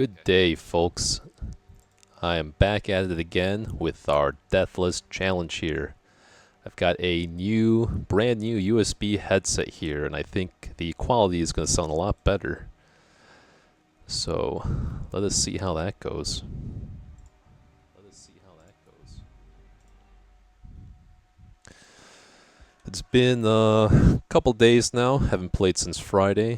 Good day, folks. I am back at it again with our Deathless challenge here. I've got a brand new USB headset here, and I think the quality is going to sound a lot better. So, let us see how that goes. It's been a couple days now. Haven't played since Friday.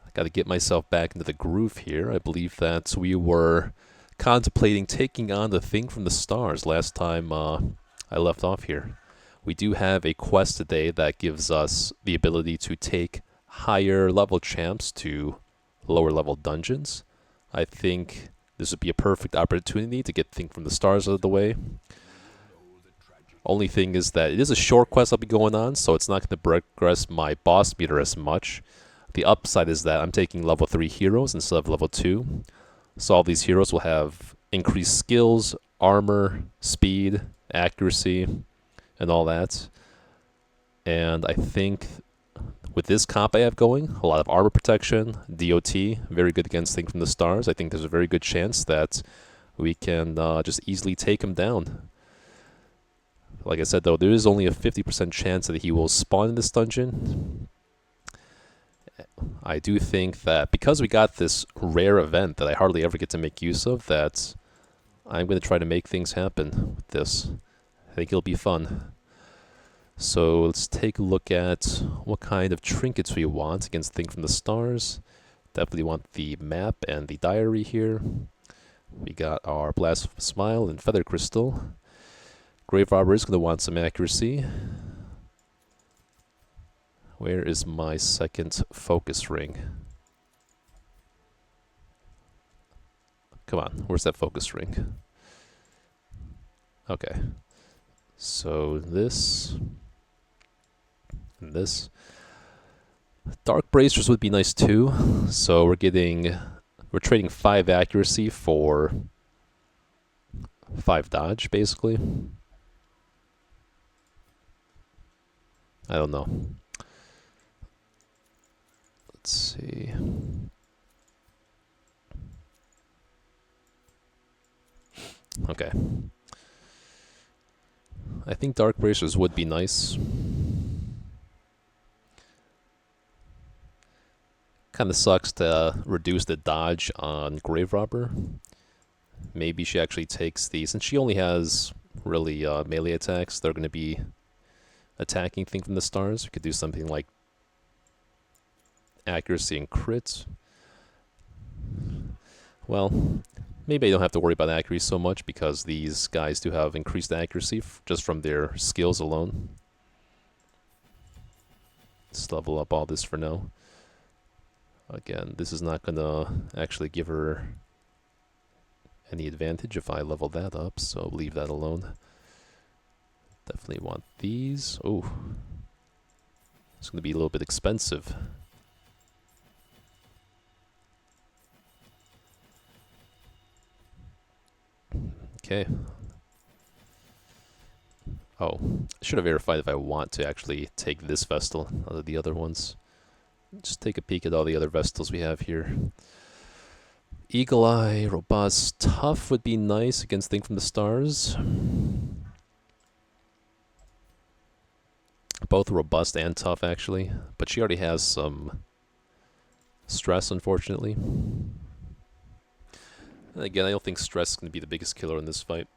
I got to get myself back into the groove here. I believe that we were contemplating taking on the thing from the stars last time I left off here. We do have a quest today that gives us the ability to take higher level champs to lower level dungeons. I think this would be a perfect opportunity to get thing from the stars out of the way. Only thing is that it is a short quest I'll be going on, so it's not going to progress my boss meter as much. The upside is that I'm taking level 3 heroes instead of level 2. So all these heroes will have increased skills, armor, speed, accuracy, and all that. And I think with this comp I have going, a lot of armor protection, DOT, very good against things from the stars. I think there's a very good chance that we can just easily take him down. Like I said, though, there is only a 50% chance that he will spawn in this dungeon. I do think that because we got this rare event that I hardly ever get to make use of, that I'm going to try to make things happen with this. I think it'll be fun. So let's take a look at what kind of trinkets we want against Thing from the Stars. Definitely want the map and the diary here. We got our Blast of a Smile and Feather Crystal. Grave Robber is going to want some accuracy. Where is my second focus ring? Come on, where's that focus ring? Okay. So this and this. Dark Bracers would be nice too. So we're trading 5 accuracy for 5 dodge, basically. I don't know. Let's see. Okay. I think Dark Bracers would be nice. Kind of sucks to reduce the dodge on Grave Robber. Maybe she actually takes these, since she only has really melee attacks, they're going to be attacking thing from the stars. We could do something like accuracy and crit. Well, maybe I don't have to worry about accuracy so much because these guys do have increased accuracy just from their skills alone. Let's level up all this for now. Again, this is not going to actually give her any advantage if I level that up, so leave that alone. Definitely want these. Oh, it's going to be a little bit expensive. Okay. Oh, I should have verified if I want to actually take this Vestal out of the other ones. Just take a peek at all the other Vestals we have here. Eagle Eye, Robust, Tough would be nice against Thing from the Stars. Both Robust and Tough, actually. But she already has some stress, unfortunately. And again, I don't think stress is going to be the biggest killer in this fight.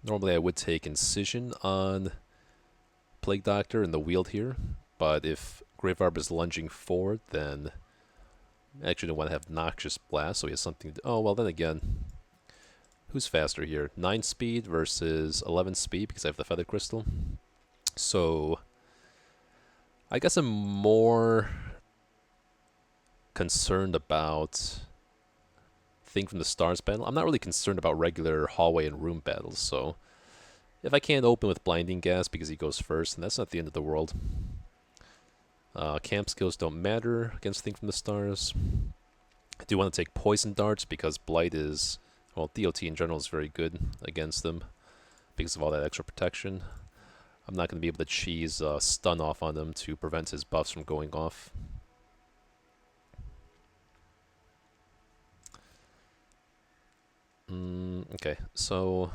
Normally I would take Incision on Plague Doctor and the Wield here, but if Grave Arbor is lunging forward, then I actually don't want to have Noxious Blast, so he has something to... Oh, well then again, who's faster here? 9 speed versus 11 speed because I have the Feather Crystal. So I guess I'm more concerned about Thing from the Stars battle. I'm not really concerned about regular hallway and room battles, so if I can't open with Blinding Gas because he goes first, then that's not the end of the world. Camp skills don't matter against Thing from the Stars. I do want to take Poison Darts because Blight is... Well, DOT in general is very good against them because of all that extra protection. I'm not going to be able to cheese stun off on him to prevent his buffs from going off. Okay, so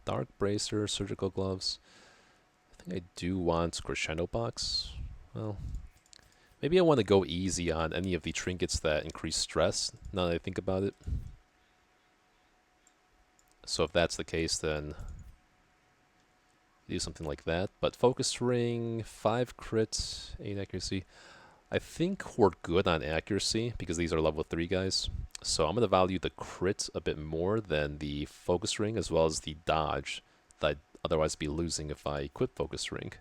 Dark Bracer, Surgical Gloves. I think I do want Crescendo Box. Well, maybe I want to go easy on any of the trinkets that increase stress, now that I think about it. So if that's the case, then do something like that. But Focus Ring, 5 crit, 8 accuracy. I think we're good on accuracy because these are level 3 guys. So I'm going to value the crit a bit more than the Focus Ring, as well as the dodge that I'd otherwise be losing if I quit Focus Ring.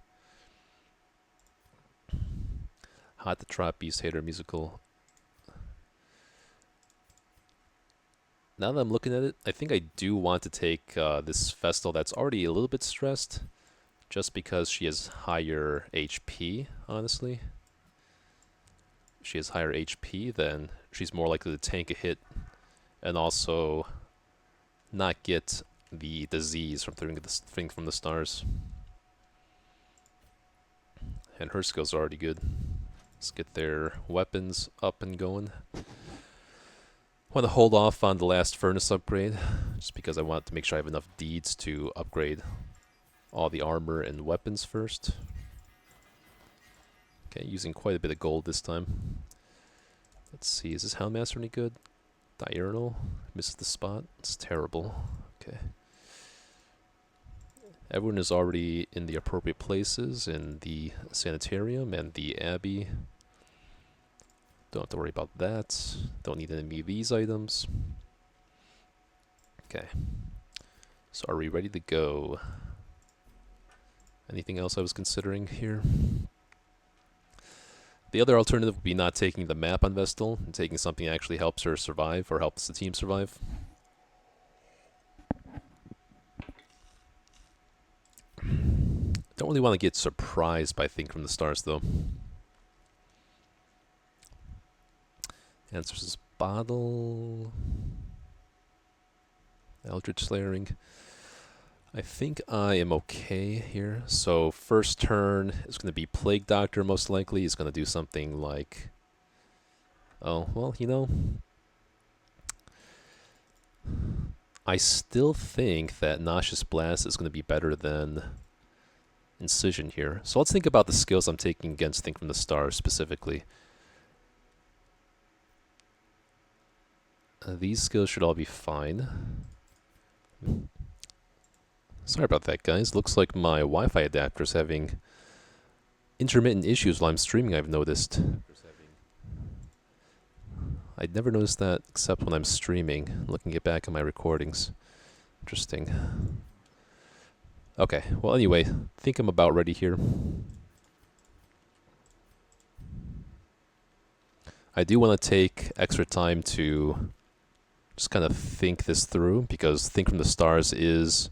Hot the Trap Beast Hater Musical. Now that I'm looking at it, I think I do want to take this Festal that's already a little bit stressed, just because she has higher HP, honestly. If she has higher HP, then she's more likely to tank a hit and also not get the disease from throwing the thing from the stars. And her skills are already good. Let's get their weapons up and going. I want to hold off on the last furnace upgrade, just because I want to make sure I have enough deeds to upgrade all the armor and weapons first. Okay, using quite a bit of gold this time. Let's see, is this Houndmaster any good? Diurnal, misses the spot. It's terrible. Okay. Everyone is already in the appropriate places in the sanitarium and the abbey. Don't have to worry about that. Don't need any of these items. Okay. So are we ready to go? Anything else I was considering here? The other alternative would be not taking the map on Vestal and taking something that actually helps her survive or helps the team survive. Don't really want to get surprised by Think from the Stars though. Answers Bottle. Eldritch Slayering. I think I am okay here. So first turn is going to be Plague Doctor most likely. He's going to do something like... Oh, well, you know... I still think that Noxious Blast is going to be better than Incision here. So let's think about the skills I'm taking against Think from the Stars specifically. These skills should all be fine. Sorry about that, guys. Looks like my Wi-Fi adapter is having intermittent issues while I'm streaming, I've noticed. I'd never noticed that except when I'm streaming, looking at back at my recordings. Interesting. Okay, well anyway, I think I'm about ready here. I do want to take extra time to just kind of think this through, because Think from the Stars is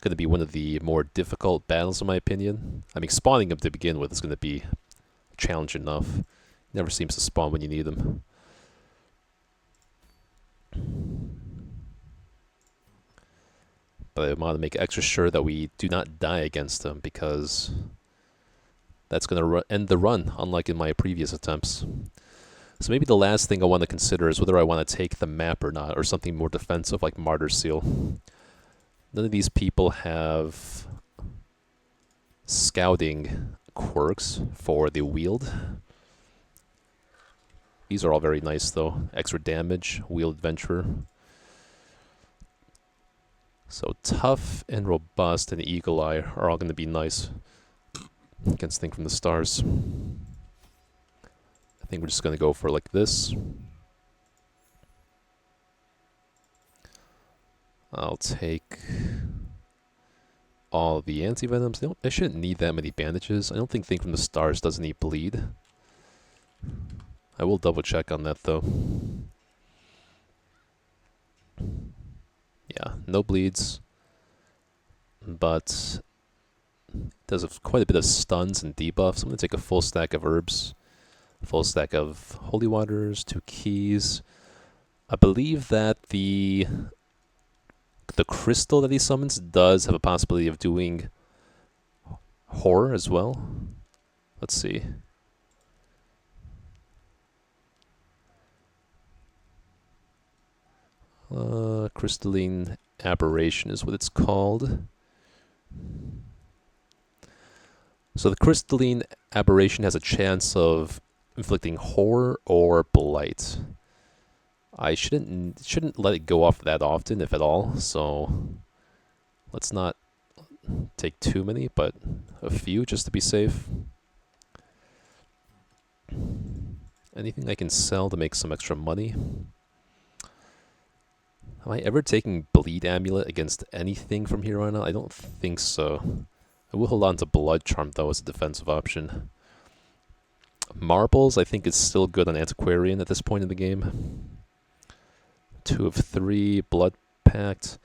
going to be one of the more difficult battles in my opinion. I mean, spawning him to begin with is going to be a challenge enough. Never seems to spawn when you need him. But I want to make extra sure that we do not die against him, because that's going to end the run, unlike in my previous attempts. So maybe the last thing I want to consider is whether I want to take the map or not, or something more defensive like Martyr Seal. None of these people have scouting quirks for the wield. These are all very nice though. Extra damage, Wield Adventurer. So Tough and Robust and Eagle Eye are all going to be nice against Think from the Stars. I think we're just going to go for like this. I'll take all the anti-venoms. I shouldn't need that many bandages. I don't think from the Stars does any bleed. I will double check on that though. Yeah, no bleeds. But it does quite a bit of stuns and debuffs. I'm going to take a full stack of herbs. Full stack of Holy Waters, 2 keys. I believe that the the crystal that he summons does have a possibility of doing horror as well. Let's see. Crystalline Aberration is what it's called. So the Crystalline Aberration has a chance of inflicting horror or blight. I shouldn't let it go off that often, if at all, so let's not take too many, but a few just to be safe. Anything I can sell to make some extra money. Am I ever taking Bleed Amulet against anything from here on out? I don't think so. I will hold on to Blood Charm, though, as a defensive option. Marbles, I think, is still good on Antiquarian at this point in the game. 2 of 3, Blood Pact.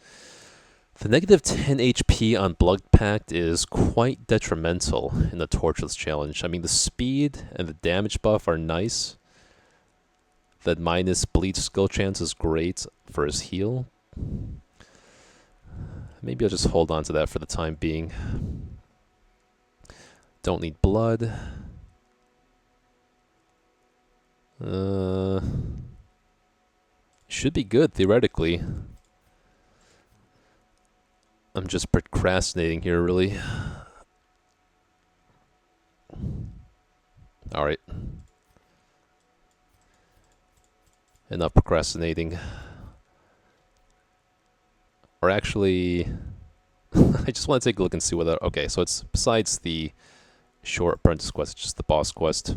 The negative 10 HP on Blood Pact is quite detrimental in the Torchless challenge. I mean, the speed and the damage buff are nice. That minus bleed skill chance is great for his heal. Maybe I'll just hold on to that for the time being. Don't need blood. Should be good, theoretically. I'm just procrastinating here, really. Alright. Enough procrastinating. Or actually, I just want to take a look and see whether... Okay, so it's besides the short apprentice quest, it's just the boss quest.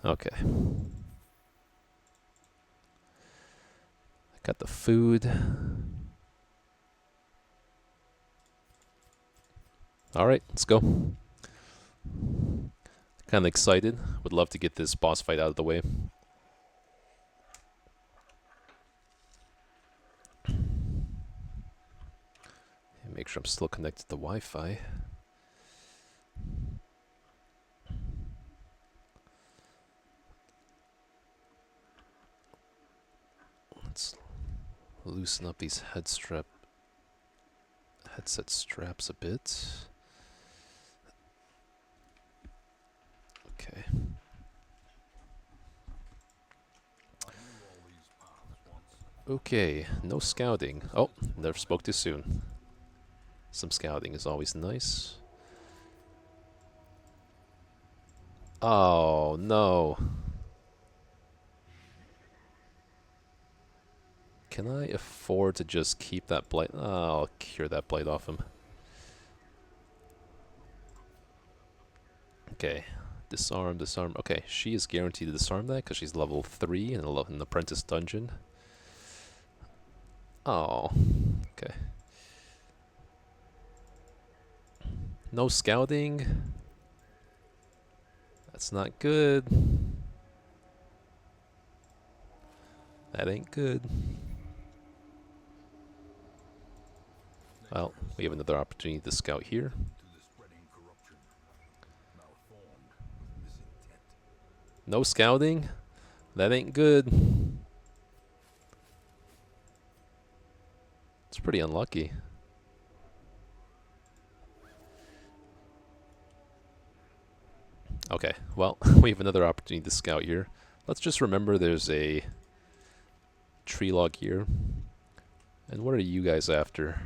Okay. I got the food. Alright, let's go. Kind of excited. Would love to get this boss fight out of the way. Make sure I'm still connected to Wi-Fi. Let's loosen up these headset straps a bit. Okay. Okay, no scouting. Oh, never spoke too soon. Some scouting is always nice. Oh, no. Can I afford to just keep that blight? Oh, I'll cure that blight off him. Okay. Disarm, disarm. Okay, she is guaranteed to disarm that because she's level 3 in an apprentice dungeon. Oh. Okay. No scouting. That's not good. That ain't good. Well, we have another opportunity to scout here. No scouting? That ain't good. It's pretty unlucky. Okay, well, we have another opportunity to scout here. Let's just remember there's a tree log here. And what are you guys after?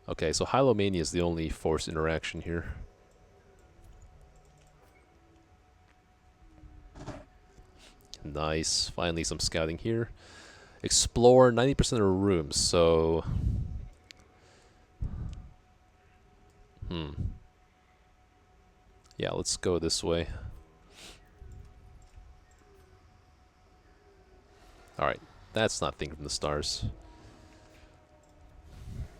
Okay, so Hylomania is the only forced interaction here. Nice. Finally some scouting here. Explore 90% of rooms, so... Yeah, let's go this way. Alright, that's not Thing from the Stars.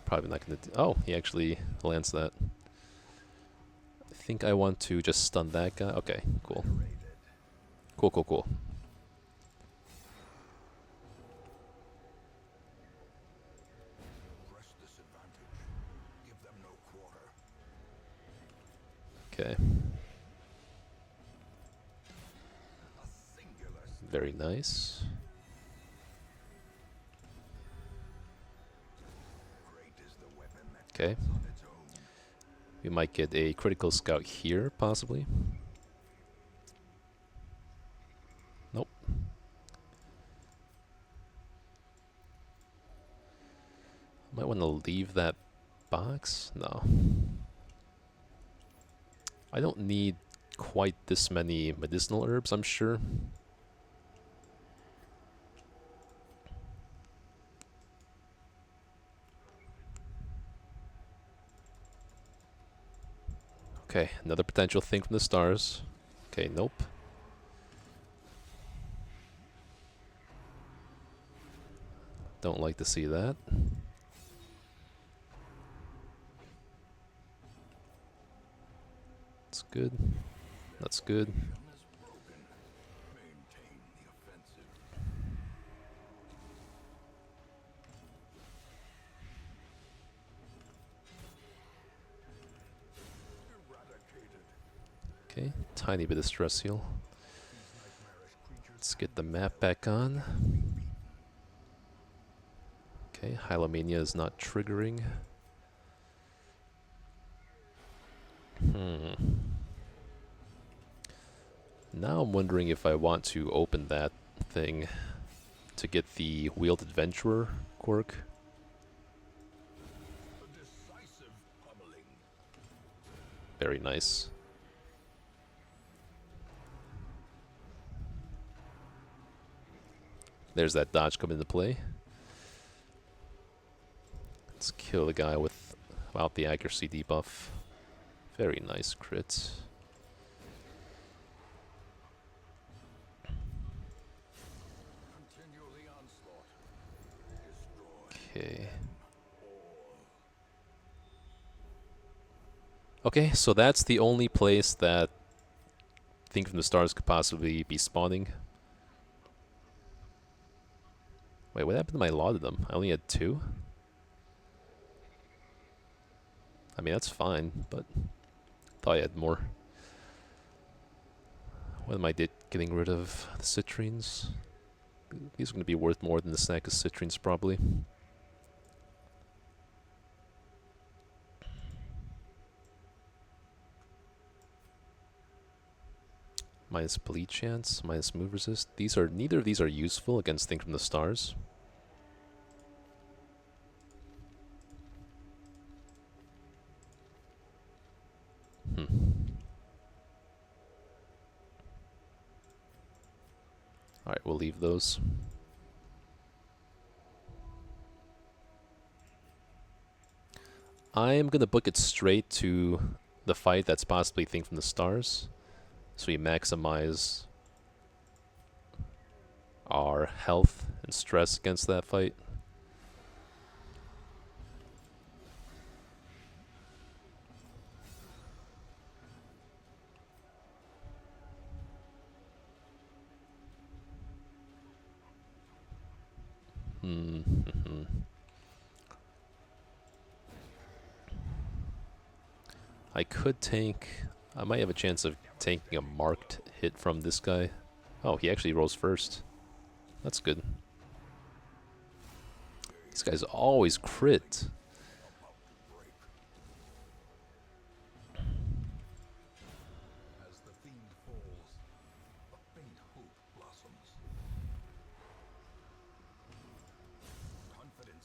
Probably not gonna... Oh, he actually lands that. I think I want to just stun that guy. Okay, cool. Cool, cool, cool. Okay. Very nice. Okay. We might get a critical scout here, possibly. Nope. Might want to leave that box? No. I don't need quite this many medicinal herbs, I'm sure. Okay, another potential thing from the stars. Okay, nope. Don't like to see that. That's good. That's good. Okay, tiny bit of stress heal. Let's get the map back on. Okay, Hylomania is not triggering. Now I'm wondering if I want to open that thing to get the Wheeled Adventurer quirk. Very nice. There's that dodge coming into play. Let's kill the guy without the accuracy debuff. Very nice crit. Okay. Okay, so that's the only place that Thing from the Stars could possibly be spawning. Wait, what happened to my Laudadum? I only had 2? I mean, that's fine, but thought I had more. What am I getting rid of? The citrines? These are going to be worth more than the snack of citrines, probably. Minus bleed chance, minus move resist. Neither of these are useful against Thing from the Stars. Alright, we'll leave those. I am going to book it straight to the fight that's possibly Thing from the Stars. So we maximize our health and stress against that fight. I could tank. I might have a chance of tanking a marked hit from this guy. Oh, he actually rolls first. That's good. These guys always crit.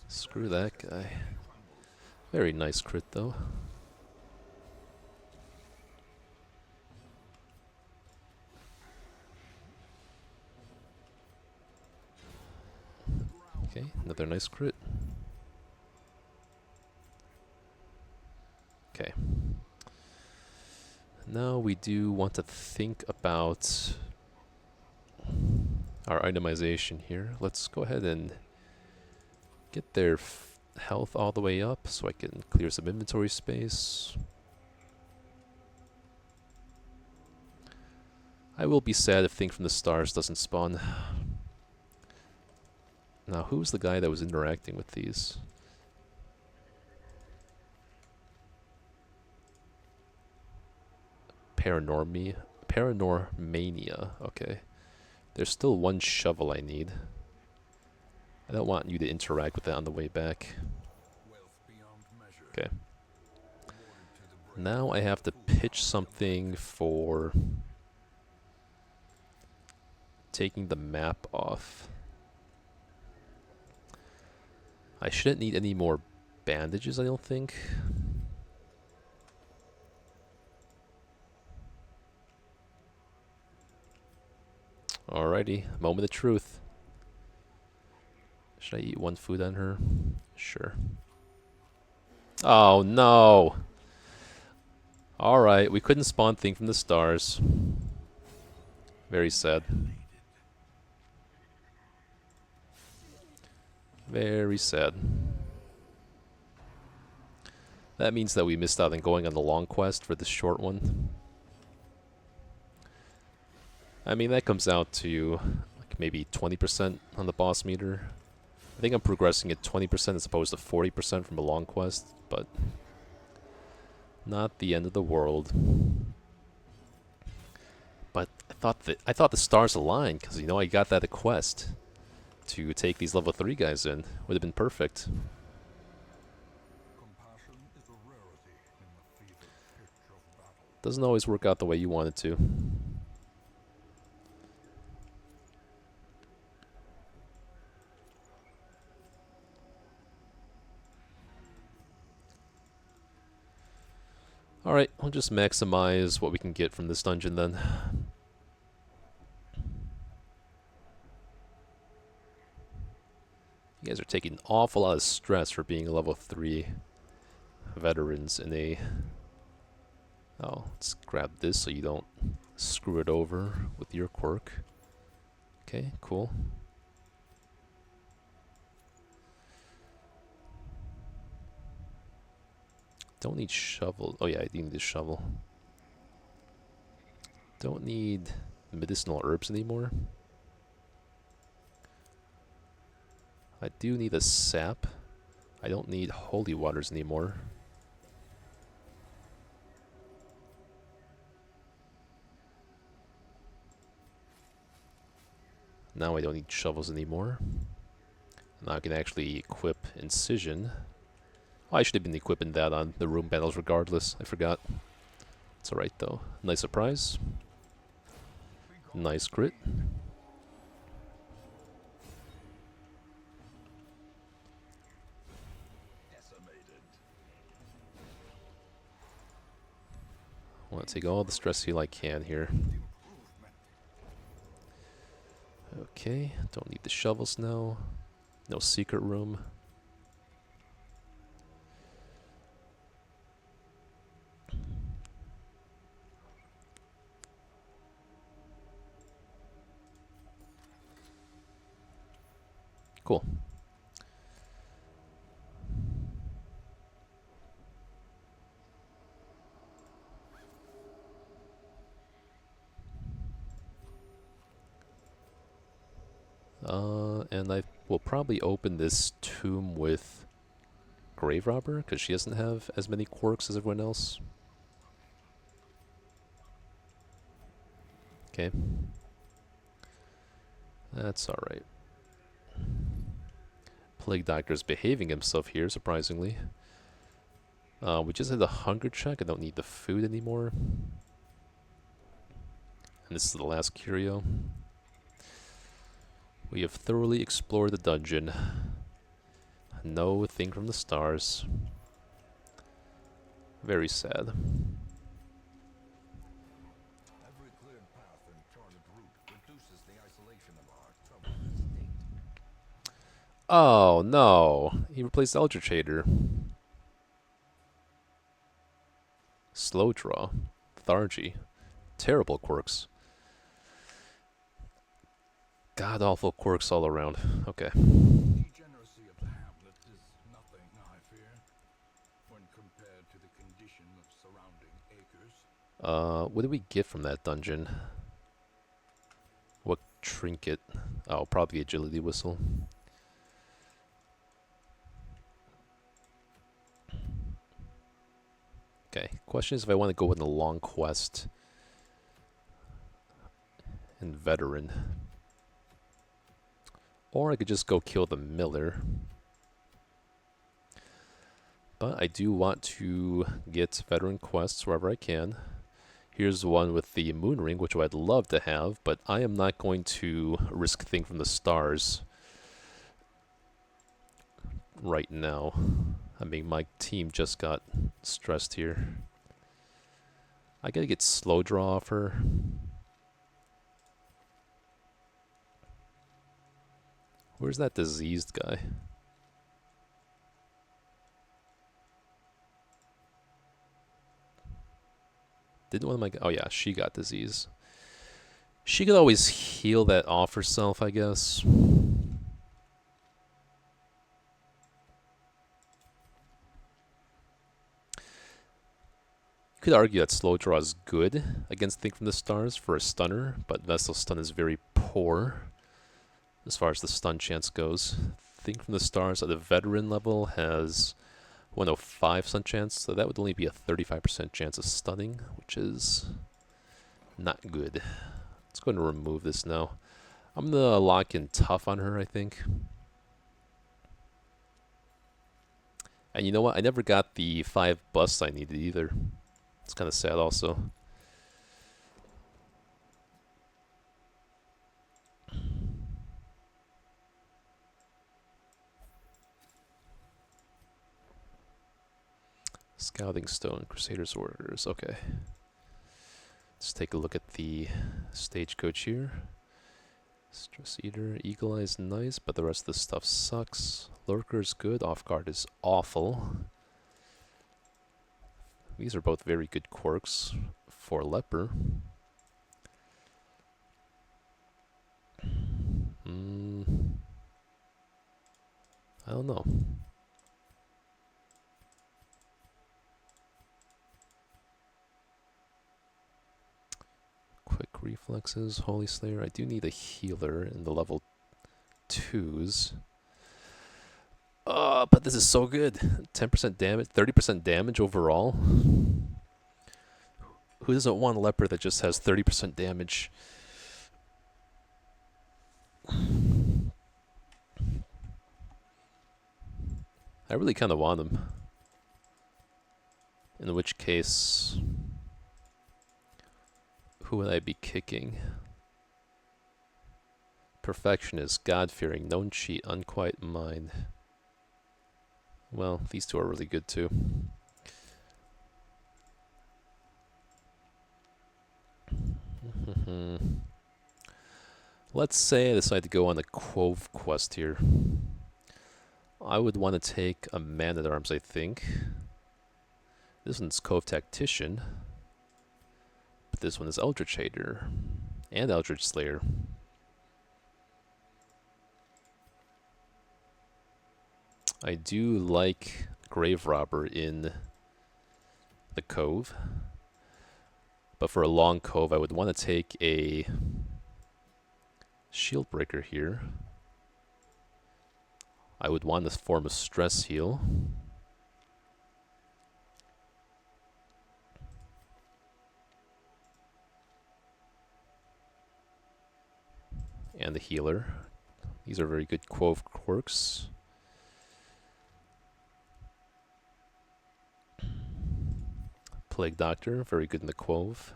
Screw that guy. Very nice crit though. Okay, another nice crit. Okay. Now we do want to think about our itemization here. Let's go ahead and get their health all the way up so I can clear some inventory space. I will be sad if Thing from the Stars doesn't spawn. Now, who's the guy that was interacting with these? Paranormania. Okay. There's still one shovel I need. I don't want you to interact with that on the way back. Okay. Now I have to pitch something for taking the map off. I shouldn't need any more bandages, I don't think. Alrighty, moment of truth. Should I eat one food on her? Sure. Oh no! Alright, we couldn't spawn thing from the stars. Very sad. Very sad. That means that we missed out on going on the long quest for the short one. I mean, that comes out to like maybe 20% on the boss meter. I think I'm progressing at 20% as opposed to 40% from a long quest, but not the end of the world. But I thought the stars aligned because you know I got that quest to take these level 3 guys in. Would have been perfect. Doesn't always work out the way you want it to. Alright, we'll just maximize what we can get from this dungeon then. You guys are taking an awful lot of stress for being level 3 veterans in a... Oh, let's grab this so you don't screw it over with your quirk. Okay, cool. Don't need shovel. Oh yeah, I do need a shovel. Don't need medicinal herbs anymore. I do need a sap. I don't need holy waters anymore. Now I don't need shovels anymore. Now I can actually equip Incision. Oh, I should have been equipping that on the room battles regardless. I forgot. It's alright though. Nice surprise. Nice crit. I want to take all the stress heal I can here. Okay, don't need the shovels now. No secret room. Cool. And I will probably open this tomb with Grave Robber, because she doesn't have as many quirks as everyone else. Okay. That's alright. Plague Doctor's behaving himself here, surprisingly. We just had a hunger check. I don't need the food anymore. And this is the last curio. We have thoroughly explored the dungeon. No thing from the stars. Very sad. Oh no! He replaced Eldritch Hater. Slow Draw. Thargy. Terrible quirks. God awful quirks all around. Okay. Degeneracy of the hamlet is nothing, I fear, when compared to the condition of surrounding acres. What did we get from that dungeon? What trinket? Oh, probably the agility whistle. Okay, question is if I want to go with a long quest in veteran. Or I could just go kill the Miller. But I do want to get veteran quests wherever I can. Here's one with the moon ring, which I'd love to have, but I am not going to risk Thing from the Stars right now. I mean, my team just got stressed here. I gotta get slow draw off her. Where's that diseased guy? Didn't one of my... Oh yeah, she got disease. She could always heal that off herself, I guess. You could argue that slow draw is good against Think from the Stars for a stunner, but Vessel's stun is very poor as far as the stun chance goes. Think from the Stars at the veteran level has 105 stun chance, so that would only be a 35% chance of stunning, which is not good. Let's go ahead and remove this now. I'm gonna lock in tough on her, I think. And you know what? I never got the 5 busts I needed either. It's kind of sad also. Scouting Stone, Crusader's Orders. Okay. Let's take a look at the stagecoach here. Stress Eater, Eagle Eye is nice, but the rest of the stuff sucks. Lurker's good, Off Guard is awful. These are both very good quirks for Leper. I don't know. Quick reflexes, Holy Slayer. I do need a healer in the level 2s. But this is so good. 10% damage, 30% damage overall. Who doesn't want a leper that just has 30% damage? I really kind of want him. In which case, who would I be kicking? Perfectionist, God-fearing, known cheat, unquiet mind. Well, these two are really good too. Let's say I decide to go on a Quove quest here. I would want to take a Man-at-Arms, I think. This one's Cove Tactician. But this one is Eldritch Hater. And Eldritch Slayer. I do like Grave Robber in the Cove. But for a long Cove, I would want to take a Shield Breaker here. I would want this form of Stress Heal. And the Healer. These are very good Quove quirks. Plague Doctor, very good in the Quove.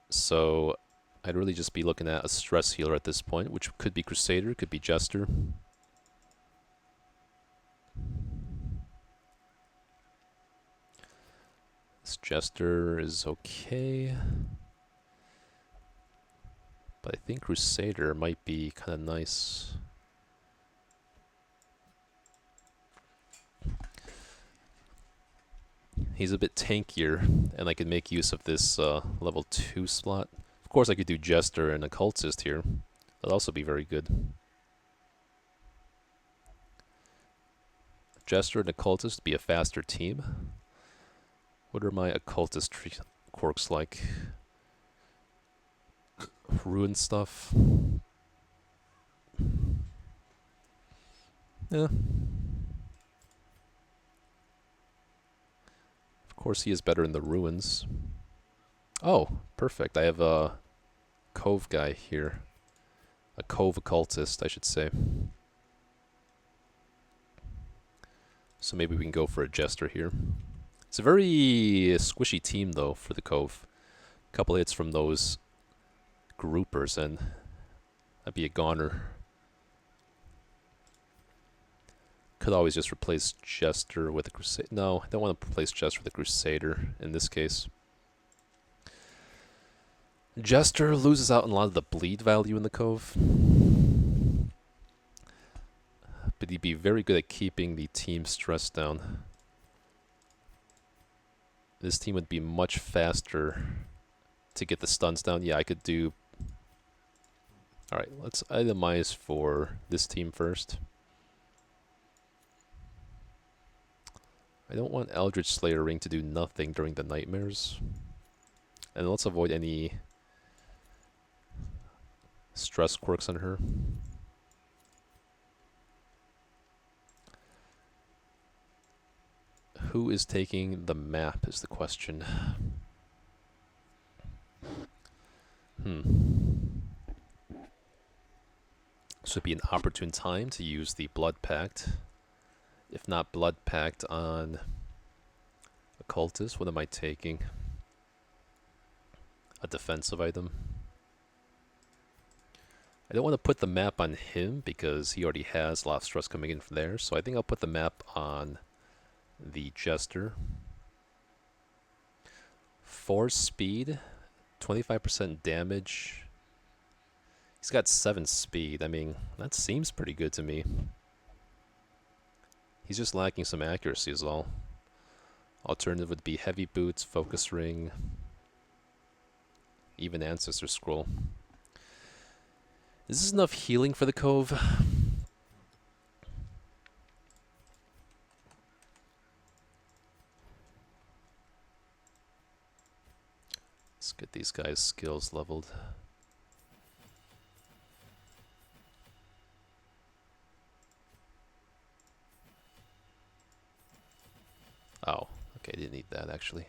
So I'd really just be looking at a stress healer at this point, which could be Crusader, could be Jester. This Jester is okay. But I think Crusader might be kind of nice. He's a bit tankier, and I could make use of this level 2 slot. Of course, I could do Jester and Occultist here. That'd also be very good. Jester and Occultist would be a faster team. What are my Occultist quirks like? Ruin stuff. Yeah. Of course, he is better in the ruins. Oh, perfect. I have a Cove guy here. A Cove Occultist, I should say. So maybe we can go for a Jester here. It's a very squishy team, though, for the Cove. A couple hits from those groupers, and that'd be a goner. Could always just replace Jester with a Crusader. No, I don't want to replace Jester with a Crusader in this case. Jester loses out on a lot of the bleed value in the Cove. But he'd be very good at keeping the team stress down. This team would be much faster to get the stuns down. Yeah, I could do... Alright, let's itemize for this team first. I don't want Eldritch Slayer Ring to do nothing during the nightmares. And let's avoid any stress quirks on her. Who is taking the map is the question. So it'd be an opportune time to use the Blood Pact. If not Blood Pact on Occultist, what am I taking? A defensive item. I don't want to put the map on him because he already has a lot of stress coming in from there. So I think I'll put the map on the Jester. 4 speed, 25% damage. He's got 7 speed. I mean, that seems pretty good to me. He's just lacking some accuracy is all. Alternative would be Heavy Boots, Focus Ring, even Ancestor Scroll. Is this enough healing for the Cove? Let's get these guys' skills leveled. Oh, okay, didn't need that actually.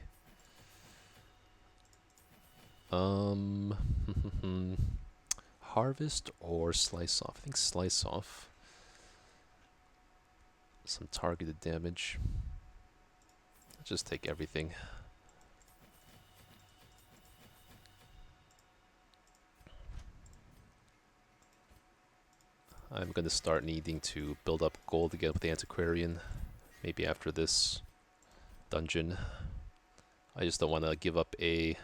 Harvest or Slice Off? I think Slice Off. Some targeted damage. Let's just take everything. I'm gonna start needing to build up gold again with the Antiquarian. Maybe after this dungeon. I just don't want to give up a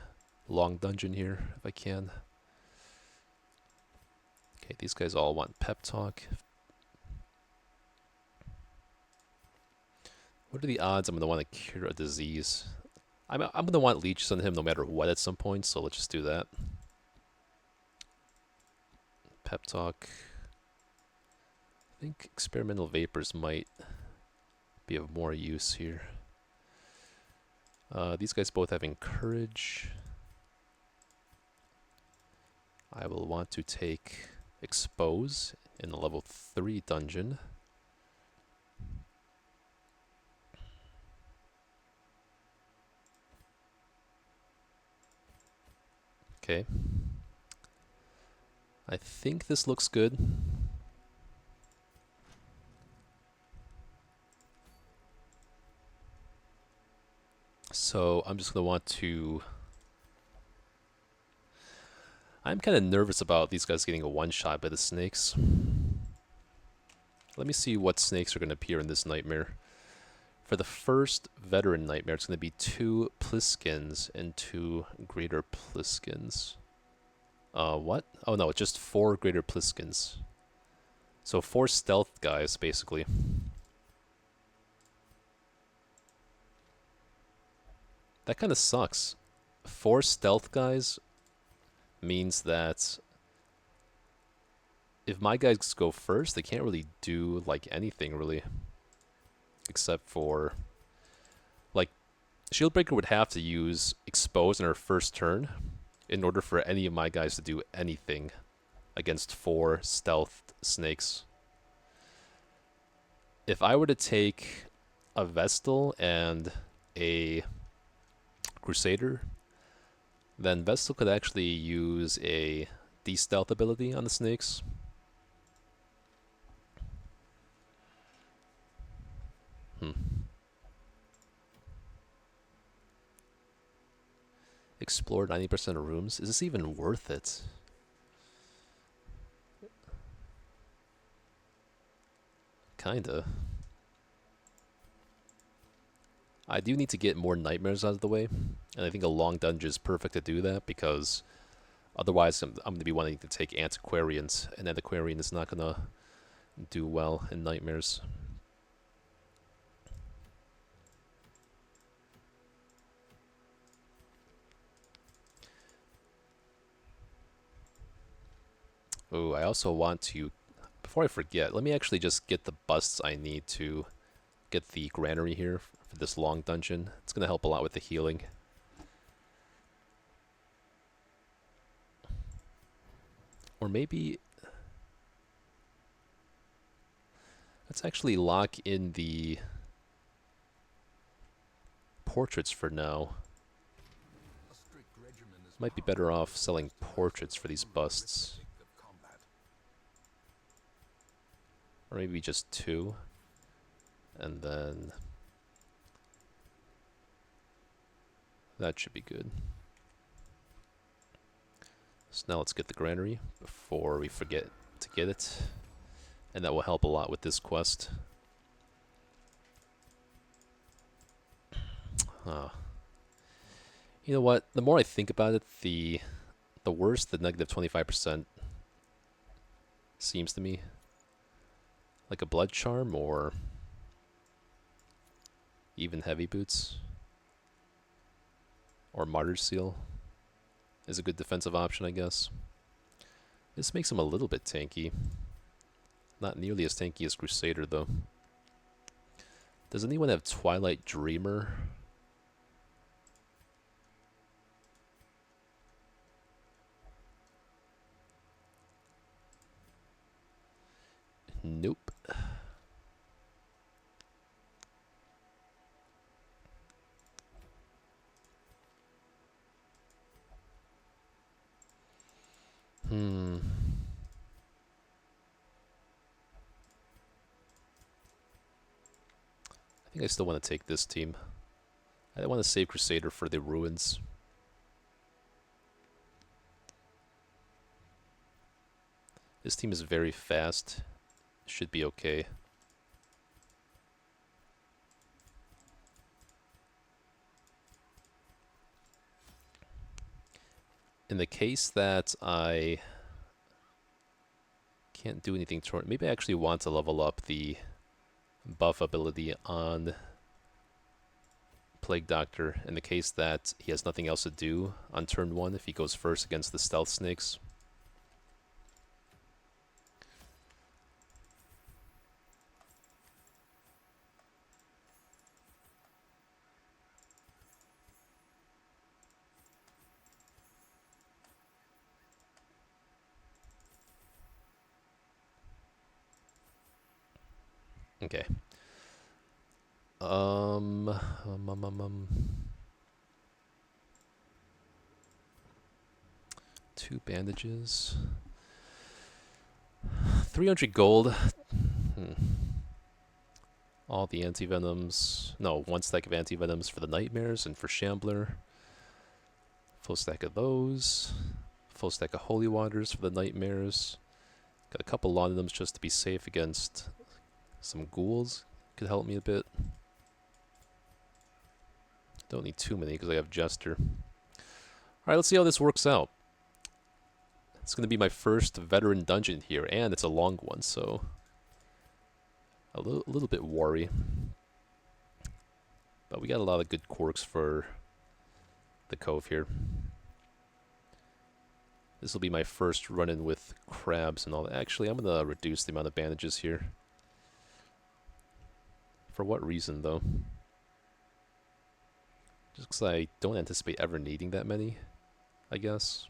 long dungeon here if I can. Okay, these guys all want Pep Talk. What are the odds I'm going to want to cure a disease? I'm going to want leeches on him no matter what at some point, so let's just do that. Pep Talk. I think Experimental Vapors might be of more use here. These guys both have Encourage. I will want to take Expose in the level 3 dungeon. Okay. I think this looks good. So I'm just going to want to... I'm kind of nervous about these guys getting a one-shot by the snakes. Let me see what snakes are going to appear in this nightmare. For the first veteran nightmare, it's going to be 2 Pliskins and 2 Greater Pliskins. What? Oh no, it's just 4 Greater Pliskins. So 4 stealth guys, basically. That kind of sucks. 4 stealth guys means that if my guys go first, they can't really do like anything really. Except for like Shieldbreaker would have to use Expose in her first turn in order for any of my guys to do anything against 4 stealth snakes. If I were to take a Vestal and a Crusader, then Vestal could actually use a de-stealth ability on the snakes. Explore 90% of rooms. Is this even worth it? Kinda. I do need to get more nightmares out of the way, and I think a long dungeon is perfect to do that because otherwise I'm going to be wanting to take Antiquarians, and Antiquarian is not going to do well in nightmares. Oh, I also want to, before I forget, let me actually just get the busts I need to get the granary here for this long dungeon. It's going to help a lot with the healing. Or maybe let's actually lock in the portraits for now. Might be better off selling portraits for these busts. Or maybe just 2. And then that should be good. So now let's get the granary before we forget to get it. And that will help a lot with this quest. You know what? The more I think about it, the worse the negative 25% seems to me. Like a blood charm or even heavy boots or martyr seal is a good defensive option, I guess. This makes him a little bit tanky. Not nearly as tanky as Crusader, though. Does anyone have Twilight Dreamer? Nope. I think I still want to take this team. I want to save Crusader for the ruins. This team is very fast. Should be okay. In the case that I can't do anything toward, maybe I actually want to level up the buff ability on Plague Doctor in the case that he has nothing else to do on turn 1 if he goes first against the stealth snakes. Okay. 2 bandages. 300 gold. All the anti-venoms. No, 1 stack of anti-venoms for the nightmares and for Shambler. Full stack of those. Full stack of holy waters for the nightmares. Got a couple laudanums just to be safe against some ghouls. Could help me a bit. Don't need too many because I have Jester. Alright, let's see how this works out. It's going to be my first veteran dungeon here, and it's a long one, so a little bit worry. But we got a lot of good quirks for the Cove here. This will be my first run-in with crabs and all that. Actually, I'm going to reduce the amount of bandages here. For what reason, though? Just because I don't anticipate ever needing that many, I guess.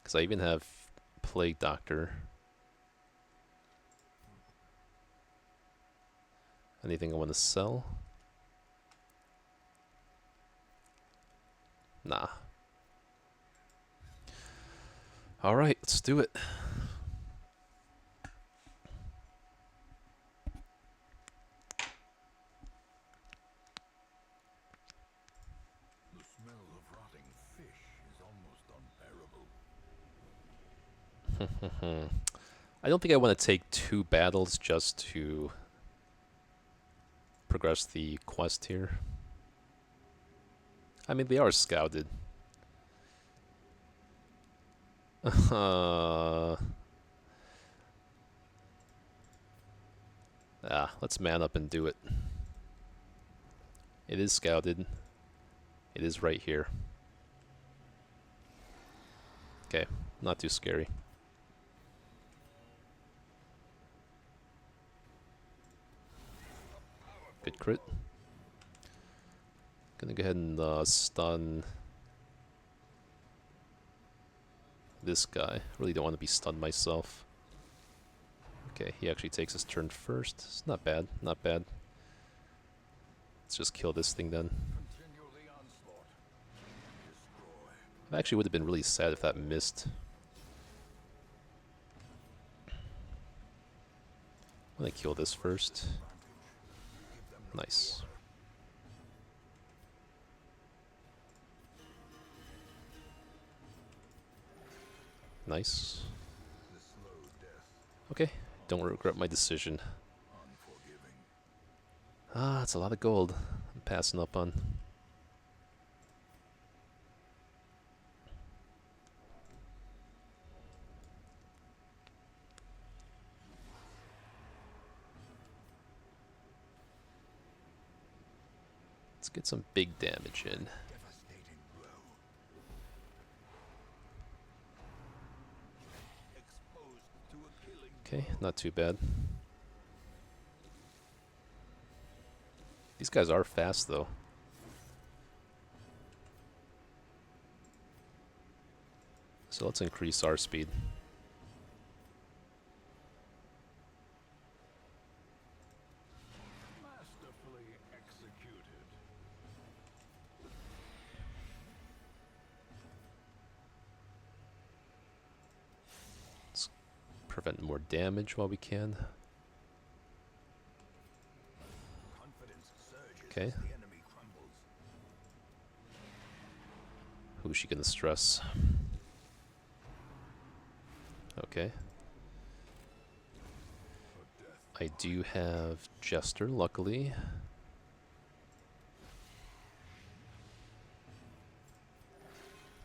Because I even have Plague Doctor. Anything I want to sell? Nah. Alright, let's do it. The smell of rotting fish is almost unbearable. I don't think I want to take 2 battles just to progress the quest here. I mean, they are scouted. Let's man up and do it. It is scouted. It is right here. Okay, not too scary. Good crit. Gonna go ahead and stun this guy. Really don't want to be stunned myself. Okay, he actually takes his turn first. It's not bad, not bad. Let's just kill this thing then. Continue the onslaught. Destroy. I actually would have been really sad if that missed. I'm gonna kill this first. Nice. Nice. The slow death. Okay, don't regret my decision. Unforgiving. Ah, it's a lot of gold I'm passing up on. Let's get some big damage in. Devastating blow. Exposed to a killing. Okay, not too bad. These guys are fast though. So let's increase our speed. Masterfully executed. Let's prevent more damage while we can. Confidence surges Okay. as the enemy crumbles. Who's she gonna stress? Okay. For death. I do have Jester, luckily.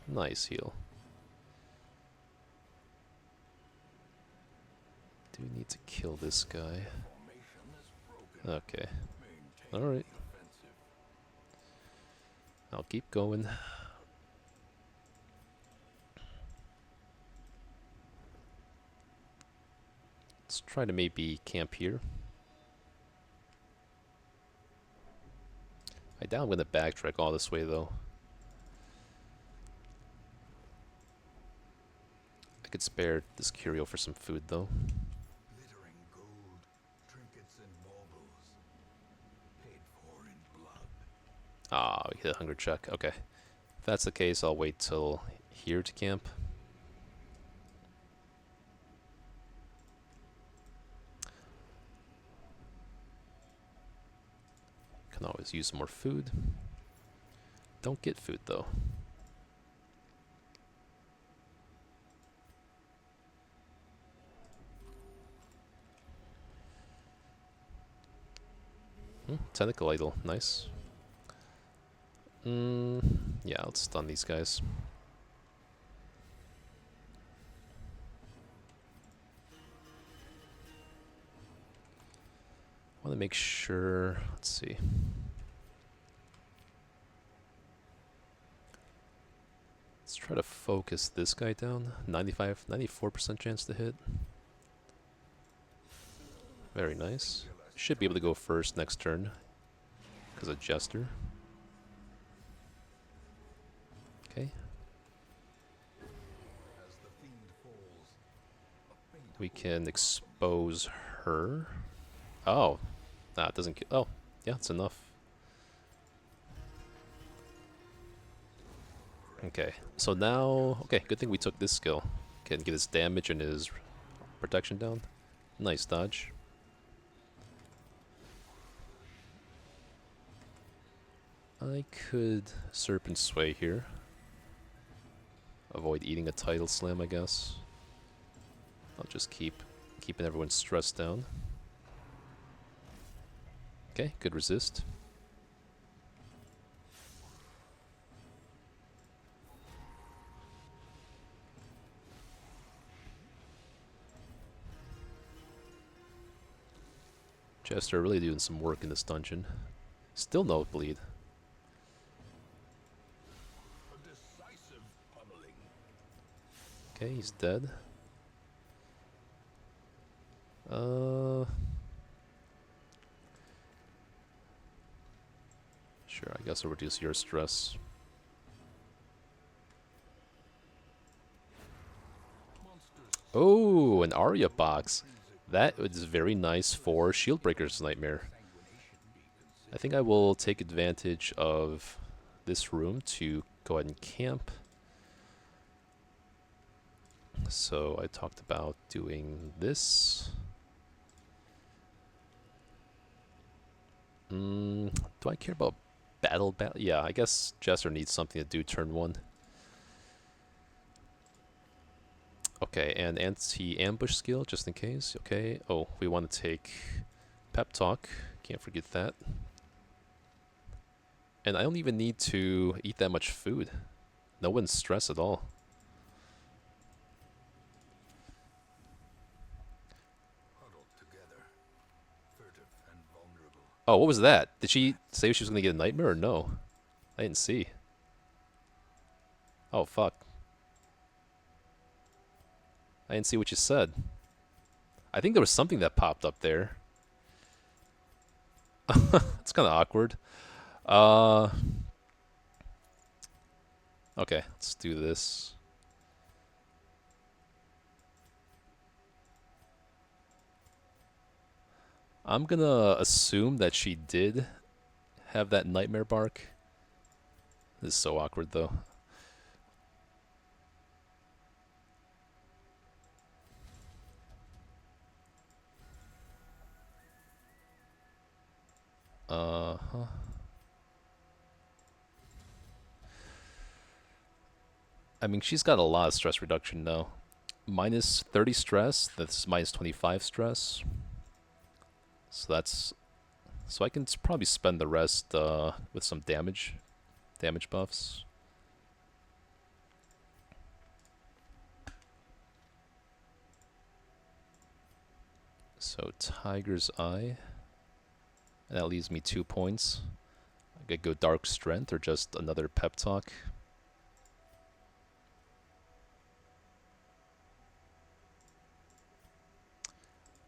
Nice heal. Do need to kill this guy. Formation is broken. Okay. Maintain Alright. the offensive. I'll keep going. Let's try to maybe camp here. I doubt I'm going to backtrack all this way though. I could spare this curio for some food though. Glittering gold, trinkets and baubles. Paid for in blood. Ah, we hit a hunger check. Okay. If that's the case, I'll wait till here to camp. Can always use some more food. Don't get food though. Tentacle idol, nice. Yeah, let's stun these guys. I want to make sure, let's see. Let's try to focus this guy down. 94% chance to hit. Very nice. Should be able to go first next turn because of Jester. Okay. As the fiend falls, a faint We can expose her. Oh. Nah, it doesn't kill. Oh, yeah, it's enough. Okay, so now... Okay, good thing we took this skill. Can get his damage and his protection down. Nice dodge. I could Serpent Sway here. Avoid eating a Tidal Slam, I guess. I'll just keeping everyone stressed down. Okay, good resist. Jester really doing some work in this dungeon. Still no bleed. A decisive pummeling. Okay, he's dead. Sure, I guess I'll reduce your stress. Oh, an Arya box. That is very nice for Shieldbreaker's Nightmare. I think I will take advantage of this room to go ahead and camp. So I talked about doing this. Do I care about battle? Yeah, I guess Jester needs something to do turn 1. Okay, and anti-ambush skill, just in case. Okay, oh, we want to take Pep Talk. Can't forget that. And I don't even need to eat that much food. No one's stressed at all. Huddled together, furtive and vulnerable. Oh, what was that? Did she say she was going to get a nightmare or no? I didn't see. Oh, fuck. I didn't see what you said. I think there was something that popped up there. It's kind of awkward. Okay, let's do this. I'm gonna assume that she did have that nightmare bark. This is so awkward, though. Uh-huh. I mean, she's got a lot of stress reduction now. Minus 30 stress, that's minus 25 stress. So that's... So I can probably spend the rest with some damage buffs. So Tiger's Eye. And that leaves me 2 points. I could go Dark Strength or just another Pep Talk.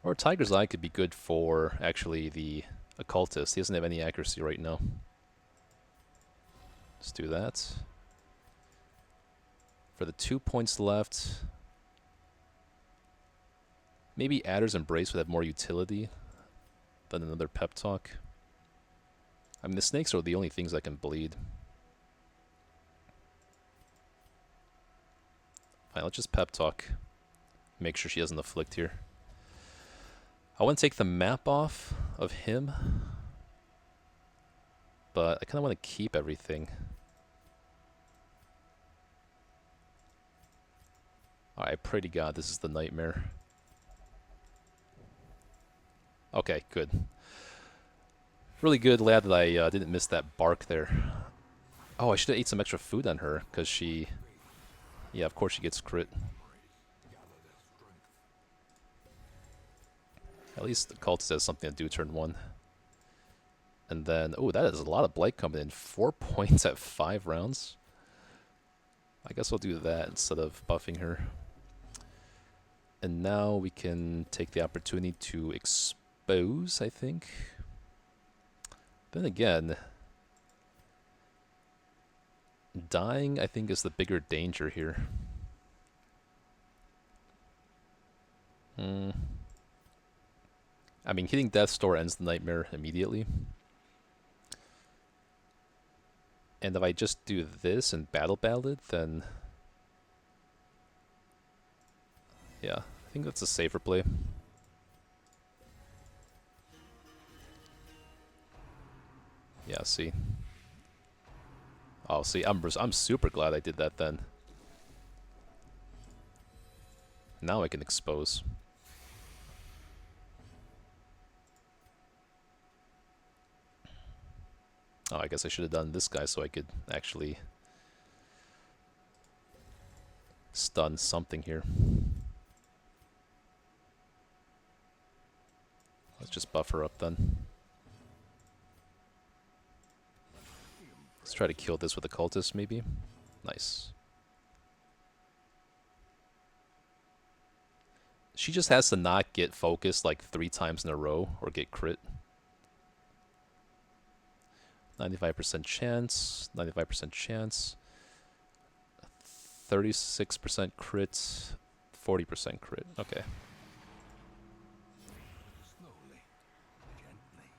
Or Tiger's Eye could be good for, actually, the Occultist. He doesn't have any accuracy right now. Let's do that. For the 2 points left, maybe Adder's Embrace would have more utility than another Pep Talk. I mean, the snakes are the only things that can bleed. Fine, let's just Pep Talk. Make sure she doesn't afflict here. I want to take the map off of him, but I kind of want to keep everything. Alright, I pray to God this is the nightmare. Okay, good. Really good, lad, that I didn't miss that bark there. Oh, I should have ate some extra food on her, because she... Yeah, of course she gets crit. At least the cultist has something to do turn 1. And then... Oh, that is a lot of blight coming in. 4 points at 5 rounds. I guess I'll do that instead of buffing her. And now we can take the opportunity to expose, I think. Then again, dying, I think, is the bigger danger here. I mean, hitting Death's Door ends the nightmare immediately. And if I just do this and battle it, then... Yeah, I think that's a safer play. Yeah, see. Oh, see, I'm super glad I did that then. Now I can expose. Oh, I guess I should have done this guy so I could actually stun something here. Let's just buffer up then. Let's try to kill this with a cultist, maybe. Nice. She just has to not get focused like 3 times in a row or get crit. 95% chance, 95% chance, 36% crit, 40% crit. Okay. Slowly, gently.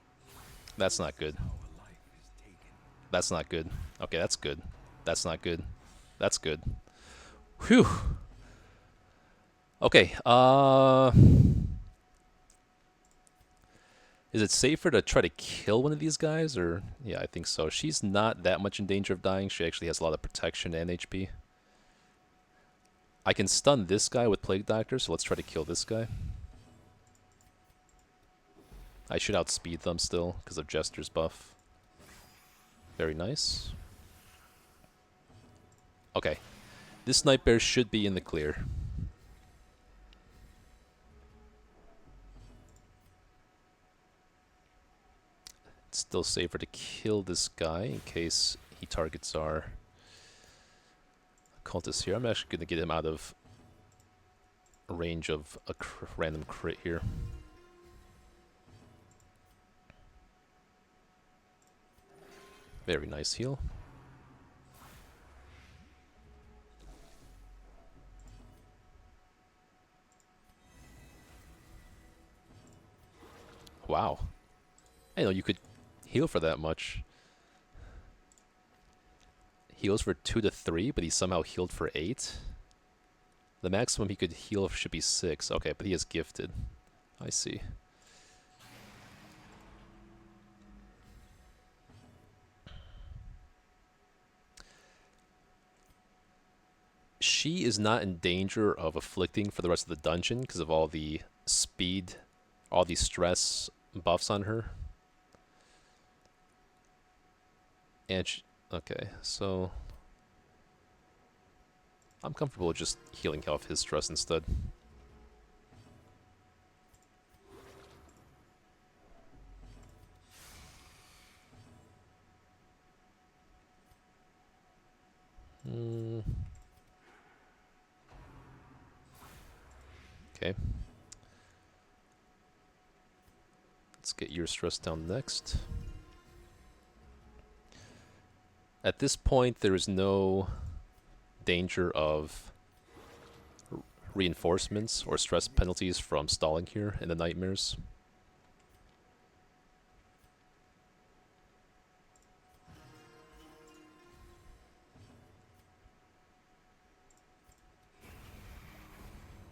That's not good. Our life is taken. That's not good. Okay, that's good. That's not good. That's good. Whew. Okay, is it safer to try to kill one of these guys, or... Yeah, I think so. She's not that much in danger of dying. She actually has a lot of protection and HP. I can stun this guy with Plague Doctor, so let's try to kill this guy. I should outspeed them still, because of Jester's buff. Very nice. Okay. This Nightmare should be in the clear. It's still safer to kill this guy in case he targets our cultist here. I'm actually going to get him out of range of a random crit here. Very nice heal. Wow. I didn't know you could heal for that much. Heals for 2 to 3, but he somehow healed for 8. The maximum he could heal should be 6. Okay, but he is gifted. I see. She is not in danger of afflicting for the rest of the dungeon because of all the speed, all the stress buffs on her. And okay, so I'm comfortable with just healing off his stress instead. Okay. Let's get your stress down next. At this point, there is no danger of reinforcements or stress penalties from stalling here in the nightmares.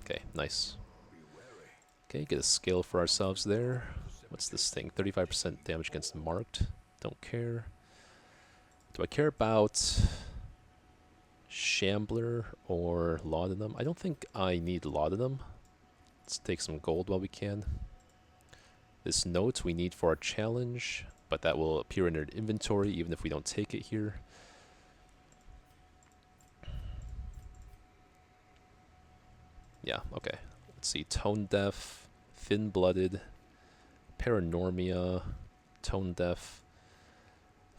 Okay, nice. Okay, get a skill for ourselves there. What's this thing? 35% damage against marked. Don't care. Do I care about Shambler or Laudanum? I don't think I need Laudanum. Let's take some gold while we can. This note we need for our challenge, but that will appear in our inventory even if we don't take it here. Yeah, okay. Let's see. Tone Deaf, Thin Blooded, Paranormia, Tone Deaf.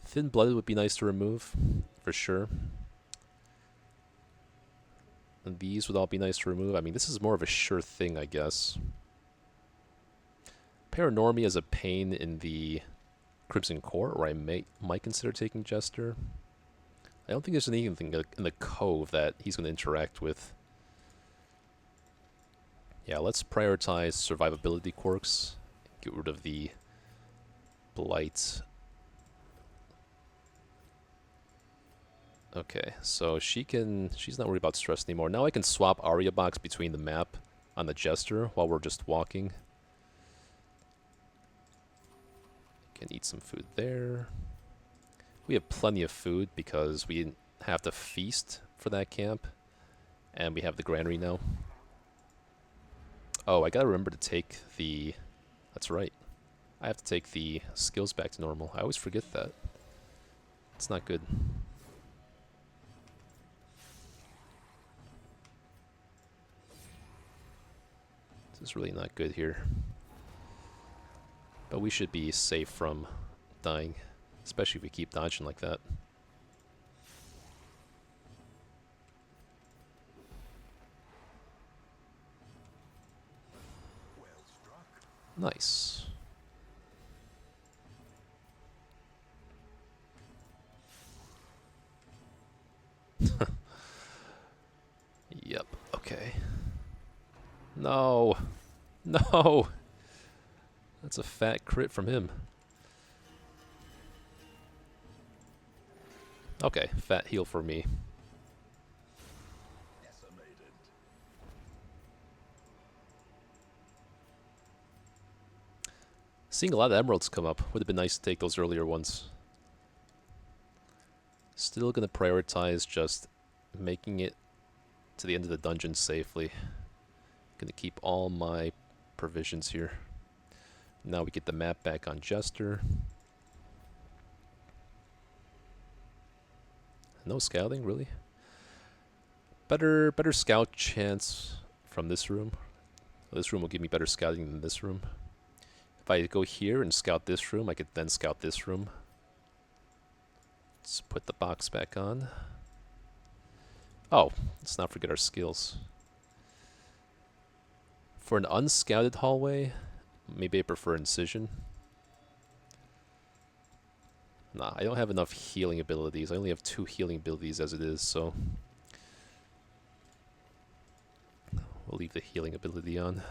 Thin Blooded would be nice to remove, for sure. And these would all be nice to remove. I mean, this is more of a sure thing, I guess. Paranormia is a pain in the Crimson Core, or I might consider taking Jester. I don't think there's anything in the Cove that he's going to interact with. Yeah, let's prioritize survivability quirks. Get rid of the Blight. Okay, so she's not worried about stress anymore. Now I can swap Aria Box between the map on the Jester while we're just walking. Can eat some food there. We have plenty of food because we didn't have to feast for that camp. And we have the granary now. Oh, I gotta remember to take the... That's right. I have to take the skills back to normal. I always forget that. It's not good. This is really not good here. But we should be safe from dying. Especially if we keep dodging like that. Nice. Yep, okay. No! No! That's a fat crit from him. Okay, fat heal for me. Seeing a lot of emeralds come up. Would have been nice to take those earlier ones. Still gonna prioritize just making it to the end of the dungeon safely. Gonna keep all my provisions here. Now we get the map back on Jester. No scouting, really? Better scout chance from this room. This room will give me better scouting than this room. If I go here and scout this room, I could then scout this room. Let's put the box back on. Oh, let's not forget our skills. For an unscouted hallway, maybe I prefer Incision. Nah, I don't have enough healing abilities. I only have 2 healing abilities as it is, so... We'll leave the healing ability on.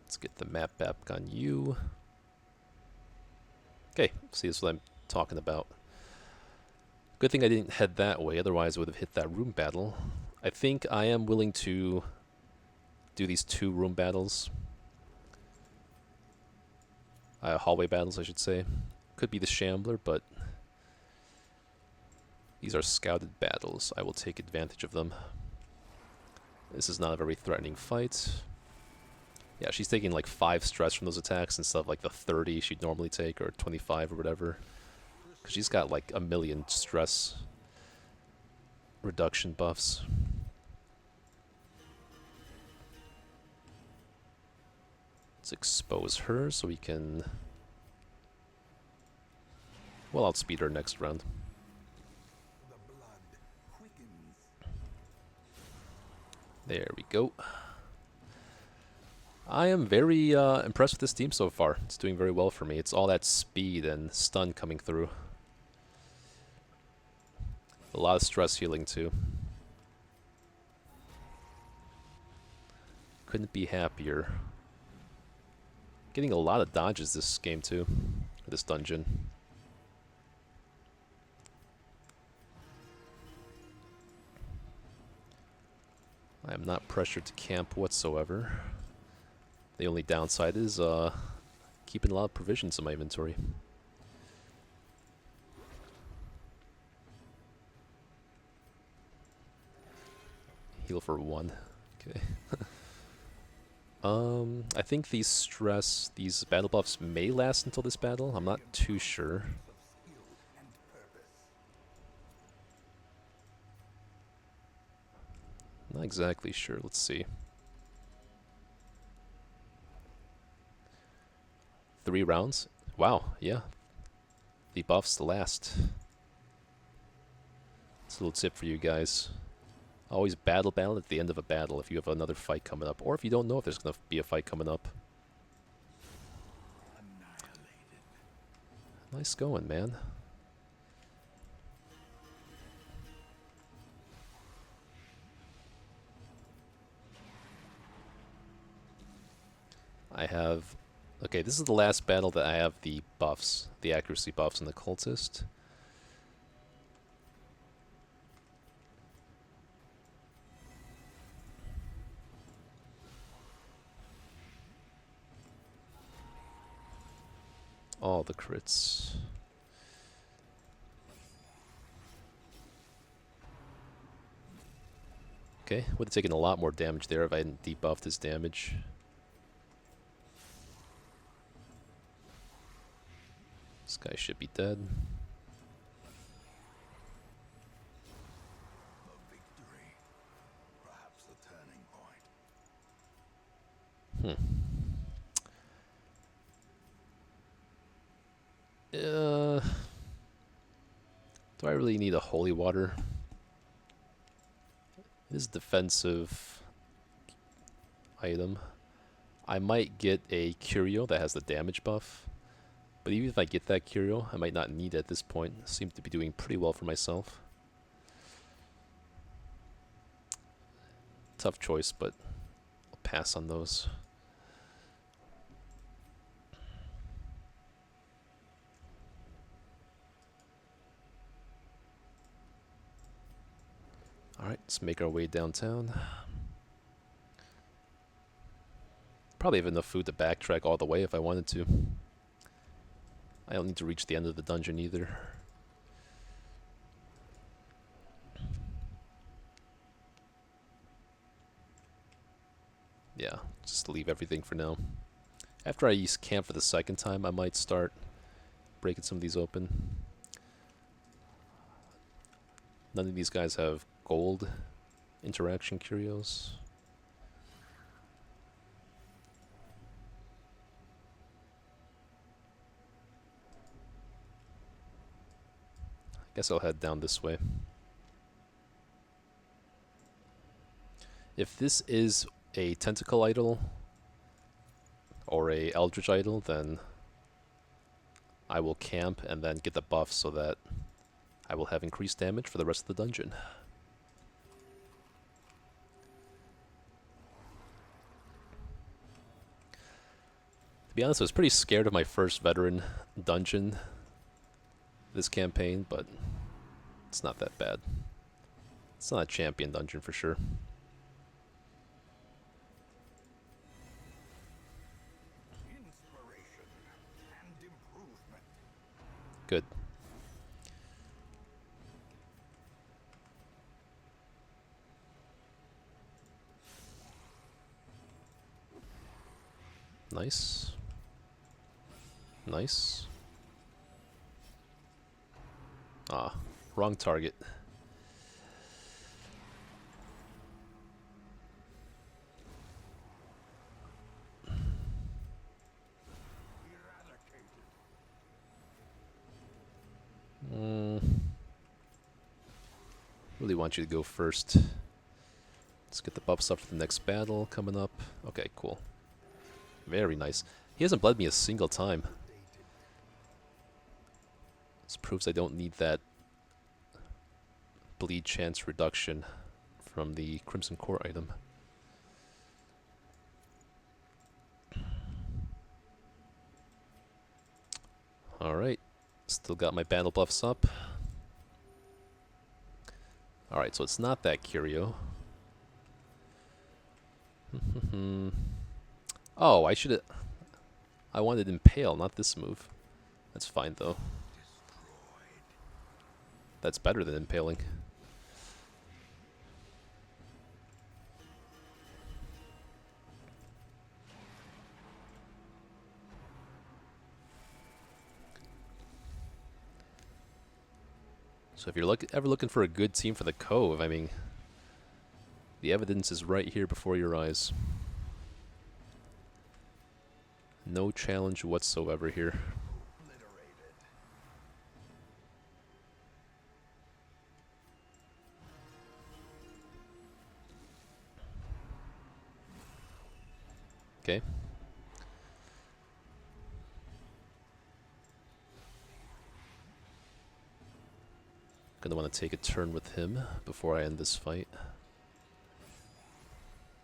Let's get the map back on you. Okay, see, this is what I'm talking about. Good thing I didn't head that way, otherwise I would have hit that room battle. I think I am willing to do these 2 room battles. Hallway battles, I should say. Could be the Shambler, but these are scouted battles. I will take advantage of them. This is not a very threatening fight. Yeah, she's taking like 5 stress from those attacks instead of like the 30 she'd normally take, or 25 or whatever. Because she's got like a million stress reduction buffs. Let's expose her so we can... Well, outspeed her next round. There we go. I am very impressed with this team so far. It's doing very well for me. It's all that speed and stun coming through. A lot of stress healing too. Couldn't be happier. Getting a lot of dodges this game too. This dungeon. I am not pressured to camp whatsoever. The only downside is keeping a lot of provisions in my inventory. Heal for 1. Okay. I think these battle buffs may last until this battle. I'm not too sure. Not exactly sure. Let's see. 3 rounds? Wow, yeah. The buffs last. It's a little tip for you guys. Always battle at the end of a battle if you have another fight coming up, or if you don't know if there's going to be a fight coming up. Nice going, man. I have... Okay, this is the last battle that I have the buffs, the accuracy buffs on the cultist. all the crits. Okay, would have taken a lot more damage there if I hadn't debuffed his damage. This guy should be dead. A victory. Perhaps the turning point. Do I really need a holy water? It is a defensive item. I might get a curio that has the damage buff. But even if I get that curio, I might not need it at this point. Seem to be doing pretty well for myself. Tough choice, but I'll pass on those. Alright, let's make our way downtown. Probably have enough food to backtrack all the way if I wanted to. I don't need to reach the end of the dungeon either. Yeah, just leave everything for now. After I use camp for the second time, I might start breaking some of these open. None of these guys have gold interaction curios. Guess I'll head down this way. If this is a tentacle idol or a eldritch idol, then I will camp and then get the buff so that I will have increased damage for the rest of the dungeon. To be honest, I was pretty scared of my first veteran dungeon this campaign, but it's not that bad. It's not a champion dungeon for sure. Inspiration and improvement. Good. Nice. Nice. Ah, wrong target. Really want you to go first. Let's get the buffs up for the next battle coming up. Okay, cool. Very nice. He hasn't bled me a single time. This proves I don't need that bleed chance reduction from the Crimson Core item. Alright. Still got my battle buffs up. Alright, so it's not that curio. Oh, I should have... I wanted Impale, not this move. That's fine, though. That's better than Impaling. So if you're ever looking for a good team for the Cove, I mean, the evidence is right here before your eyes. No challenge whatsoever here. Okay. Gonna want to take a turn with him before I end this fight.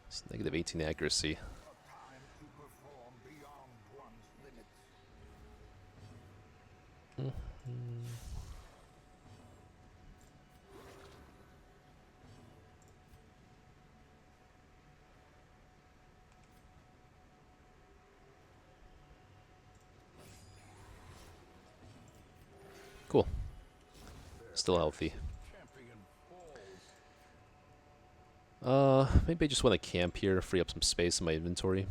It's negative 18 accuracy. Cool. Still healthy. Champion falls. Maybe I just want to camp here, free up some space in my inventory.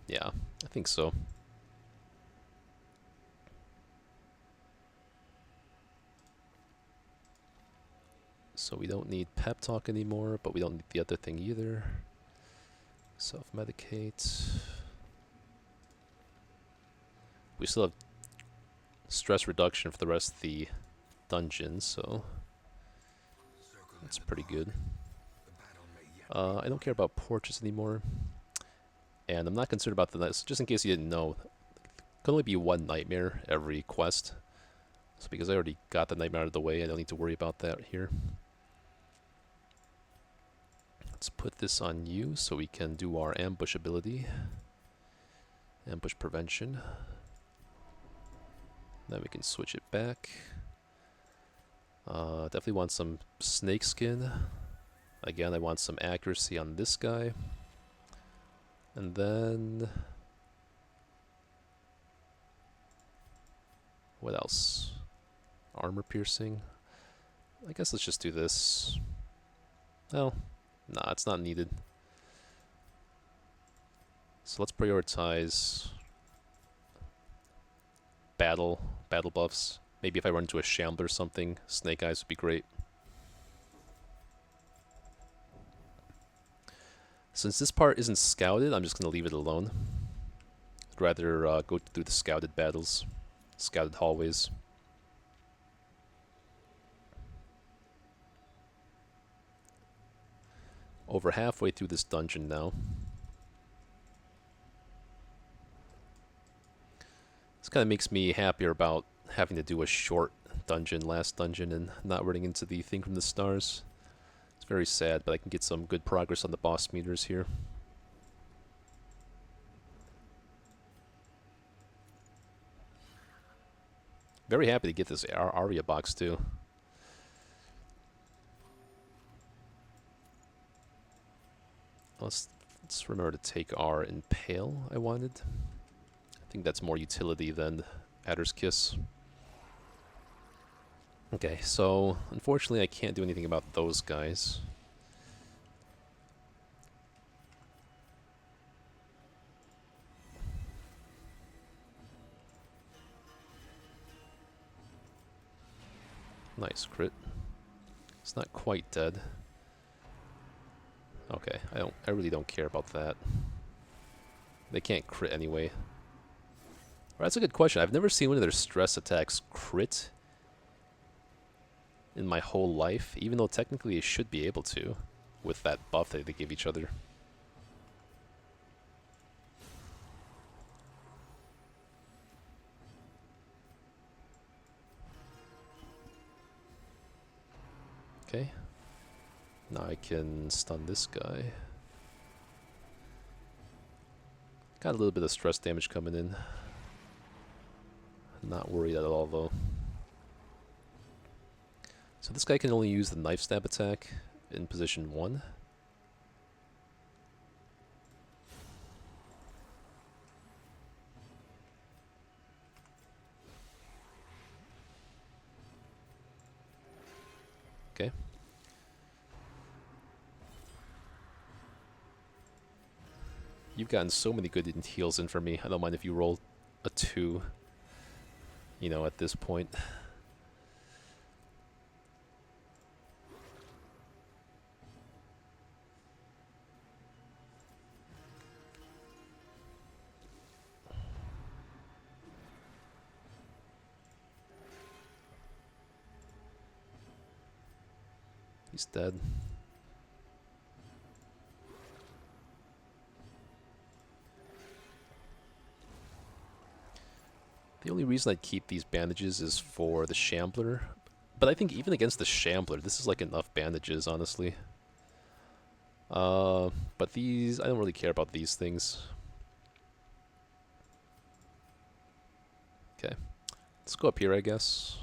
Yeah, I think so. So we don't need pep talk anymore, but we don't need the other thing either. Self-medicate. We still have stress reduction for the rest of the dungeon, so that's pretty good. I don't care about portraits anymore. And I'm not concerned about the nights, just in case you didn't know. It can only be one nightmare every quest. So because I already got the nightmare out of the way, I don't need to worry about that here. Let's put this on you so we can do our ambush ability. Ambush prevention. Then we can switch it back. Definitely want some snake skin. Again, I want some accuracy on this guy. And then... what else? Armor piercing. I guess let's just do this. Well, nah, it's not needed. So let's prioritize battle buffs. Maybe if I run into a Shambler or something, Snake Eyes would be great. Since this part isn't scouted, I'm just going to leave it alone. I'd rather go through the scouted battles, scouted hallways. Over halfway through this dungeon now. This kind of makes me happier about having to do a short dungeon, last dungeon, and not running into the thing from the stars. It's very sad, but I can get some good progress on the boss meters here. Very happy to get this Aria box too. Let's remember to take our Impale I wanted. I think that's more utility than Adder's Kiss. Okay, so unfortunately I can't do anything about those guys. Nice crit. It's not quite dead. Okay, I really don't care about that. They can't crit anyway. Well, that's a good question. I've never seen one of their stress attacks crit in my whole life, even though technically it should be able to with that buff that they give each other. Okay. Now I can stun this guy. Got a little bit of stress damage coming in. Not worried at all though. So this guy can only use the knife stab attack in position 1. Okay. You've gotten so many good heals in for me. I don't mind if you roll a 2, you know, at this point. He's dead. The only reason I'd keep these bandages is for the Shambler. But I think even against the Shambler, this is like enough bandages, honestly. But these, I don't really care about these things. Okay. Let's go up here, I guess.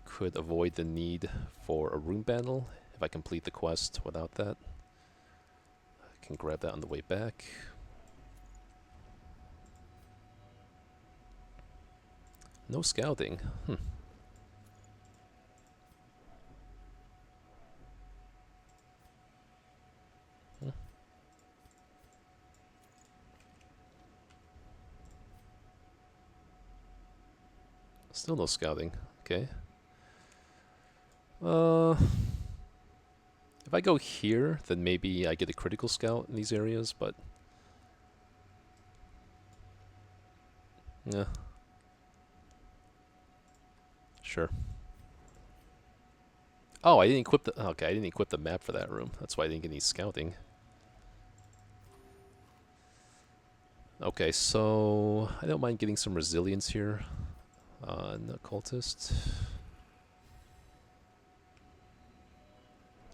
Could avoid the need for a room battle if I complete the quest without that. I can grab that on the way back. No scouting. Still no scouting. Okay. If I go here, then maybe I get a critical scout in these areas, but yeah. Sure. Oh, I didn't equip the... Okay, I didn't equip the map for that room. That's why I didn't get any scouting. Okay, so... I don't mind getting some resilience here. An occultist.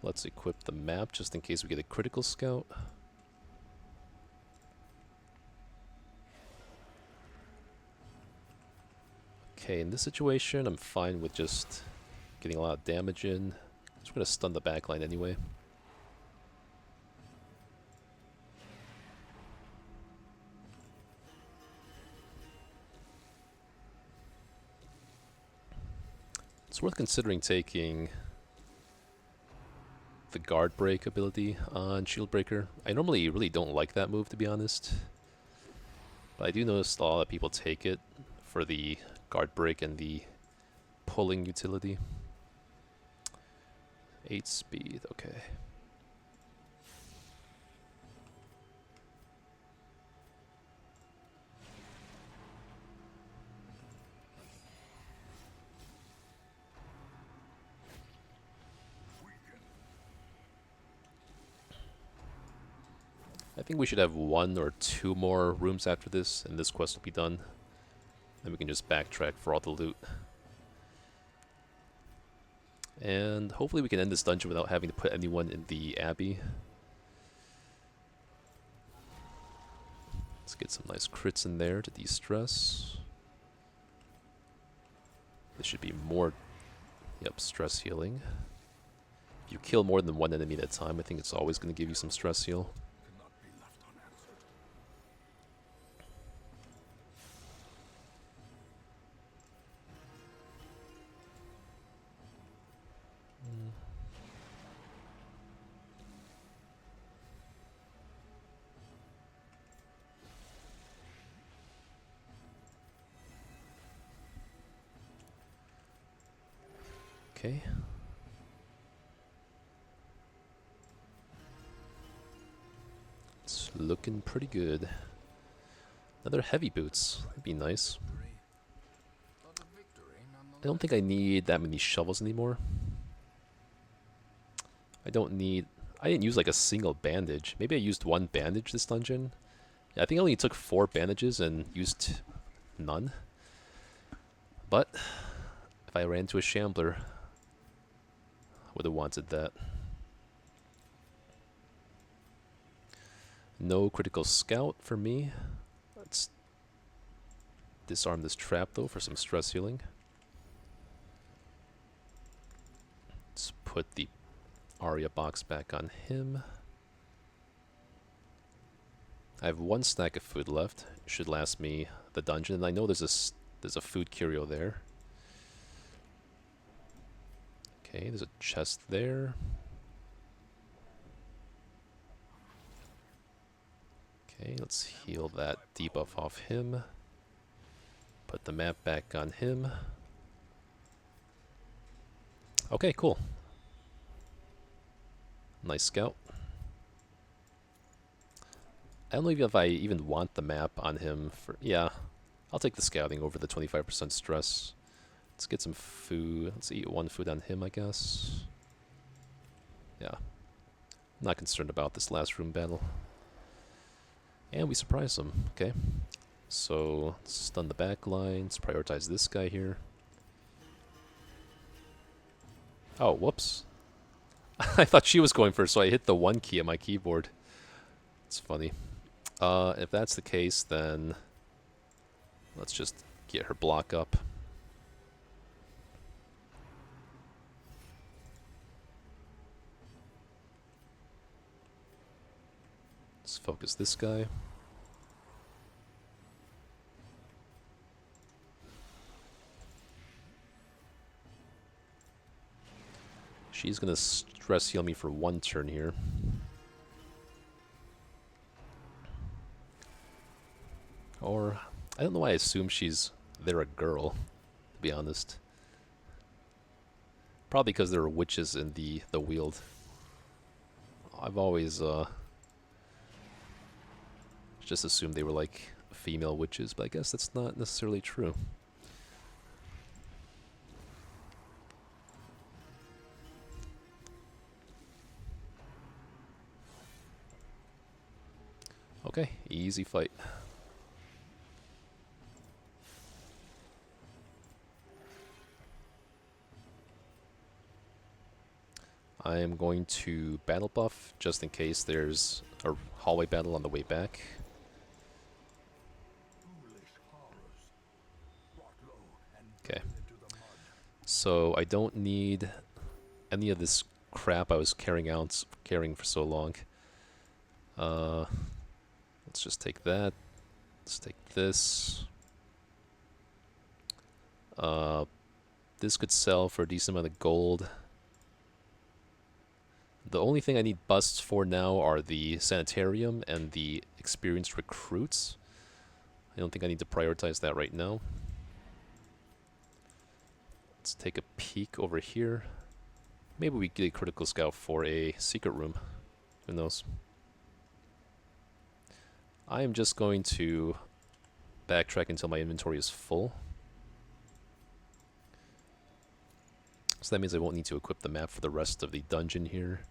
Let's equip the map just in case we get a critical scout. Okay, in this situation, I'm fine with just getting a lot of damage in. Just gonna stun the backline anyway. It's worth considering taking the guard break ability on Shield Breaker. I normally really don't like that move, to be honest. But I do notice a lot of people take it for the guard break and the pulling utility. 8 speed, okay. I think we should have 1 or 2 more rooms after this, and this quest will be done. Then we can just backtrack for all the loot. And hopefully we can end this dungeon without having to put anyone in the Abbey. Let's get some nice crits in there to de-stress. This should be more, stress healing. If you kill more than 1 enemy at a time, I think it's always going to give you some stress heal. Cannot be left unanswered. Okay. It's looking pretty good. Another heavy boots. That'd be nice. But a victory I don't think I need that many shovels anymore. I didn't use like a single bandage. Maybe I used 1 bandage this dungeon. Yeah, I think I only took 4 bandages and used none. But if I ran into a shambler, I would have wanted that. No critical scout for me. Let's disarm this trap though for some stress healing. Let's put the Aria box back on him. I have 1 stack of food left. It should last me the dungeon, and I know there's a food curio there. Okay, there's a chest there. Okay, let's heal that debuff off him. Put the map back on him. Okay, cool. Nice scout. I don't know if I even want the map on him for... Yeah, I'll take the scouting over the 25% stress. Let's get some food. Let's eat 1 food on him, I guess. Yeah. I'm not concerned about this last room battle. And we surprise him. Okay. So, let's stun the back lines. Prioritize this guy here. Oh, whoops. I thought she was going first, so I hit the 1 key on my keyboard. It's funny. If that's the case, then let's just get her block up. Let's focus this guy. She's gonna stress heal me for 1 turn here. Or, I don't know why I assume they're a girl, to be honest. Probably because there are witches in the Weald. I've always just assumed they were like female witches, but I guess that's not necessarily true. Okay, easy fight. I am going to battle buff just in case there's a hallway battle on the way back. Okay. So I don't need any of this crap I was carrying for so long. Let's just take that. Let's take this. This could sell for a decent amount of gold. The only thing I need busts for now are the sanitarium and the experienced recruits. I don't think I need to prioritize that right now. Let's take a peek over here. Maybe we get a critical scout for a secret room. Who knows? I am just going to backtrack until my inventory is full. So that means I won't need to equip the map for the rest of the dungeon here.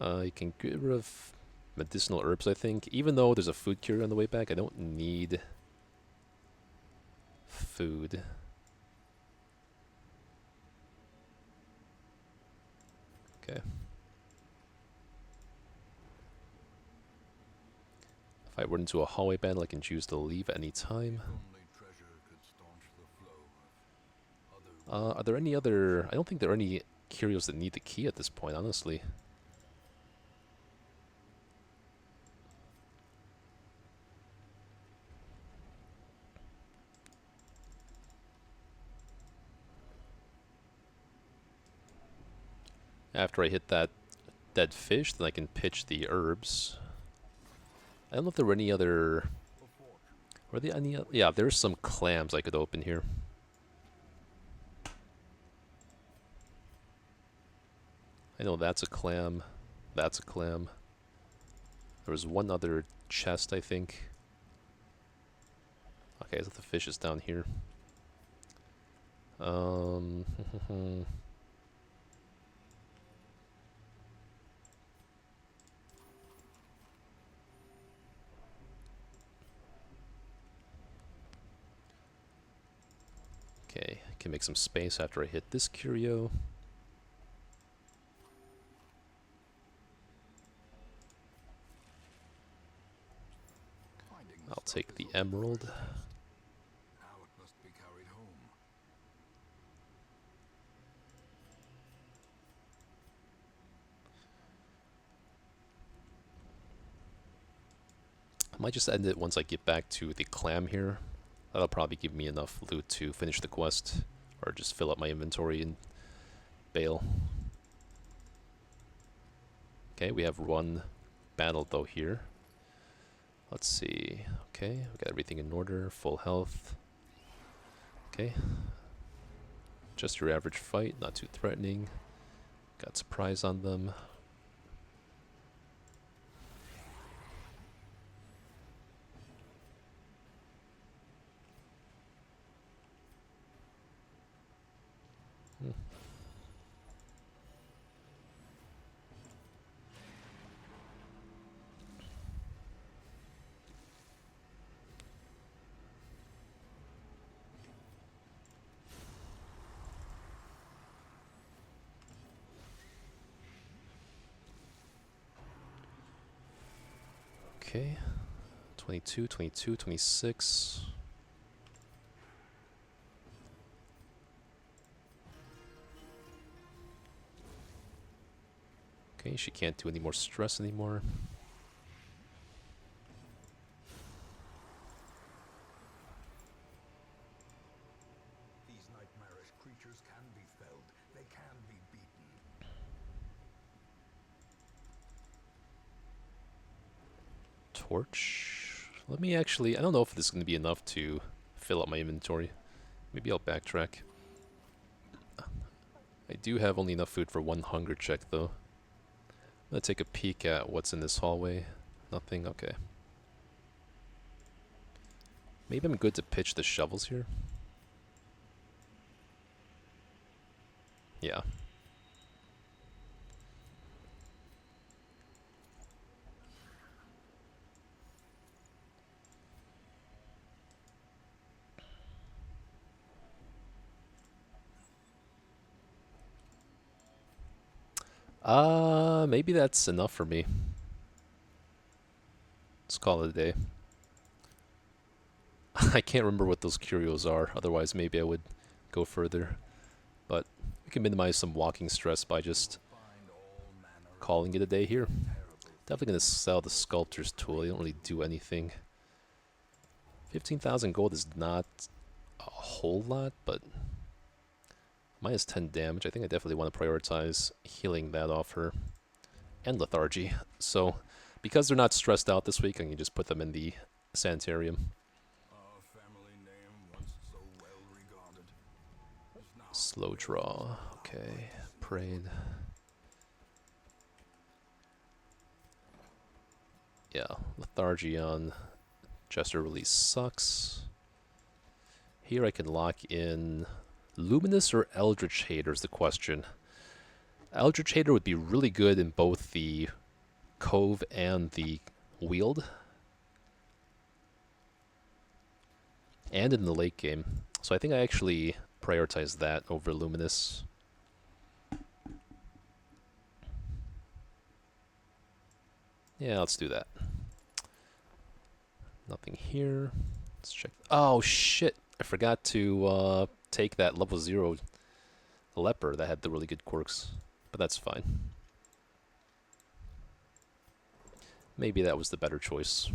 You can get rid of medicinal herbs, I think. Even though there's a food cure on the way back, I don't need food. Okay. If I run into a hallway battle, I can choose to leave at any time. Are there any other... I don't think there are any curios that need the key at this point, honestly. After I hit that dead fish, then I can pitch the herbs. I don't know if there were any other... Were there any... Yeah, there's some clams I could open here. I know that's a clam. That's a clam. There was one other chest, I think. Okay, so the fish is down here. Okay, can make some space after I hit this curio. I'll take the emerald. I might just end it once I get back to the clam here. That'll probably give me enough loot to finish the quest, or just fill up my inventory and bail. Okay, we have one battle though here. Let's see. Okay, we got everything in order, full health. Okay. Just your average fight, not too threatening. Got surprise on them. Okay, 22, 22, 26. Okay, she can't do any more stress anymore. torch. Let me actually... I don't know if this is going to be enough to fill up my inventory. Maybe I'll backtrack. I do have only enough food for one hunger check, though. I'm going to take a peek at what's in this hallway. Nothing? Okay. Maybe I'm good to pitch the shovels here. Yeah. Maybe that's enough for me. Let's call it a day. I can't remember what those curios are, otherwise maybe I would go further. But we can minimize some walking stress by just calling it a day here. Definitely going to sell the sculptor's tool. You don't really do anything. 15,000 gold is not a whole lot, but minus 10 damage. I think I definitely want to prioritize healing that off her. And lethargy. So, because they're not stressed out this week, I can just put them in the sanitarium. Slow draw. Okay. Prayed. Yeah, lethargy on Jester really sucks. Here I can lock in Luminous or Eldritch Hater is the question. Eldritch Hater would be really good in both the Cove and the Weald. And in the late game. So I think I actually prioritize that over Luminous. Yeah, let's do that. Nothing here. Let's check. Oh, shit. I forgot to take that level 0 leper that had the really good quirks. But that's fine. Maybe that was the better choice.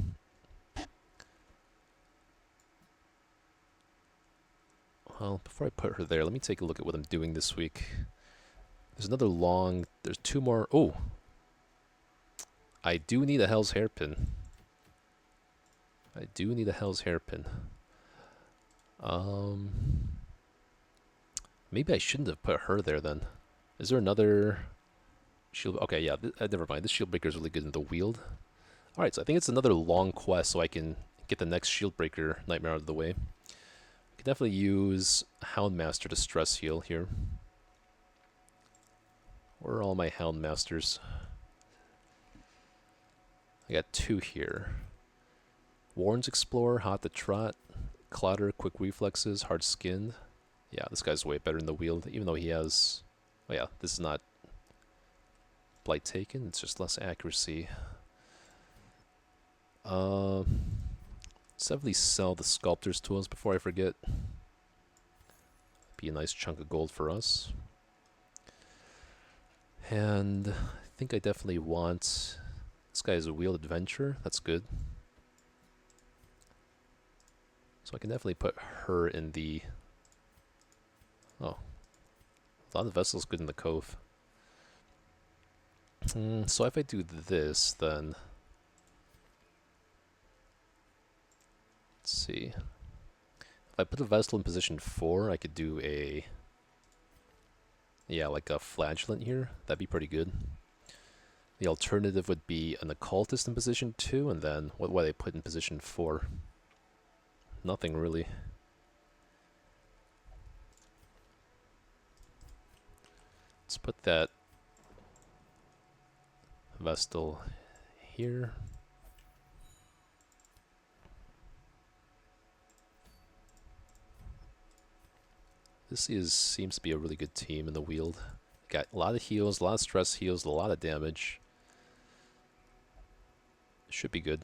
Well, before I put her there, let me take a look at what I'm doing this week. There's another long... There's 2 more... Oh! I do need a Hell's Hairpin. I do need a Hell's Hairpin. Maybe I shouldn't have put her there then. Is there another shield? Okay, yeah, never mind. This shield breaker is really good in the Weald. Alright, so I think it's another long quest so I can get the next shield breaker nightmare out of the way. I could definitely use Houndmaster to stress heal here. Where are all my Houndmasters? I got 2 here. Warren's Explorer, Hot to Trot, Clotter, Quick Reflexes, Hard Skinned. Yeah, this guy's way better in the Weald, even though he has... Oh yeah, this is not Blight Taken, it's just less accuracy. Let's definitely sell the Sculptor's Tools before I forget. Be a nice chunk of gold for us. And I think I definitely want... This guy is a Weald Adventure, that's good. So I can definitely put her in the... Oh. A lot of vessels good in the Cove. So if I do this, then... Let's see. If I put a vessel in position 4, I could do a... Yeah, like a Flagellant here. That'd be pretty good. The alternative would be an Occultist in position 2, and then what would I put in position 4? Nothing really. Let's put that Vestal here. This seems to be a really good team in the Weald. Got a lot of heals, a lot of stress heals, a lot of damage. Should be good.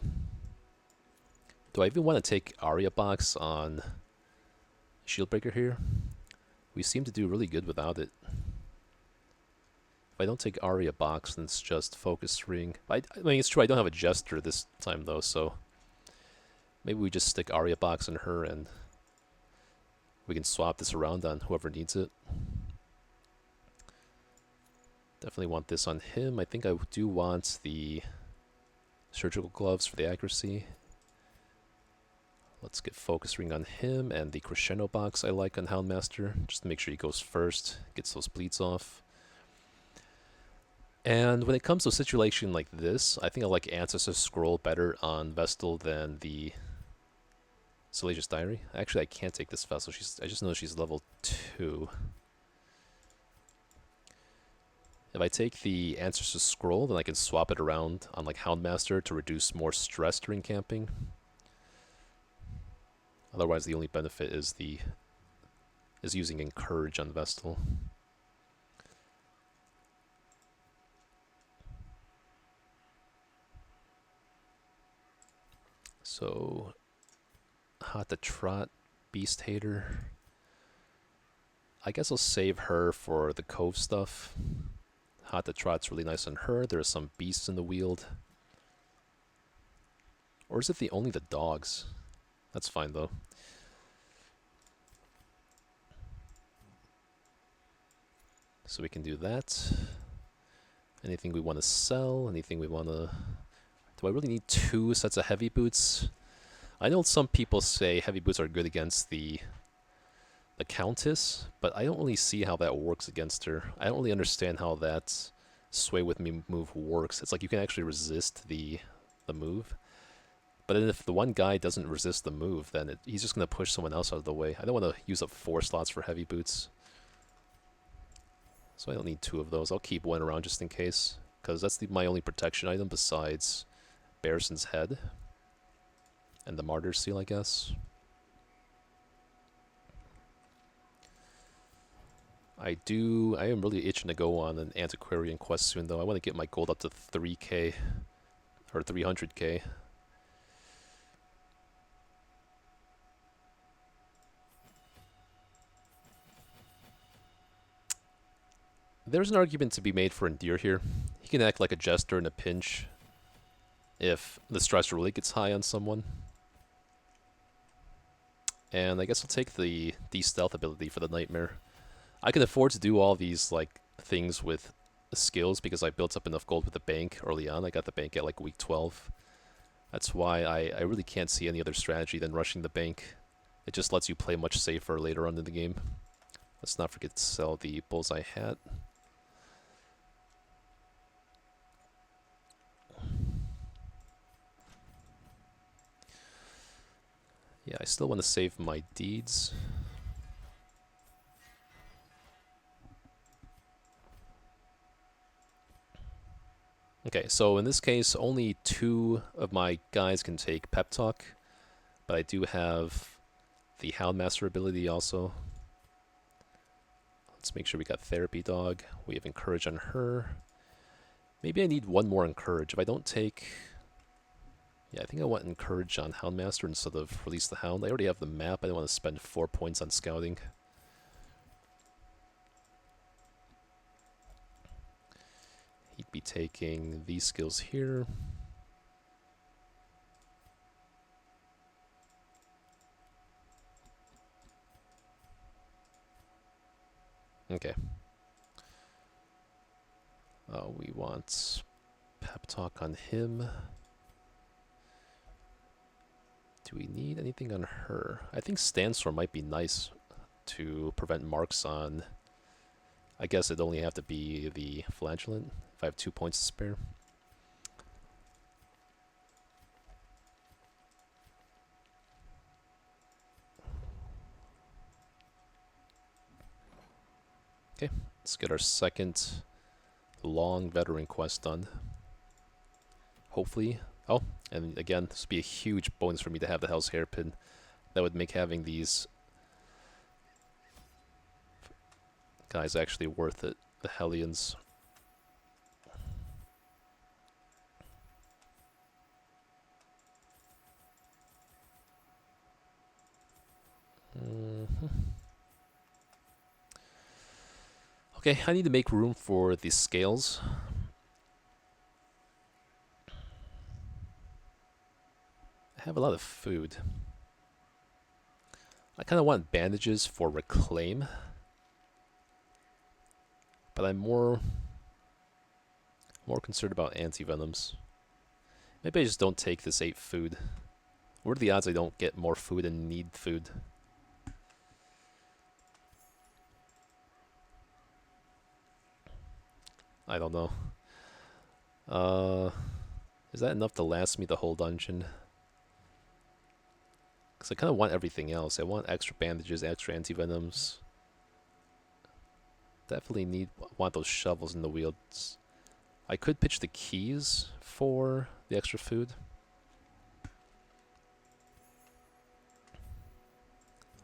Do I even want to take Aria Box on Shieldbreaker here? We seem to do really good without it. If I don't take Aria Box, then it's just Focus Ring. I mean, it's true, I don't have a Jester this time, though, so... Maybe we just stick Aria Box on her, and... we can swap this around on whoever needs it. Definitely want this on him. I think I do want the Surgical gloves for the accuracy. Let's get focus ring on him, and the crescendo box I like on Houndmaster, just to make sure he goes first, gets those bleeds off. And when it comes to a situation like this, I think I like Ancestor's Scroll better on Vestal than the Salacious Diary. Actually, I can't take this Vestal. I just know she's level 2. If I take the Ancestor's Scroll, then I can swap it around on like Houndmaster to reduce more stress during camping. Otherwise, the only benefit is using Encourage on Vestal. So, Hot to Trot, Beast Hater. I guess I'll save her for the Cove stuff. Hot to Trot's really nice on her. There are some beasts in the Weald. Or is it only the dogs? That's fine though. So we can do that. Anything we want to sell? Anything we want to... Do I really need 2 sets of heavy boots? I know some people say heavy boots are good against the Countess, but I don't really see how that works against her. I don't really understand how that sway with me move works. It's like you can actually resist the move. But then if the one guy doesn't resist the move, then he's just going to push someone else out of the way. I don't want to use up 4 slots for heavy boots. So I don't need 2 of those. I'll keep one around just in case, because that's my only protection item besides Barrison's Head and the Martyr's Seal, I guess. I am really itching to go on an antiquarian quest soon, though. I want to get my gold up to 3k, or 300k. There's an argument to be made for Endear here. He can act like a jester in a pinch if the stress really gets high on someone. And I guess I'll take the de-stealth ability for the Nightmare. I can afford to do all these like things with the skills because I built up enough gold with the bank early on. I got the bank at like week 12. That's why I really can't see any other strategy than rushing the bank. It just lets you play much safer later on in the game. Let's not forget to sell the Bullseye Hat. Yeah, I still want to save my deeds. Okay, so in this case, only 2 of my guys can take Pep Talk, but I do have the Houndmaster ability also. Let's make sure we got Therapy Dog. We have Encourage on her. Maybe I need 1 more Encourage. If I don't take... Yeah, I think I want Encourage on Houndmaster instead of Release the Hound. I already have the map. I don't want to spend 4 points on scouting. He'd be taking these skills here. Okay. We want Pep Talk on him. Do we need anything on her? I think Standstorm might be nice to prevent marks on... I guess it'd only have to be the Flagellant if I have 2 points to spare. Okay, let's get our second long veteran quest done. Hopefully. Oh, and again, this would be a huge bonus for me to have the Hell's Hairpin. That would make having these guys actually worth it. The Hellions. Okay, I need to make room for the scales. I have a lot of food. I kind of want bandages for Reclaim. But I'm more concerned about anti-venoms. Maybe I just don't take this 8 food. What are the odds I don't get more food and need food? I don't know. Is that enough to last me the whole dungeon? Because I kind of want everything else. I want extra bandages, extra anti-venoms. Definitely want those shovels in the wheels. I could pitch the keys for the extra food.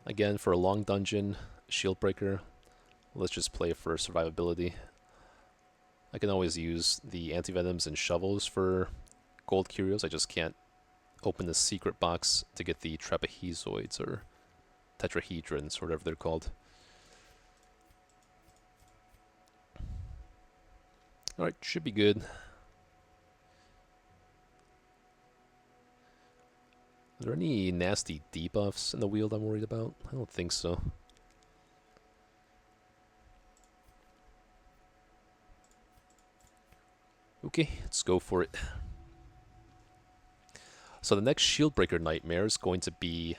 Again, for a long dungeon, shield breaker, let's just play for survivability. I can always use the anti-venoms and shovels for gold curios. I just can't open the secret box to get the trapezoids or tetrahedrons or whatever they're called. Alright, should be good. Are there any nasty debuffs in the wheel I'm worried about? I don't think so. Okay, let's go for it. So the next Shieldbreaker Nightmare is going to be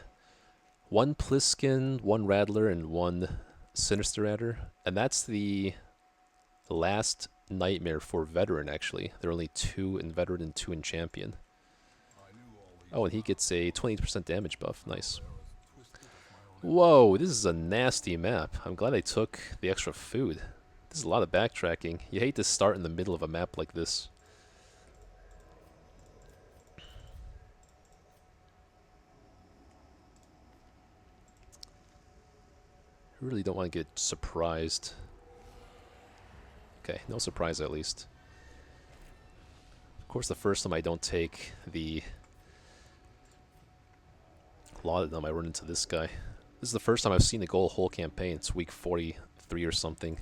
1 Pliskin, 1 Rattler, and 1 Sinister Adder. And that's the last Nightmare for Veteran, actually. There are only 2 in Veteran and 2 in Champion. Oh, and he gets a 20% damage buff. Nice. Whoa, this is a nasty map. I'm glad I took the extra food. This is a lot of backtracking. You hate to start in the middle of a map like this. I really don't want to get surprised. Okay, no surprise at least. Of course, the first time I don't take the Laudanum, I run into this guy. This is the first time I've seen the goal whole campaign. It's week 43 or something.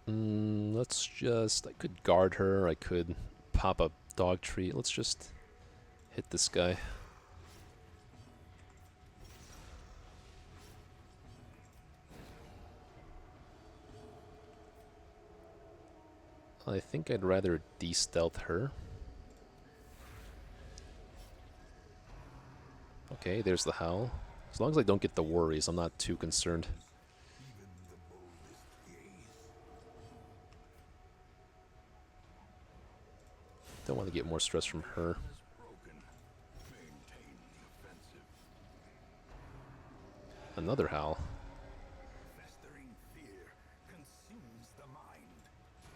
Let's just... I could guard her. I could pop a dog tree. Let's just hit this guy. I think I'd rather de-stealth her. Okay, there's the howl. As long as I don't get the worries, I'm not too concerned. Don't want to get more stress from her. Another howl.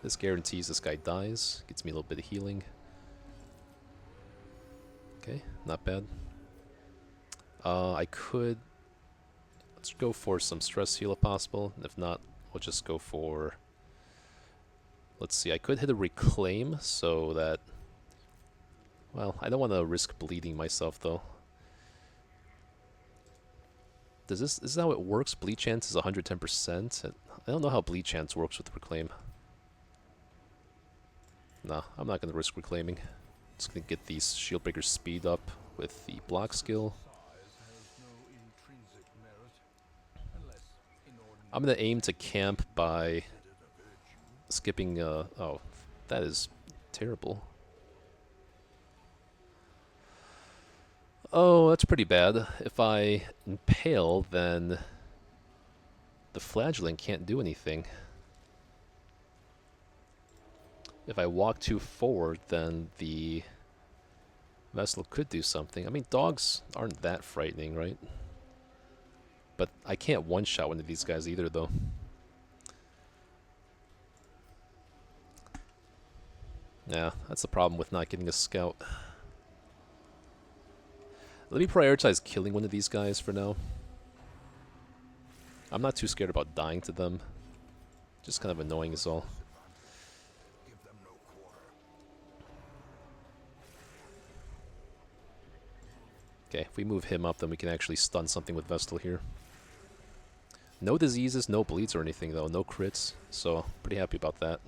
This guarantees this guy dies. Gets me a little bit of healing. Okay, not bad. I could... Let's go for some stress heal if possible. If not, we'll just go for... Let's see, I could hit a reclaim so that... Well, I don't want to risk bleeding myself though. Does this... Is this how it works? Bleed chance is 110%? I don't know how bleed chance works with reclaim. No, I'm not going to risk reclaiming. Just going to get these Shieldbreakers speed up with the block skill. I'm going to aim to camp by skipping... oh, that is terrible. Oh, that's pretty bad. If I impale, then the flagellant can't do anything. If I walk too forward, then the vessel could do something. I mean, dogs aren't that frightening, right? But I can't one-shot one of these guys either, though. Yeah, that's the problem with not getting a scout. Let me prioritize killing one of these guys for now. I'm not too scared about dying to them. Just kind of annoying is all. Okay, if we move him up, then we can actually stun something with Vestal here. No diseases, no bleeds or anything, though. No crits, so pretty happy about that.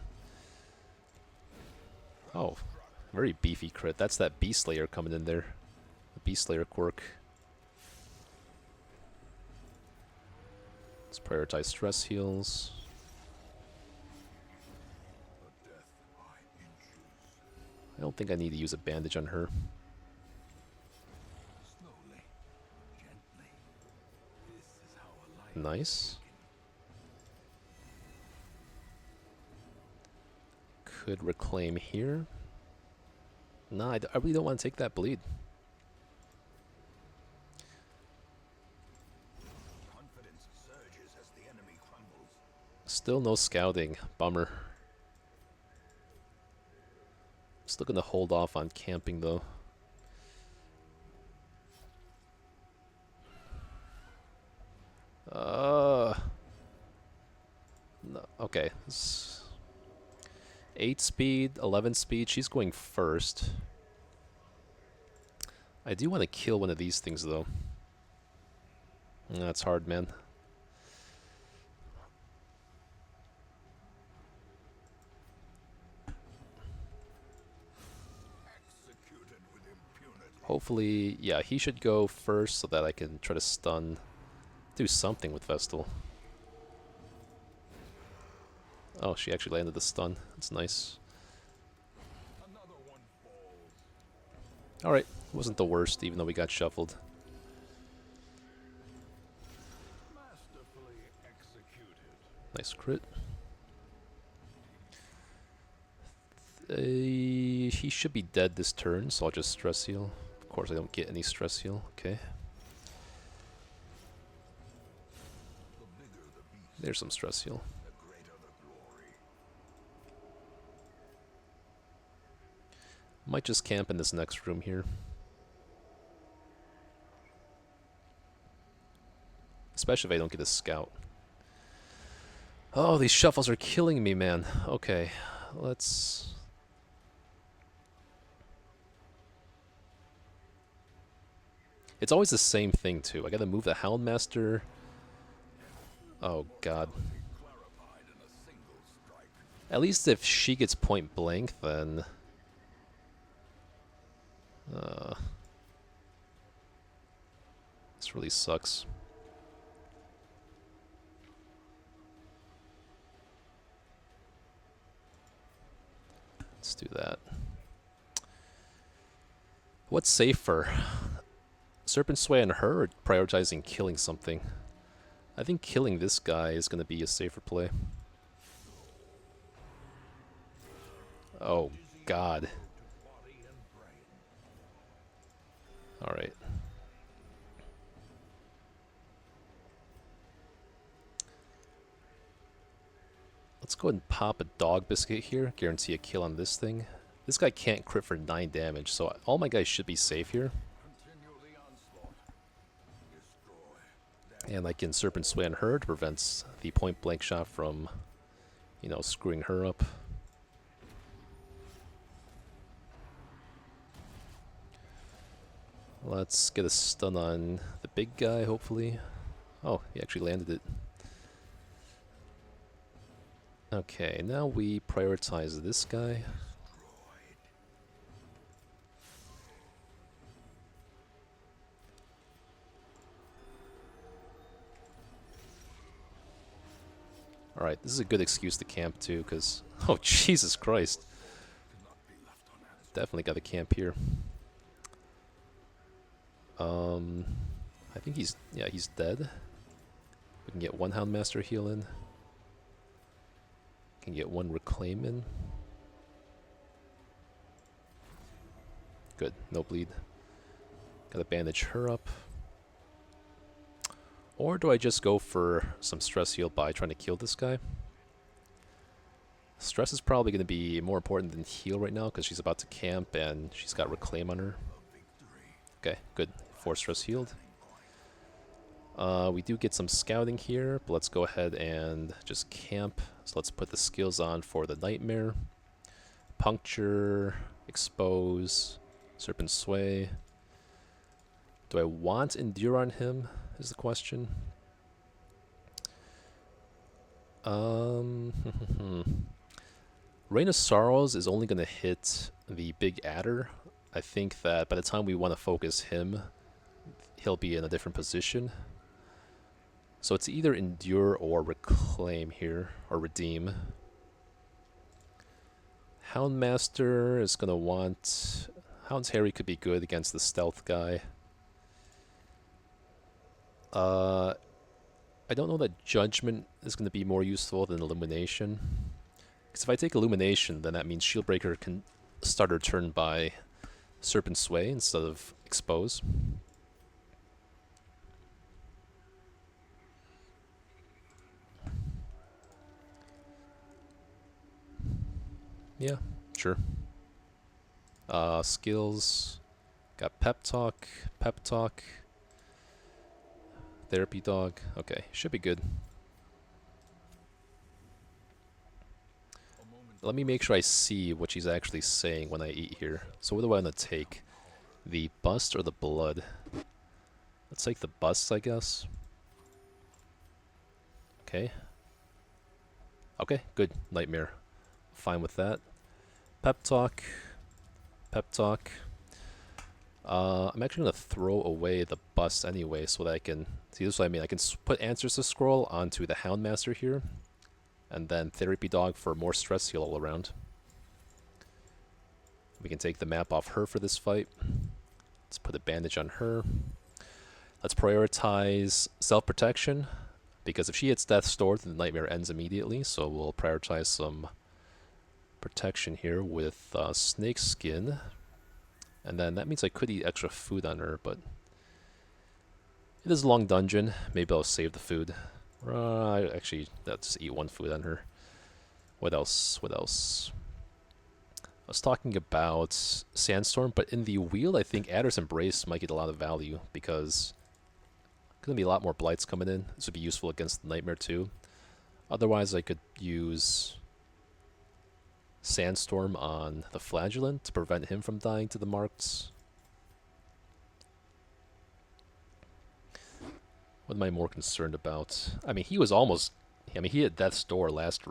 Oh, very beefy crit. That's that Beast Slayer coming in there. The Beast Slayer quirk. Let's prioritize stress heals. I don't think I need to use a bandage on her. Slowly, gently. This is how a life Nice. Could reclaim here. Nah, I really don't want to take that bleed. confidence surges as the enemy crumbles. Still no scouting. Bummer. Still gonna hold off on camping though. No, okay. 8 speed, 11 speed. She's going first. I do want to kill one of these things though. That's hard, man. Executed with impunity. Hopefully, yeah, he should go first so that I can try to stun. Do something with Vestal. Oh, she actually landed the stun. That's nice. Another one falls. Alright, wasn't the worst, even though we got shuffled. Masterfully executed. Nice crit. He should be dead this turn, so I'll just stress heal. Of course, I don't get any stress heal. Okay. The bigger the beast, There's some stress heal. the greater the glory. Might just camp in this next room here. Especially if I don't get a scout. Oh, these shuffles are killing me, man. Okay, let's... It's always the same thing, too. I gotta move the Houndmaster. Oh, God. Clarified in a single strike. At least if she gets point blank, then... this really sucks. Let's do that. What's safer? Serpent Sway on her or prioritizing killing something? I think killing this guy is going to be a safer play. Oh, God. Alright. Let's go ahead and pop a dog biscuit here. Guarantee a kill on this thing. This guy can't crit for 9 damage, so all my guys should be safe here. Continue the onslaught. Destroy. And I can Serpent Sway on her to prevent the point blank shot from, you know, screwing her up. Let's get a stun on the big guy, hopefully. Oh, he actually landed it. Okay, now we prioritize this guy. Alright, this is a good excuse to camp too, because... Oh, Jesus Christ. Cannot be left unanswered. Definitely got to camp here. I think he's... Yeah, he's dead. We can get one Houndmaster heal in. Can get one Reclaim in. Good, no bleed. Gotta bandage her up. Or do I just go for some stress heal by trying to kill this guy? Stress is probably going to be more important than heal right now because she's about to camp and she's got Reclaim on her. Okay, good. 4 stress healed. We do get some scouting here, but let's go ahead and just camp. So let's put the skills on for the Nightmare. Puncture, Expose, Serpent Sway. Do I want Endure on him, is the question. Reign of Sorrows is only going to hit the big adder. I think that by the time we want to focus him, he'll be in a different position. So it's either Endure or Reclaim here, or Redeem. Houndmaster is gonna want... Hound's Harry could be good against the stealth guy. I don't know that Judgment is going to be more useful than Illumination. Because if I take Illumination, then that means Shieldbreaker can start her turn by Serpent Sway instead of Expose. Yeah, sure. Skills. Got Pep Talk, Therapy Dog. Okay, should be good. Let me make sure I see what she's actually saying when I eat here. So what do I want to take? The bust or the blood? Let's take the bust, I guess. Okay. Okay, good. Nightmare. Fine with that. Pep Talk. I'm actually going to throw away the bust anyway so that I can... See, this is what I mean. I can put Answers to Scroll onto the Houndmaster here. And then Therapy Dog for more stress heal all around. We can take the map off her for this fight. Let's put a bandage on her. Let's prioritize self-protection. Because if she hits Death's Door, then the Nightmare ends immediately. So we'll prioritize some protection here with Snake Skin. And then that means I could eat extra food on her, but it is a long dungeon. Maybe I'll save the food. Actually, let's just eat one food on her. What else? I was talking about Sandstorm, but in the wheel, I think Adder's Embrace might get a lot of value because there's going to be a lot more blights coming in. This would be useful against the Nightmare too. Otherwise, I could use Sandstorm on the Flagellant to prevent him from dying to the marks. What am I more concerned about? I mean, he was almost... I mean, he hit Death's Door last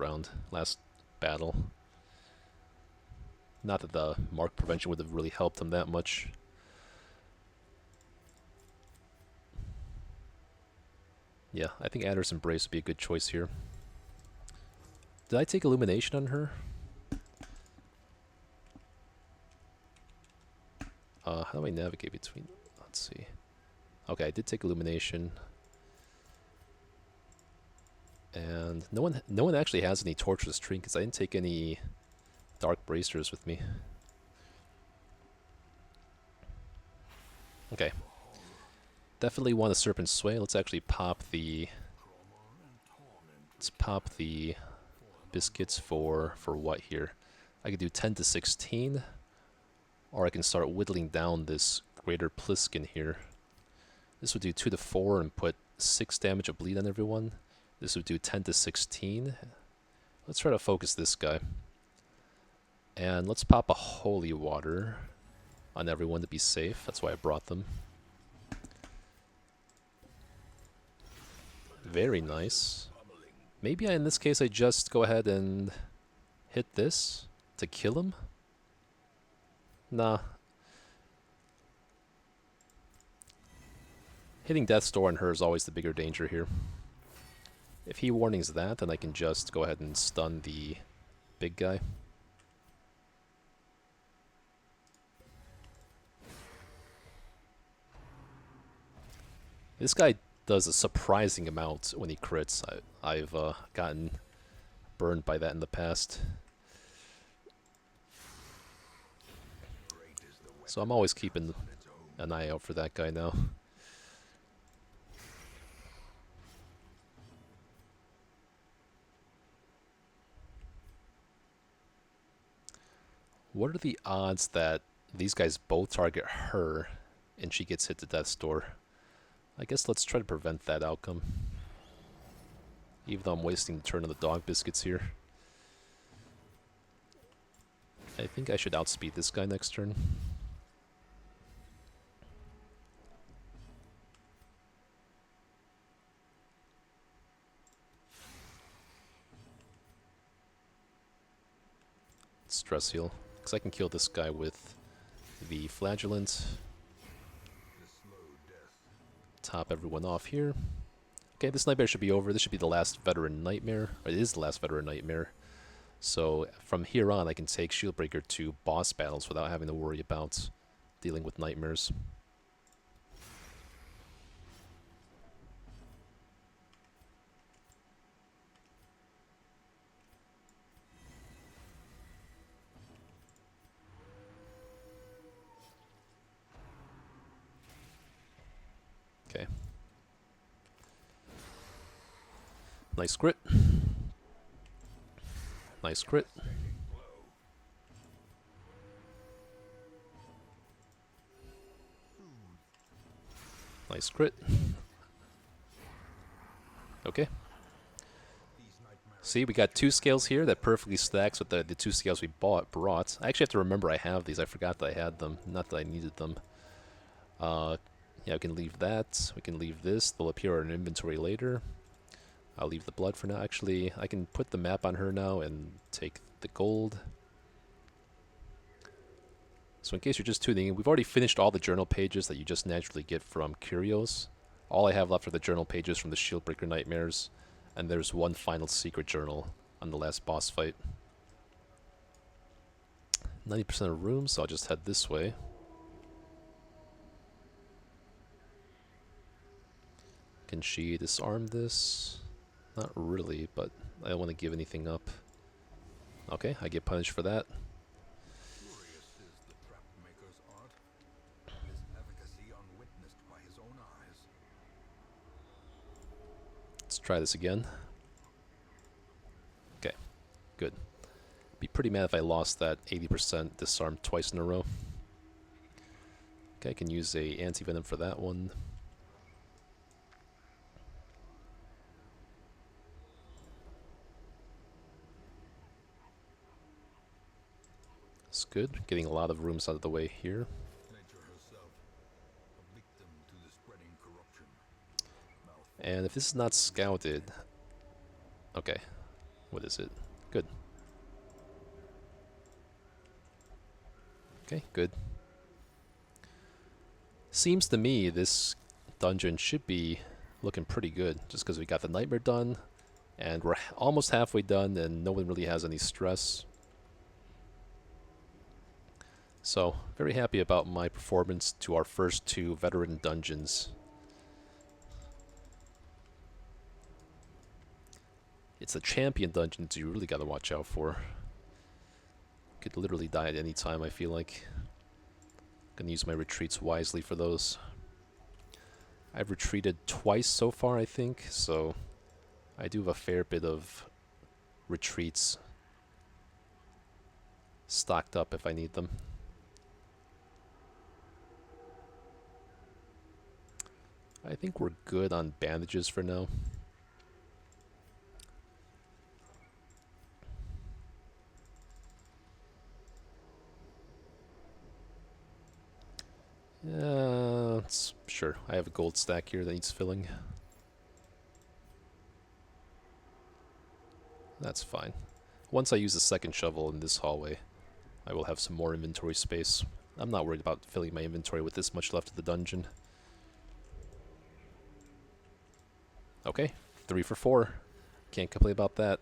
battle. Not that the mark prevention would have really helped him that much. Yeah, I think Adder's Embrace would be a good choice here. Did I take Illumination on her? How do I navigate between... Let's see. Okay, I did take Illumination. And no one actually has any Torchless Tree because I didn't take any Dark Bracers with me. Okay. Definitely want a Serpent Sway. Let's actually pop the... Let's pop the biscuits for what here? I could do 10 to 16. Or I can start whittling down this Greater Pliskin here. This would do 2 to 4 and put 6 damage of bleed on everyone. This would do 10 to 16. Let's try to focus this guy. And let's pop a Holy Water on everyone to be safe. That's why I brought them. Very nice. Maybe in this case I just go ahead and hit this to kill him? Nah. Hitting Death's Door on her is always the bigger danger here. If he warnings that, then I can just go ahead and stun the big guy. This guy does a surprising amount when he crits. I've gotten burned by that in the past. So I'm always keeping an eye out for that guy now. What are the odds that these guys both target her and she gets hit to Death's Door? I guess let's try to prevent that outcome. Even though I'm wasting the turn of the dog biscuits here. I think I should outspeed this guy next turn. Stress heal. Because I can kill this guy with the Flagellant. Top everyone off here. Okay, this Nightmare should be over. This should be the last Veteran Nightmare. Or it is the last Veteran Nightmare. So from here on, I can take Shieldbreaker to boss battles without having to worry about dealing with nightmares. Okay. Nice crit. Nice crit. Nice crit. Okay. See, we got 2 scales here that perfectly stacks with the 2 scales we brought. I actually have to remember I have these. I forgot that I had them. Not that I needed them. Yeah, we can leave that. We can leave this. They'll appear in inventory later. I'll leave the blood for now. Actually, I can put the map on her now and take the gold. So in case you're just tuning in, we've already finished all the journal pages that you just naturally get from Curios. All I have left are the journal pages from the Shieldbreaker Nightmares, and there's one final secret journal on the last boss fight. 90% of room, so I'll just head this way. Can she disarm this? Not really, but I don't want to give anything up. Okay, I get punished for that. Curious is the trap maker's art. His efficacy unwitnessed by his own eyes. Let's try this again. Okay, good. Be pretty mad if I lost that 80% disarm twice in a row. Okay, I can use a anti-venom for that one. It's good. Getting a lot of rooms out of the way here. Nature herself, a victim to the spreading corruption. And if this is not scouted... Okay. What is it? Good. Okay, good. Seems to me this dungeon should be looking pretty good, just because we got the nightmare done, and we're almost halfway done, and no one really has any stress. So, very happy about my performance to our first 2 veteran dungeons. It's the champion dungeons you really gotta watch out for. Could literally die at any time, I feel like. Gonna use my retreats wisely for those. I've retreated twice so far, I think, so I do have a fair bit of retreats stocked up if I need them. I think we're good on bandages for now. Sure. I have a gold stack here that needs filling. That's fine. Once I use the second shovel in this hallway, I will have some more inventory space. I'm not worried about filling my inventory with this much left of the dungeon. Okay, 3 for 4. Can't complain about that.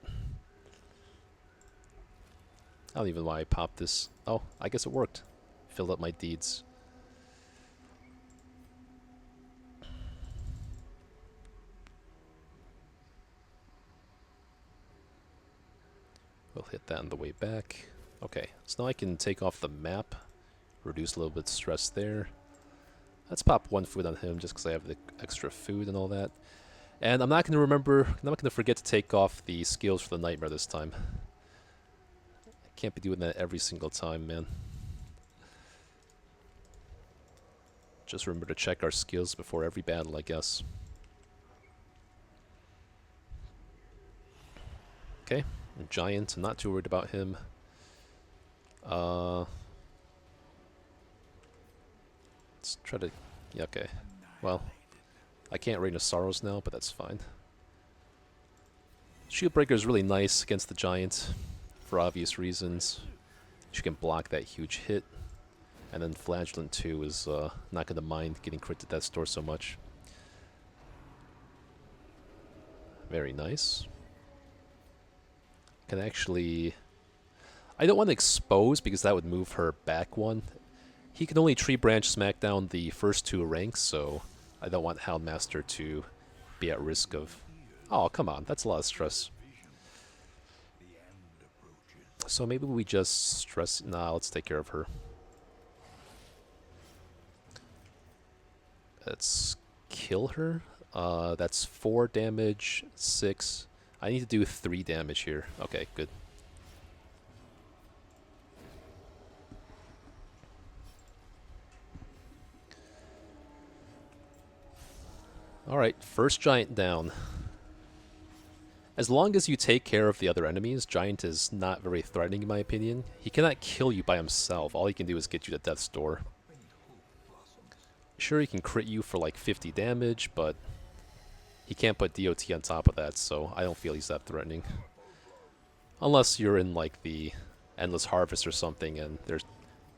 I don't even know why I popped this. Oh, I guess it worked. Filled up my deeds. We'll hit that on the way back. Okay, so now I can take off the map, reduce a little bit of stress there. Let's pop 1 food on him just because I have the extra food and all that. And I'm not going to forget to take off the skills for the nightmare this time. I can't be doing that every single time, man. Just remember to check our skills before every battle, I guess. Okay, Giant, I'm not too worried about him. Let's try to... Yeah, okay. Well, I can't Rain of Sorrows now, but that's fine. Shieldbreaker is really nice against the Giant, for obvious reasons. She can block that huge hit. And then Flagellant 2 is not going to mind getting crit at that store so much. Very nice. Can actually I don't want to expose because that would move her back one. He can only tree branch smack down the first two ranks, so I don't want Houndmaster to be at risk of... Oh, come on, that's a lot of stress. So maybe we just stress... Nah, let's take care of her. Let's kill her. That's 4 damage, 6. I need to do 3 damage here. Okay, good. Alright, first giant down. As long as you take care of the other enemies, Giant is not very threatening in my opinion. He cannot kill you by himself. All he can do is get you to death's door. Sure, he can crit you for like 50 damage, but he can't put DOT on top of that, so I don't feel he's that threatening. Unless you're in like the Endless Harvest or something and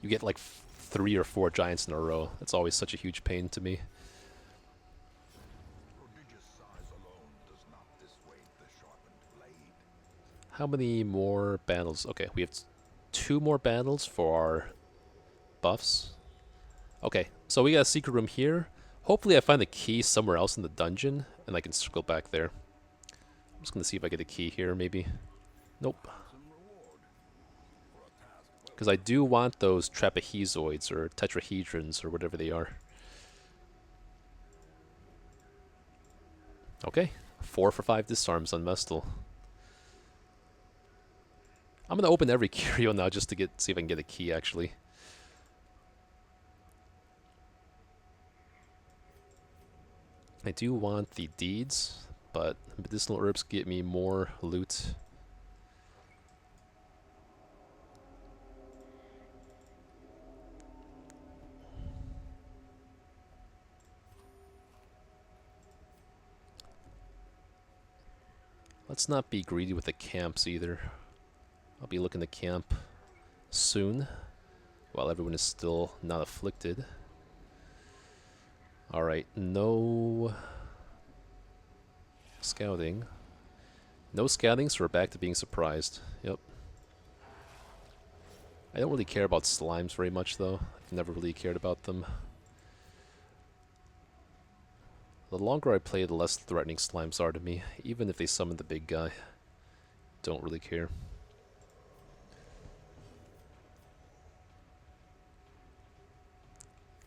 you get like 3 or 4 giants in a row. That's always such a huge pain to me. How many more battles? Okay, we have 2 more battles for our buffs. Okay, so we got a secret room here. Hopefully I find the key somewhere else in the dungeon, and I can circle back there. I'm just going to see if I get a key here, maybe. Nope. Because I do want those trapezoids, or tetrahedrons, or whatever they are. Okay, 4 for 5 disarms on Mestal. I'm going to open every curio now just to see if I can get a key, actually. I do want the deeds, but medicinal herbs get me more loot. Let's not be greedy with the camps either. I'll be looking to camp soon, while everyone is still not afflicted. Alright, no scouting. No scouting, so we're back to being surprised. Yep. I don't really care about slimes very much, though. I've never really cared about them. The longer I play, the less threatening slimes are to me, even if they summon the big guy. Don't really care.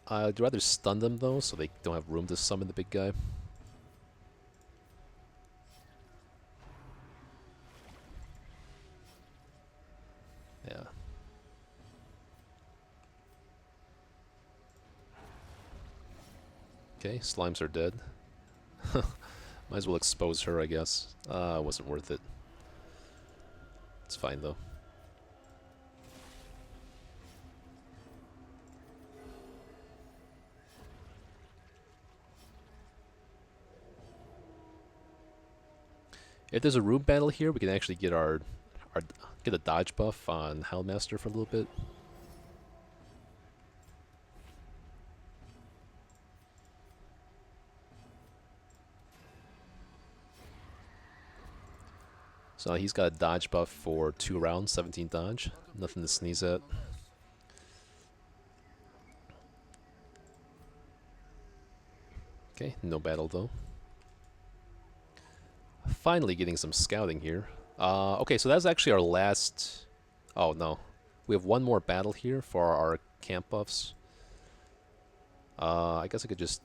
I'd rather stun them, though, so they don't have room to summon the big guy. Yeah. Okay, slimes are dead. Might as well expose her, I guess. It wasn't worth it. It's fine, though. If there's a room battle here, we can actually get get a dodge buff on Houndmaster for a little bit. So he's got a dodge buff for 2 rounds, 17 dodge. Nothing to sneeze at. Okay, no battle though. Finally getting some scouting here. Okay, so that's actually our last... Oh, no. We have 1 more battle here for our camp buffs. I guess I could just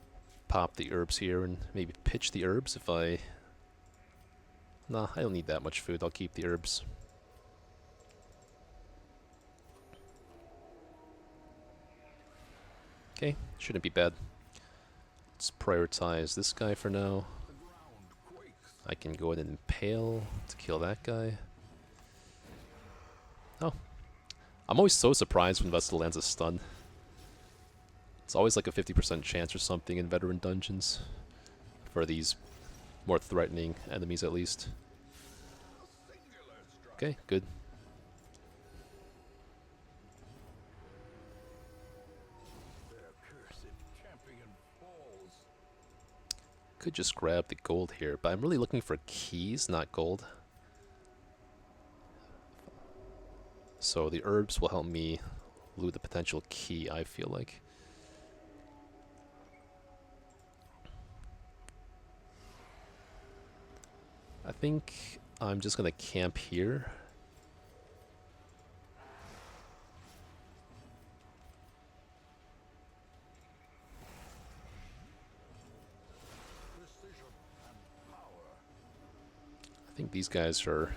pop the herbs here and maybe pitch the herbs if I... Nah, I don't need that much food. I'll keep the herbs. Okay, shouldn't be bad. Let's prioritize this guy for now. I can go ahead and impale to kill that guy. Oh. I'm always so surprised when Vestal lands a stun. It's always like a 50% chance or something in veteran dungeons. For these more threatening enemies at least. Okay, good. Could just grab the gold here, but I'm really looking for keys, not gold. So the herbs will help me loot the potential key, I feel like. I think I'm just gonna camp here. Precision and power. I think these guys are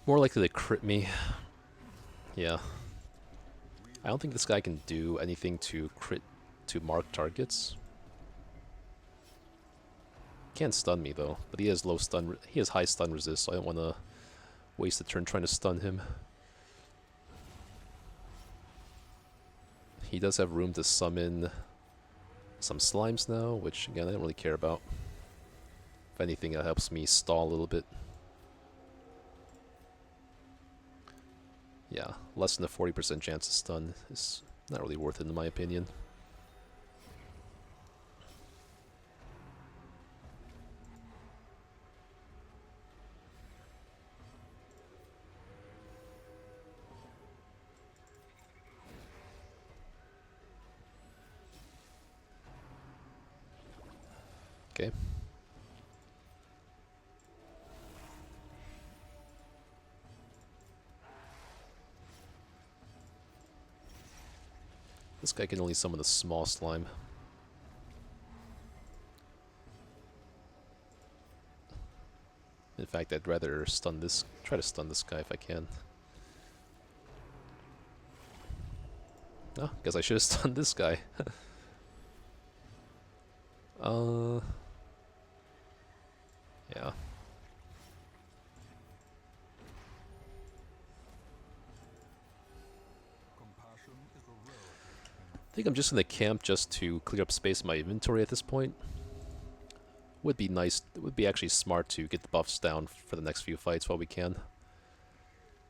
more likely to crit me. Yeah. I don't think this guy can do anything to crit to mark targets. Can't stun me though, but he has low stun. He has high stun resist, so I don't want to waste a turn trying to stun him. He does have room to summon some slimes now, which again I don't really care about. If anything, it helps me stall a little bit. Yeah, less than a 40% chance to stun is not really worth it in my opinion. Okay. This guy can only summon a small slime. In fact, I'd rather try to stun this guy if I can. Oh, guess I should have stunned this guy. Yeah. Compassion is a relic. I think I'm just gonna camp just to clear up space in my inventory at this point. Would be nice, it would be actually smart to get the buffs down for the next few fights while we can.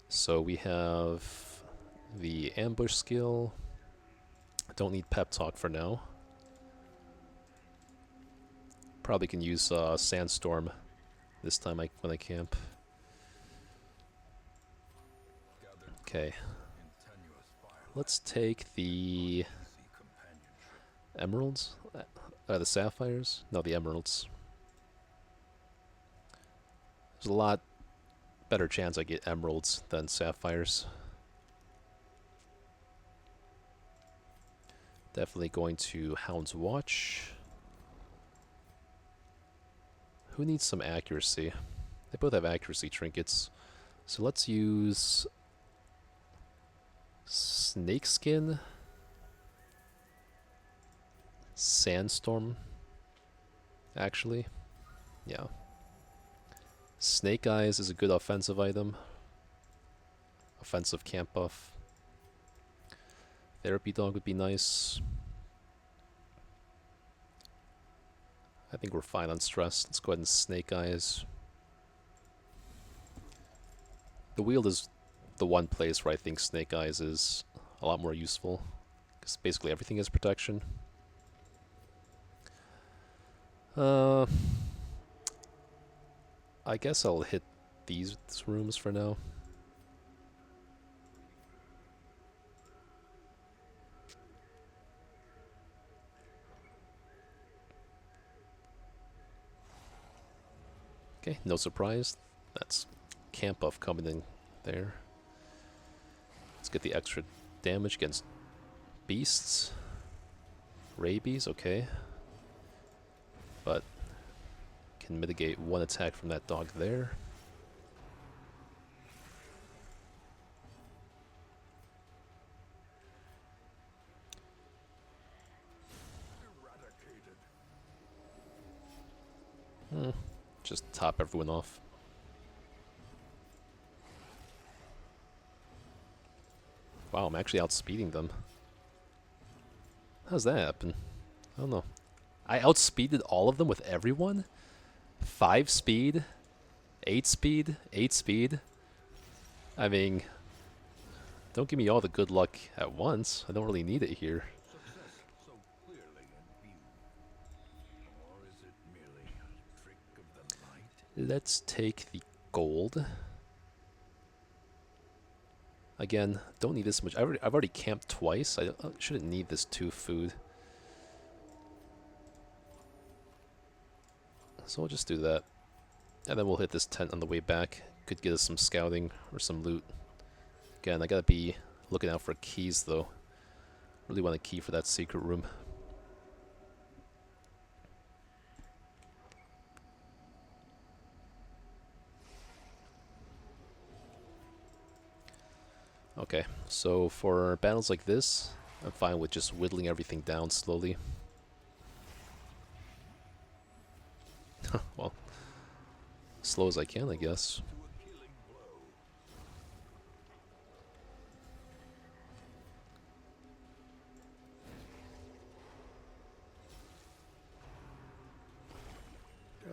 So we have the ambush skill. I don't need pep talk for now. Probably can use sandstorm this time when I camp. Gathered Okay, in tenuous firelight. let's take the Easy companionship. emeralds, the sapphires. No, the emeralds. There's a lot better chance I get emeralds than sapphires. Definitely going to Hound's Watch. Who needs some accuracy? They both have accuracy trinkets. So let's use Snakeskin, Sandstorm, actually. Yeah. Snake Eyes is a good offensive item. Offensive camp buff. Therapy Dog would be nice. I think we're fine on stress. Let's go ahead and Snake Eyes. The Wield is the one place where I think Snake Eyes is a lot more useful, because basically everything is protection. I guess I'll hit these rooms for now. Okay, no surprise. That's camp buff coming in there. Let's get the extra damage against beasts. Rabies, okay. But can mitigate one attack from that dog there. Eradicated. Just top everyone off. Wow, I'm actually outspeeding them. How's that happen? I don't know. I outspeeded all of them with everyone? 5 speed? 8 speed? 8 speed? I mean, don't give me all the good luck at once. I don't really need it here. Success so clearly in view. Or is it merely a trick of the light? Let's take the gold. Again, don't need this much. I've already camped twice. I shouldn't need this 2 food. So we'll just do that. And then we'll hit this tent on the way back. Could get us some scouting or some loot. Again, I gotta be looking out for keys though. Really want a key for that secret room. Okay, so for battles like this, I'm fine with just whittling everything down slowly. Well, slow as I can, I guess.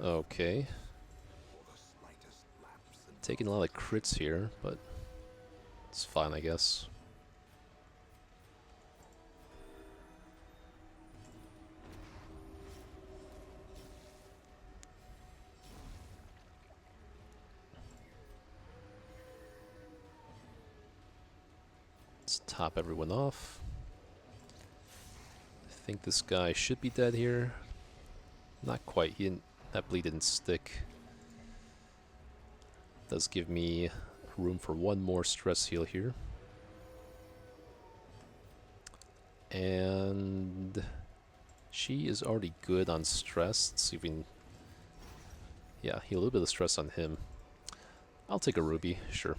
Okay. Taking a lot of crits here, but it's fine, I guess. Let's top everyone off. I think this guy should be dead here. Not quite. That bleed didn't stick. Does give me room for one more stress heal here. And she is already good on stress. Let's see if we can... Yeah, heal a little bit of stress on him. I'll take a ruby, sure.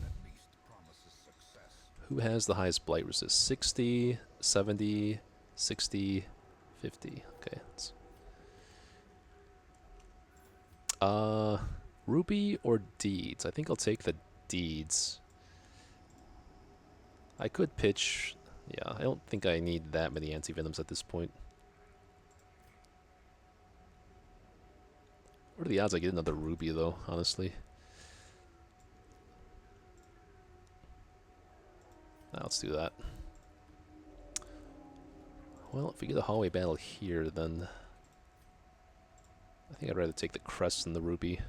Who has the highest blight resist? 60, 70, 60, 50. Okay. Ruby or deeds? I think I'll take the deeds. I could pitch... Yeah, I don't think I need that many anti-venoms at this point. What are the odds I get another ruby, though, honestly? Let's do that. Well, if we get a hallway battle here, then... I think I'd rather take the crest than the ruby.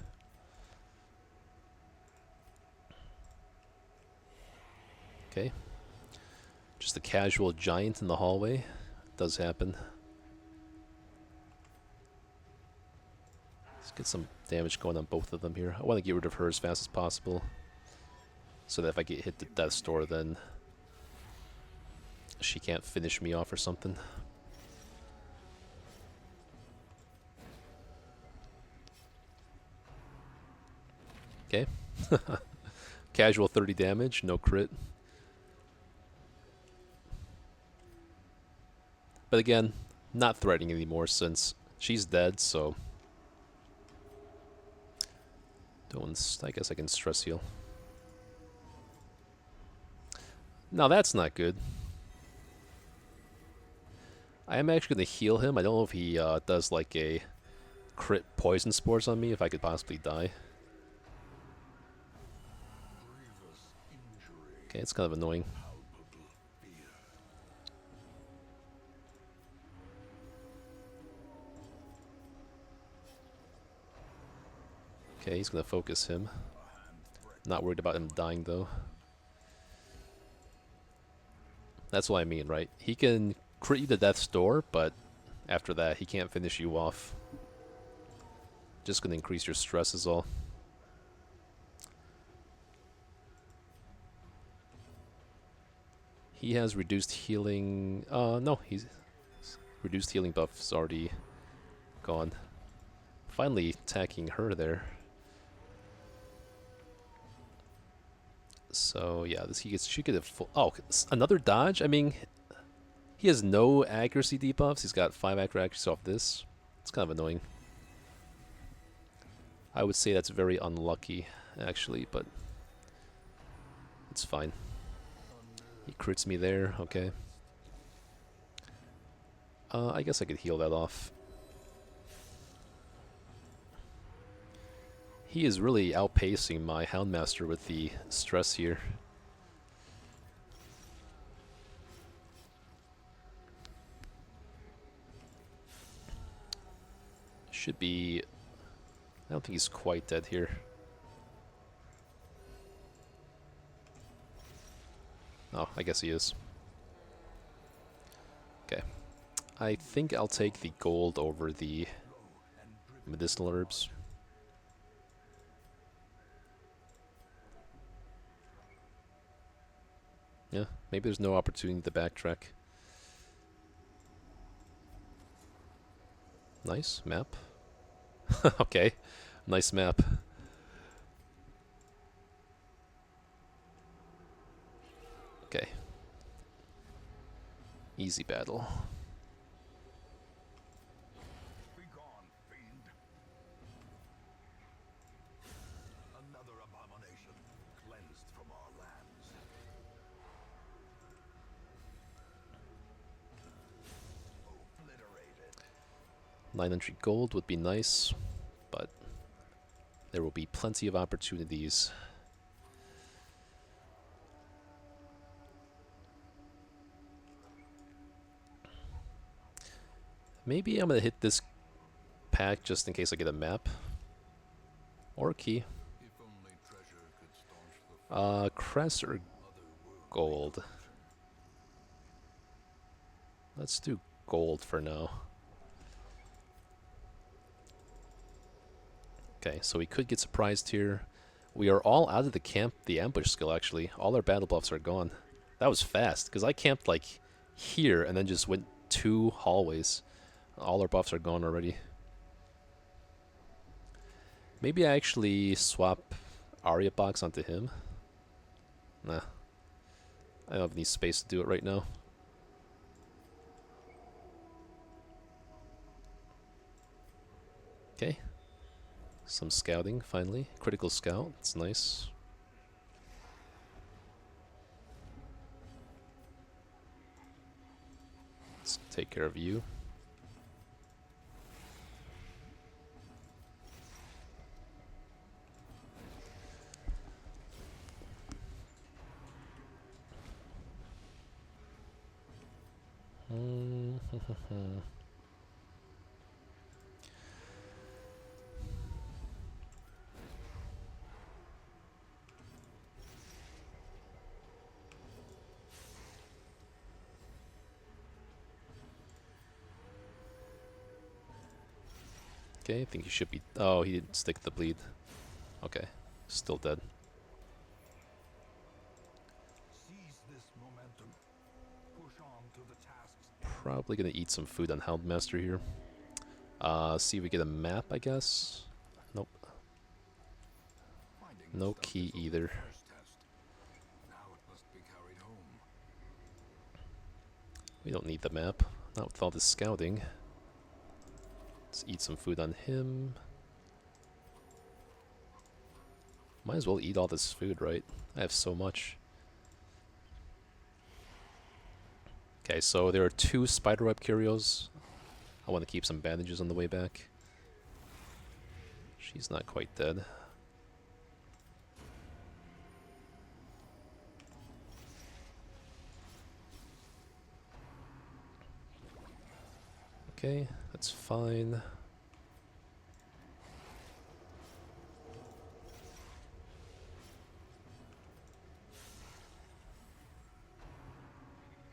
Okay. Just a casual giant in the hallway. Does happen. Let's get some damage going on both of them here. I want to get rid of her as fast as possible. So that if I get hit to death's door, then she can't finish me off or something. Okay. Casual 30 damage, no crit. But again, not threatening anymore since she's dead, so... I guess I can stress heal. Now that's not good. I am actually going to heal him. I don't know if he does like a crit poison spores on me, if I could possibly die. Okay, it's kind of annoying. Okay, he's going to focus him. Not worried about him dying, though. That's what I mean, right? He can crit you to death's door, but after that, he can't finish you off. Just going to increase your stress is all. He has reduced healing... no, he's... Reduced healing buff is already gone. Finally attacking her there. So yeah, she get a full... Oh, another dodge? I mean, he has no accuracy debuffs. He's got 5 accuracy off this. It's kind of annoying. I would say that's very unlucky, actually, but it's fine. He crits me there, okay. I guess I could heal that off. He is really outpacing my Houndmaster with the stress here. Should be... I don't think he's quite dead here. Oh, I guess he is. Okay. I think I'll take the gold over the medicinal herbs. Yeah, maybe there's no opportunity to backtrack. Nice map. Okay, nice map. Okay. Easy battle. Be gone, fiend. Another abomination cleansed from our lands. Obliterated. 900 gold would be nice, but there will be plenty of opportunities. Maybe I'm gonna hit this pack just in case I get a map. Or a key. If only treasure could staunch the Crest or other world. gold? Let's do gold for now. Okay, so we could get surprised here. We are all out of the camp, the ambush skill actually. All our battle buffs are gone. That was fast, because I camped like here and then just went 2 hallways. All our buffs are gone already. Maybe I actually swap Arya box onto him. Nah. I don't have any space to do it right now. Okay. Some scouting, finally. Critical scout, it's nice. Let's take care of you. Okay, I think he should be... Oh, he didn't stick the bleed. Okay, still dead. Seize this momentum. Push on to the tasks. Probably gonna eat some food on Houndmaster here. See if we get a map, I guess. Nope. Finding No the stuff key is only either. the first test. Now it must be carried home. We don't need the map. Not with all this scouting. Let's eat some food on him. Might as well eat all this food, right? I have so much. Okay, so there are 2 spiderweb curios. I want to keep some bandages on the way back. She's not quite dead. Okay, that's fine.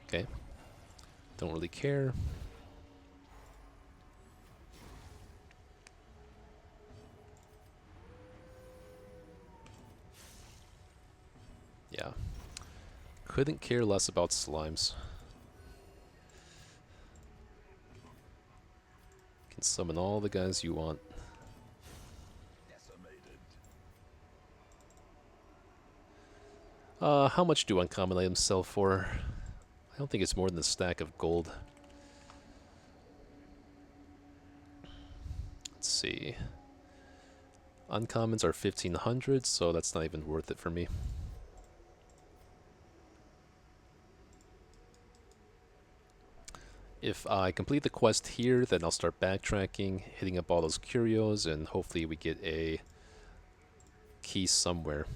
Okay. Don't really care. Yeah. Couldn't care less about slimes. Can summon all the guys you want. Decimated. How much do uncommon items sell for? I don't think it's more than a stack of gold. Let's see. Uncommons are 1500, so that's not even worth it for me. If I complete the quest here, then I'll start backtracking, hitting up all those curios, and hopefully we get a key somewhere.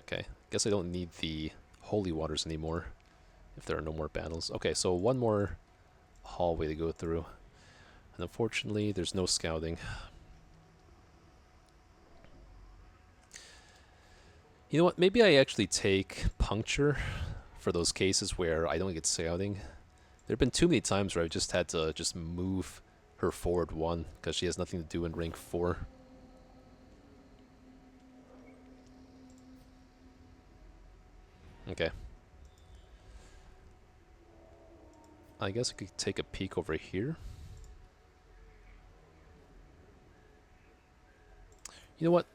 Okay, guess I don't need the holy waters anymore if there are no more battles. Okay, so one more hallway to go through. And unfortunately, there's no scouting. You know what? Maybe I actually take Puncture for those cases where I don't get scouting. There have been too many times where I've just had to just move her forward one because she has nothing to do in rank 4. Okay. I guess I could take a peek over here. You know what?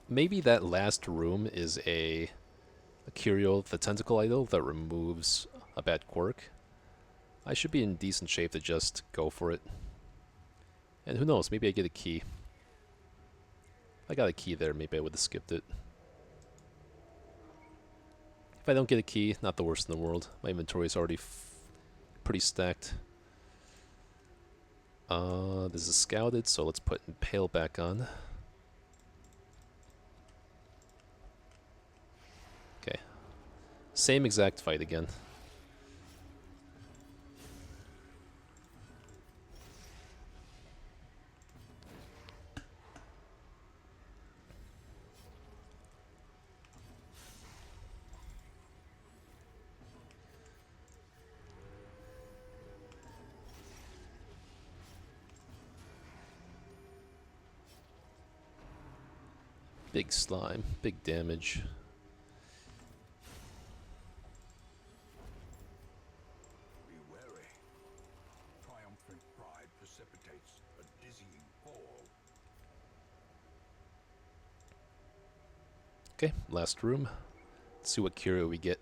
Maybe that last room is a curio, the tentacle idol that removes a bad quirk. I should be in decent shape to just go for it. And who knows, maybe I get a key. If I got a key there, maybe I would have skipped it. If I don't get a key, not the worst in the world. My inventory is already pretty stacked. This is scouted, so let's put Impale back on. Okay. Same exact fight again. Big slime, big damage. Be wary. Triumphant pride precipitates a dizzying fall. Okay, last room. Let's see what curio we get.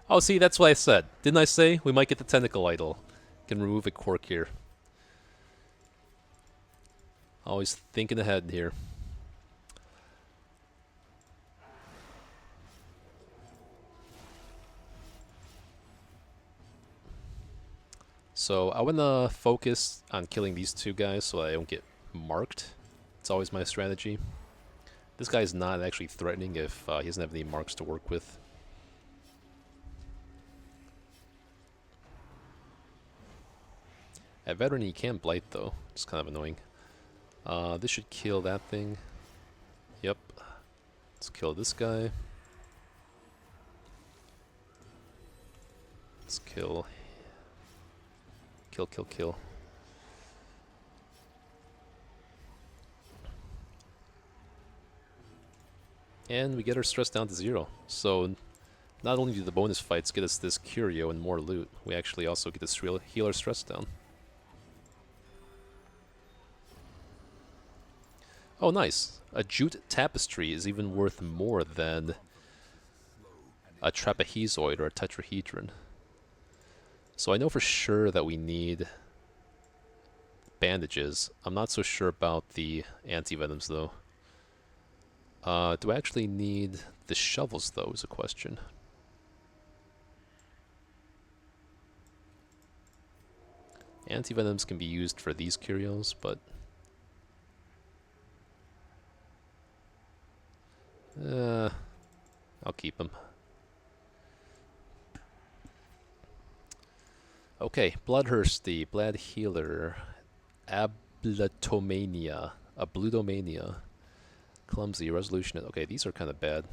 Oh, see, that's what I said. Didn't I say we might get the tentacle idol? Can remove a quirk here. Always thinking ahead here. So I want to focus on killing these two guys so I don't get marked. It's always my strategy. This guy's not actually threatening if he doesn't have any marks to work with. At Veteran he can Blight though. It's kind of annoying. This should kill that thing. Yep. Let's kill this guy. Let's kill. Kill. And we get our stress down to 0. So not only do the bonus fights get us this curio and more loot, we actually also get this real heal our stress down. Oh, nice. A jute tapestry is even worth more than a trapezoid or a tetrahedron. So I know for sure that we need bandages. I'm not so sure about the anti-venoms though. Do I actually need the shovels though is a question. Anti-venoms can be used for these curios, but I'll keep them. Okay, Bloodthirsty, Blood Healer, Ablutomania, Clumsy, Resolution. Okay, these are kind of bad.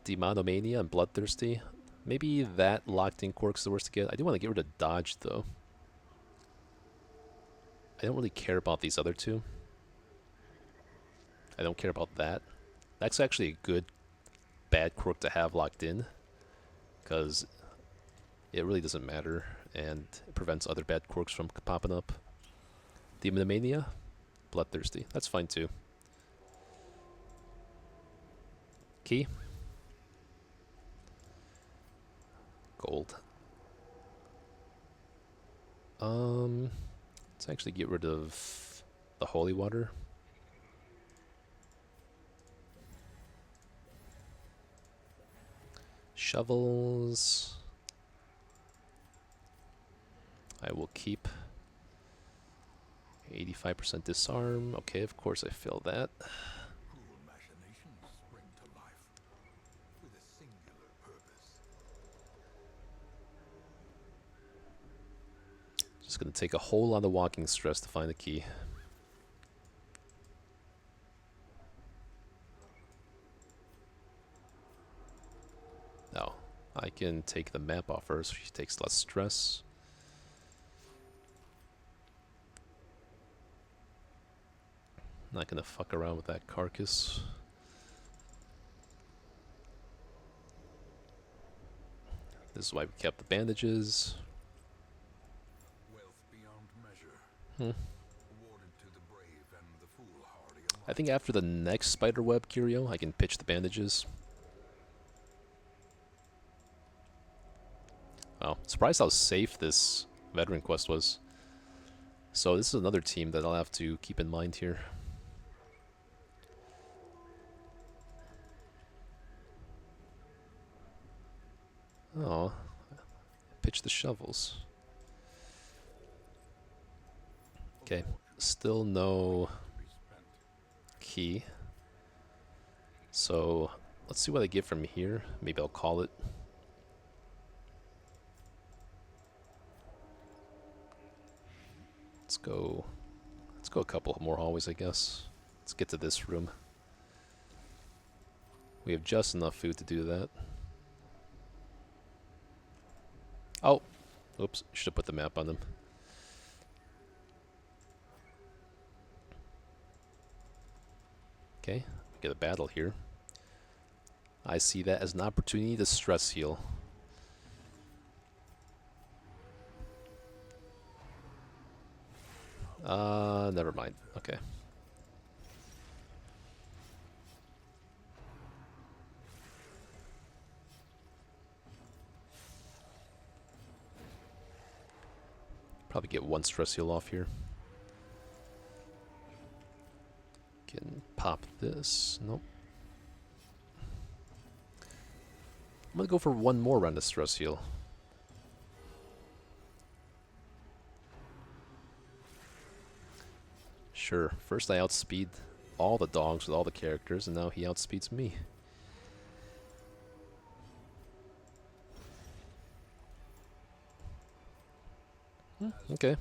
Demonomania and Bloodthirsty. Maybe that locked in quirk's the worst to get. I do want to get rid of Dodge though. I don't really care about these other two. I don't care about that. That's actually a good bad quirk to have locked in, because it really doesn't matter and it prevents other bad quirks from popping up. Demonomania, Bloodthirsty. That's fine too. Key. Gold. Let's actually get rid of the holy water. Shovels. I will keep 85% disarm. Okay, of course I fill that. Cruel machinations spring to life with a singular purpose. Just gonna take a whole lot of walking stress to find the key. can take the map off her so she takes less stress. Not gonna fuck around with that carcass. This is why we kept the bandages. Wealth beyond measure, Hmm. awarded to the brave and the foolhardy I think after the next spiderweb curio, I can pitch the bandages. Oh, surprised how safe this veteran quest was. So this is another team that I'll have to keep in mind here. Oh, pitch the shovels. Okay, still no key. So let's see what I get from here. Maybe I'll call it. Let's go a couple more hallways, I guess. Let's get to this room. We have just enough food to do that. Oh, oops, should have put the map on them. Okay, we get a battle here. I see that as an opportunity to stress heal. Never mind. Okay. Probably get one stress heal off here. Can pop this. Nope. I'm gonna go for one more round of stress heal. Sure, first I outspeed all the dogs with all the characters, and now he outspeeds me. Okay.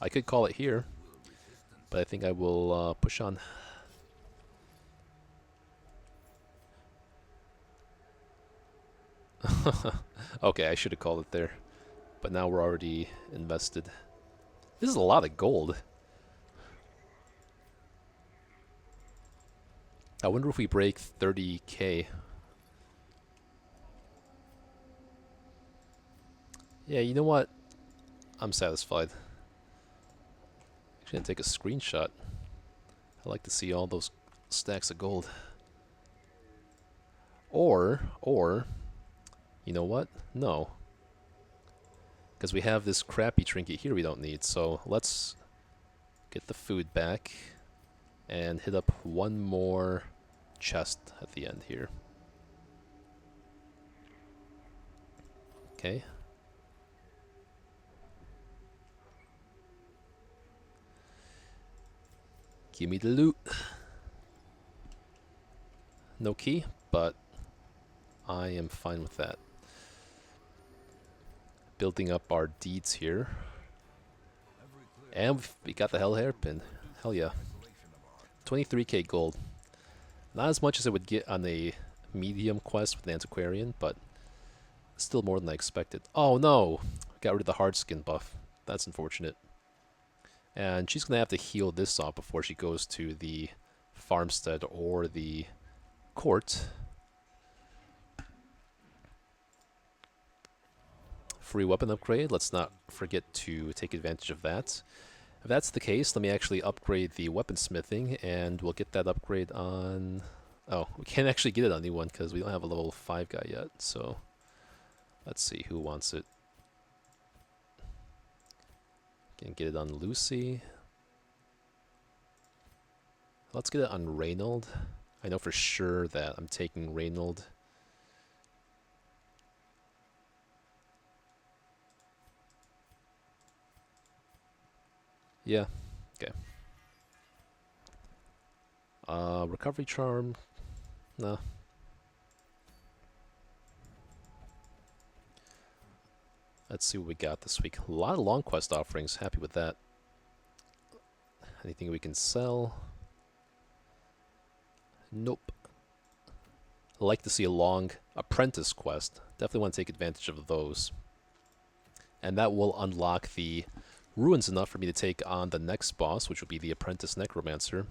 I could call it here, but I think I will push on. Okay, I should have called it there, but now we're already invested. This is a lot of gold. I wonder if we break 30k. Yeah, you know what? I'm satisfied. Actually, gonna take a screenshot. I like to see all those stacks of gold. Or, you know what? No. Because we have this crappy trinket here we don't need, so let's get the food back and hit up one more chest at the end here. Okay. Give me the loot. No key, but I am fine with that. Building up our deeds here. And we got the hell hairpin. Hell yeah. 23k gold. Not as much as I would get on a medium quest with the antiquarian, but still more than I expected. Oh no! Got rid of the hard skin buff. That's unfortunate. And she's going to have to heal this off before she goes to the farmstead or the court. Free weapon upgrade. Let's not forget to take advantage of that. If that's the case, let me actually upgrade the weaponsmithing, and we'll get that upgrade on... Oh, we can't actually get it on anyone because we don't have a level 5 guy yet, so... Let's see who wants it. Can get it on Lucy. Let's get it on Reynold. I know for sure that I'm taking Reynold. Yeah, okay. Recovery charm. No. Let's see what we got this week. A lot of long quest offerings. Happy with that. Anything we can sell? Nope. I'd like to see a long apprentice quest. Definitely want to take advantage of those. And that will unlock the ruins enough for me to take on the next boss, which will be the Apprentice Necromancer.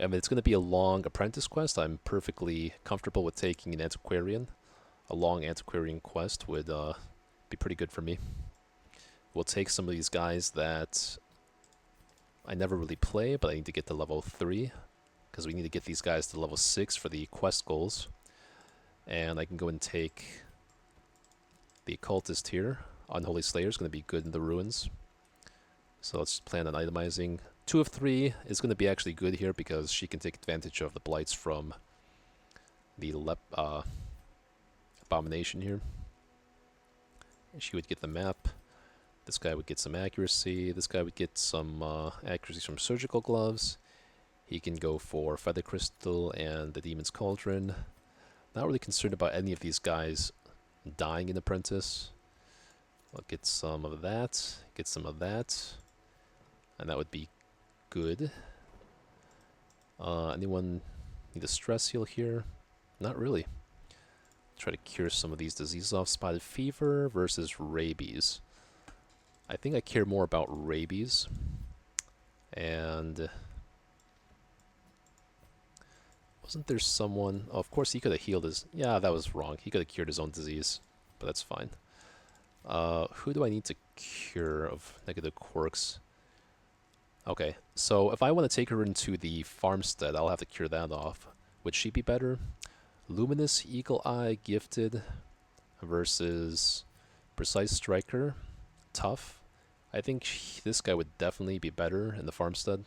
I mean, it's going to be a long apprentice quest. I'm perfectly comfortable with taking an antiquarian. A long antiquarian quest would be pretty good for me. We'll take some of these guys that I never really play, but I need to get to level 3, because we need to get these guys to level 6 for the quest goals. And I can go and take the Occultist here. Unholy Slayer is going to be good in the ruins. So let's plan on itemizing. 2 of 3 is going to be actually good here because she can take advantage of the blights from the Abomination here. And she would get the map. This guy would get some accuracy. This guy would get some accuracy from surgical gloves. He can go for Feather Crystal and the Demon's Cauldron. Not really concerned about any of these guys dying in Apprentice. I'll get some of that, get some of that, and that would be good. Anyone need a stress heal here? Not really. Try to cure some of these diseases off. Spotted fever versus rabies. I think I care more about rabies. And wasn't there someone... Oh, of course he could have healed his... Yeah, that was wrong. He could have cured his own disease, but that's fine. Who do I need to cure of negative quirks? Okay, so if I want to take her into the farmstead, I'll have to cure that off. Would she be better? Luminous, Eagle Eye, Gifted versus Precise Striker, Tough. I think this guy would definitely be better in the farmstead.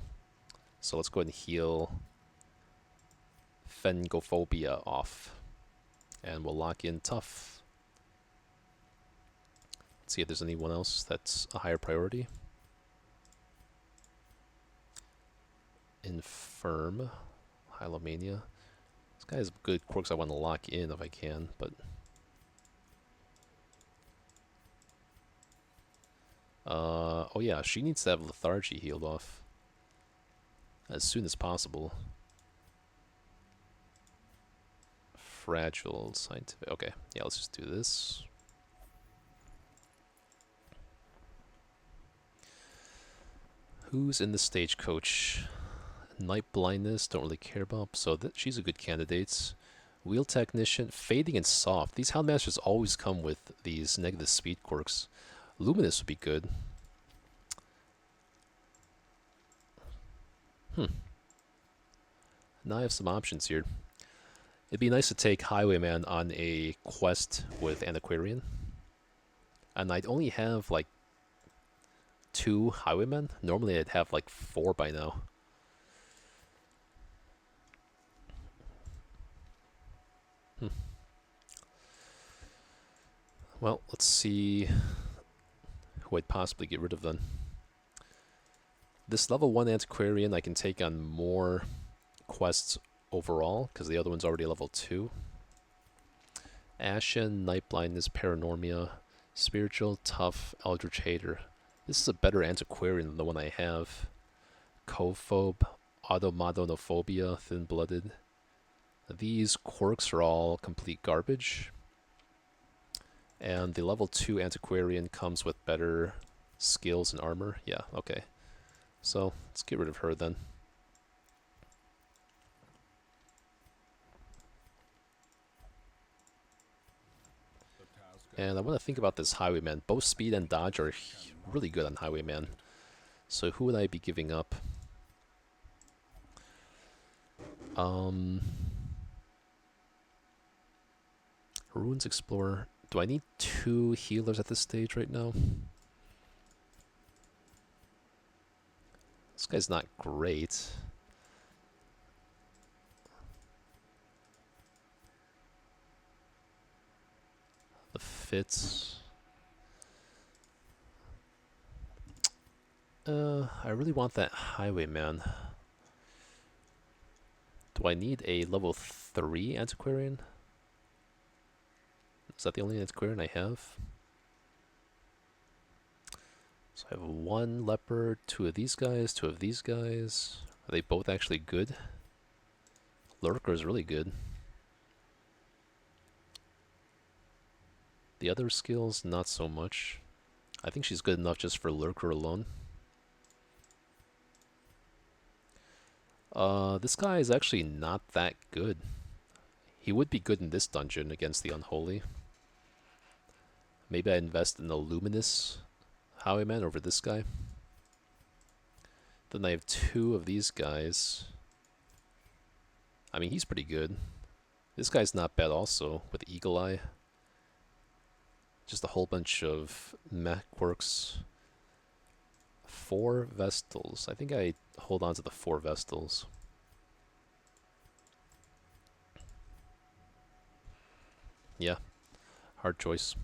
So let's go ahead and heal Phengophobia off. And we'll lock in Tough. Let's see if there's anyone else that's a higher priority. Infirm, Hylomania. This guy has good quirks I want to lock in if I can, but... oh yeah, she needs to have Lethargy healed off as soon as possible. Fragile, scientific. Okay, yeah, let's just do this. Who's in the stagecoach? Night blindness, don't really care about, so she's a good candidate. Wheel technician, fading and soft. These Houndmasters always come with these negative speed quirks. Luminous would be good. Now I have some options here. It'd be nice to take Highwayman on a quest with Antiquarian. And I'd only have like 2 Highwaymen. Normally I'd have like 4 by now. Well, let's see who I'd possibly get rid of then. This level 1 Antiquarian, I can take on more quests overall, because the other one's already level 2. Ashen, Night Blindness, Paranormia, Spiritual, Tough, Eldritch Hater. This is a better Antiquarian than the one I have. Cophobe, Automadonophobia, Thin-Blooded. These quirks are all complete garbage. And the level 2 Antiquarian comes with better skills and armor. Yeah, okay. So, let's get rid of her then. And I want to think about this Highwayman. Both speed and dodge are really good on Highwayman. So who would I be giving up? Ruins Explorer. Do I need 2 healers at this stage right now? This guy's not great. The Fits. I really want that Highwayman. Do I need a level 3 Antiquarian? Is that the only Antiquarian I have? So I have 1 Leopard, 2 of these guys, 2 of these guys. Are they both actually good? Lurker is really good. The other skills, not so much. I think she's good enough just for Lurker alone. This guy is actually not that good. He would be good in this dungeon against the Unholy. Maybe I invest in the Luminous Highwayman over this guy. Then I have two of these guys. I mean, he's pretty good. This guy's not bad also, with Eagle Eye. Just a whole bunch of mech quirks. 4 Vestals. I think I hold on to the 4 Vestals. Yeah, hard choice.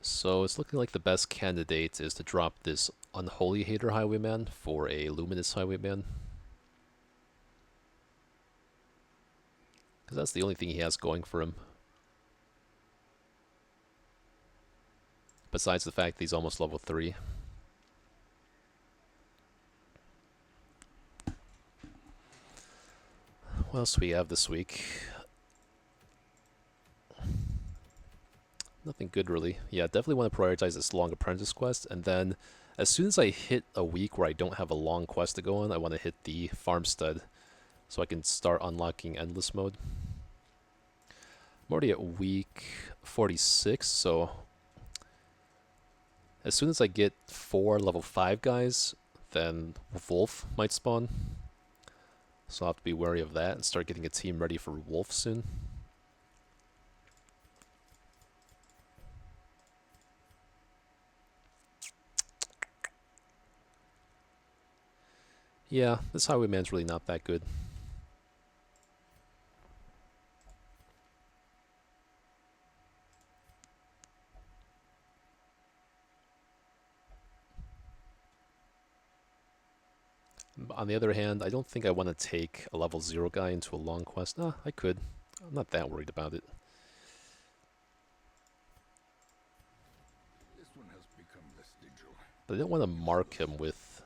So it's looking like the best candidate is to drop this Unholy Hater Highwayman for a Luminous Highwayman. Because that's the only thing he has going for him. Besides the fact that he's almost level 3. What else do we have this week? Nothing good, really. Yeah, definitely want to prioritize this long apprentice quest, and then as soon as I hit a week where I don't have a long quest to go on, I want to hit the farmstead so I can start unlocking endless mode. I'm already at week 46, so as soon as I get 4 level 5 guys, then Wolf might spawn. So I'll have to be wary of that and start getting a team ready for Wolf soon. Yeah, this Highwayman's really not that good. On the other hand, I don't think I want to take a level 0 guy into a long quest. Nah, I could. I'm not that worried about it. This one has become vestigial. But I don't want to mark him with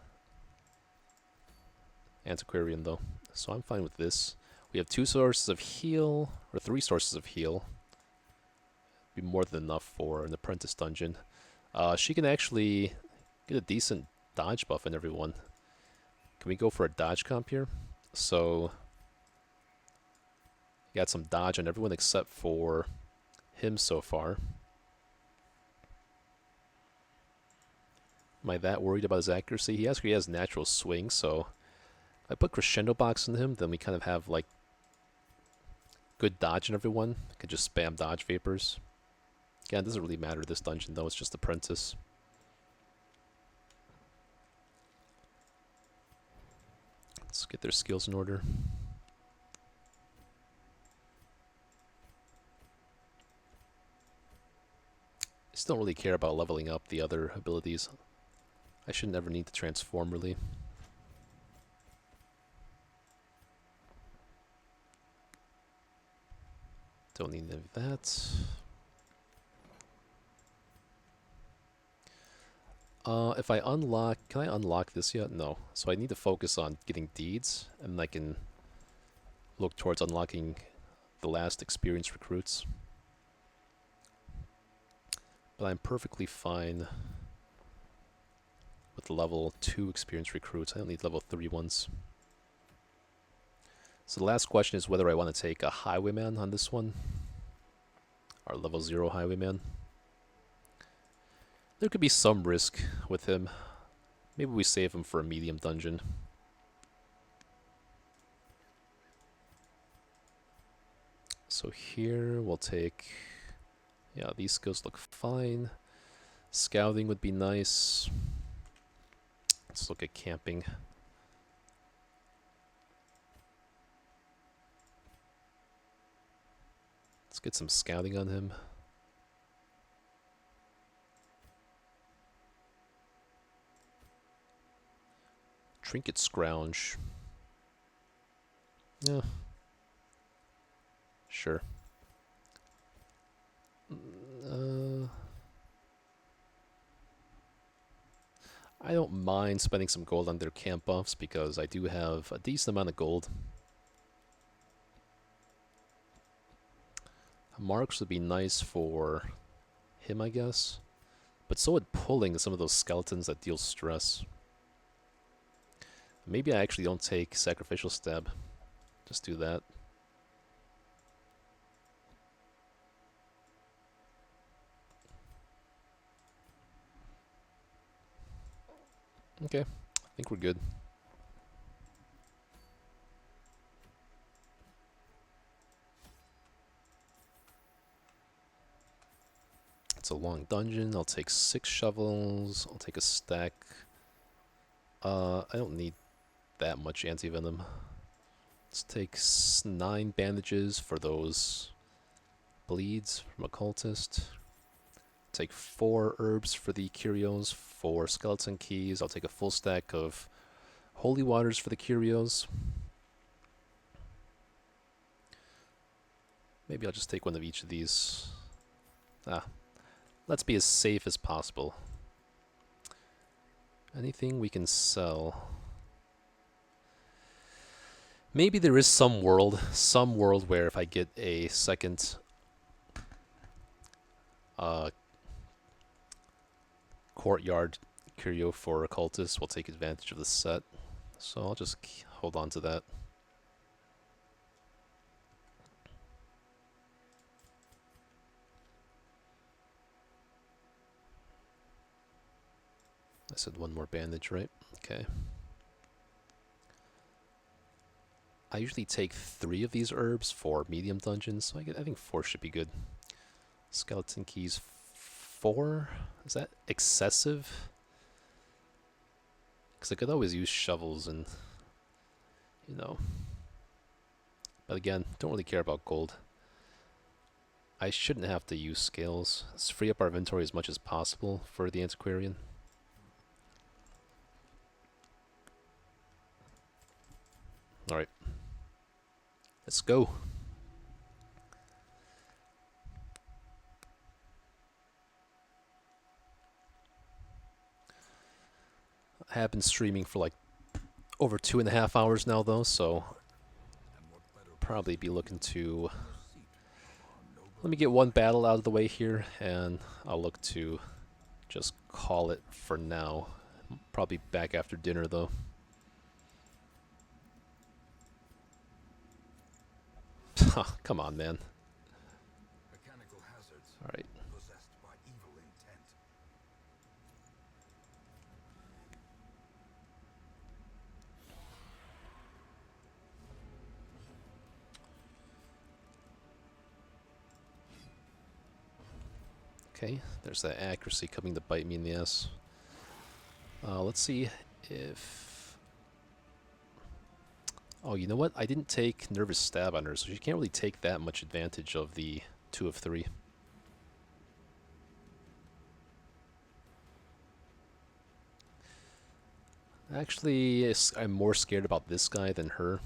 Antiquarian, though. So I'm fine with this. We have 2 sources of heal, or 3 sources of heal. Be more than enough for an apprentice dungeon. She can actually get a decent dodge buff in everyone. Can we go for a dodge comp here? So, got some dodge on everyone except for him so far. Am I that worried about his accuracy? He actually has natural swing, so if I put Crescendo Box on him, then we kind of have like good dodge on everyone. I can just spam dodge vapors. Again, it doesn't really matter this dungeon though, it's just apprentice. Let's get their skills in order. I still don't really care about leveling up the other abilities. I should never need to transform, really. Don't need any of that. If I unlock... Can I unlock this yet? No. So I need to focus on getting deeds, and then I can look towards unlocking the last experienced recruits. But I'm perfectly fine with the level 2 experienced recruits. I don't need level 3 ones. So the last question is whether I want to take a Highwayman on this one. Our level 0 Highwayman. There could be some risk with him. Maybe we save him for a medium dungeon. So here we'll take... Yeah, these skills look fine. Scouting would be nice. Let's look at camping. Let's get some scouting on him. Trinket Scrounge. Yeah. Sure. I don't mind spending some gold on their camp buffs because I do have a decent amount of gold. Marks would be nice for him, I guess. But so would pulling some of those skeletons that deal stress. Maybe I actually don't take Sacrificial Stab. Just do that. Okay, I think we're good. It's a long dungeon. I'll take 6 shovels. I'll take a stack. I don't need that much anti-venom. Let's take 9 bandages for those bleeds from a cultist. Take 4 herbs for the curios, 4 skeleton keys. I'll take a full stack of holy waters for the curios. Maybe I'll just take one of each of these. Let's be as safe as possible. Anything we can sell. Maybe there is some world where if I get a second courtyard curio for occultist, we'll take advantage of the set. So I'll just hold on to that. I said 1 more bandage, right? Okay. I usually take 3 of these herbs for medium dungeons, so I think 4 should be good. Skeleton keys 4? Is that excessive? Because I could always use shovels and, you know. But again, don't really care about gold. I shouldn't have to use scales. Let's free up our inventory as much as possible for the antiquarian. Alright. Let's go. I have been streaming for like over 2.5 hours now though, so probably be looking to... Let me get 1 battle out of the way here, and I'll look to just call it for now. Probably back after dinner though. Come on, man. Alright. Okay, there's that accuracy coming to bite me in the ass. Let's see if... Oh, you know what? I didn't take Nervous Stab on her, so she can't really take that much advantage of the 2 of 3. Actually, I'm more scared about this guy than her.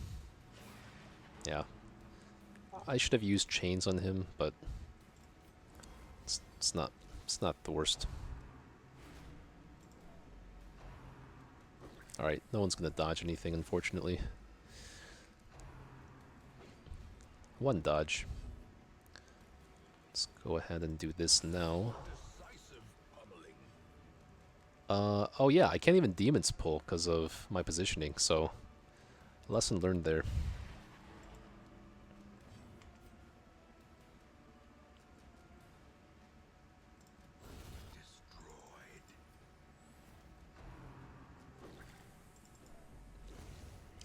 Yeah. I should have used chains on him, but it's not the worst. Alright, no one's gonna dodge anything, unfortunately. 1 dodge. Let's go ahead and do this now. Oh yeah, I can't even Demon's Pull because of my positioning, so lesson learned there.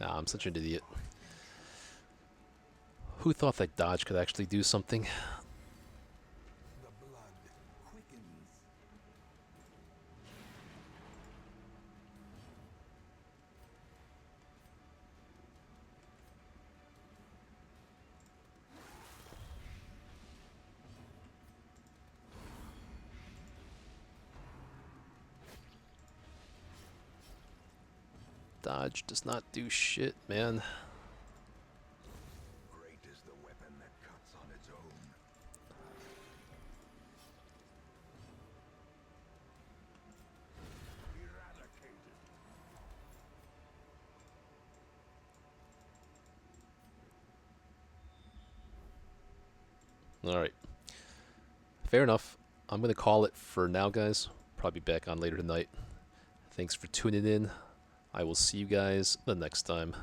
Ah, I'm such an idiot. Who thought that dodge could actually do something? Dodge does not do shit, man. Great is the weapon that cuts on its own. Eradicated. Alright. Fair enough. I'm going to call it for now, guys. Probably back on later tonight. Thanks for tuning in. I will see you guys the next time.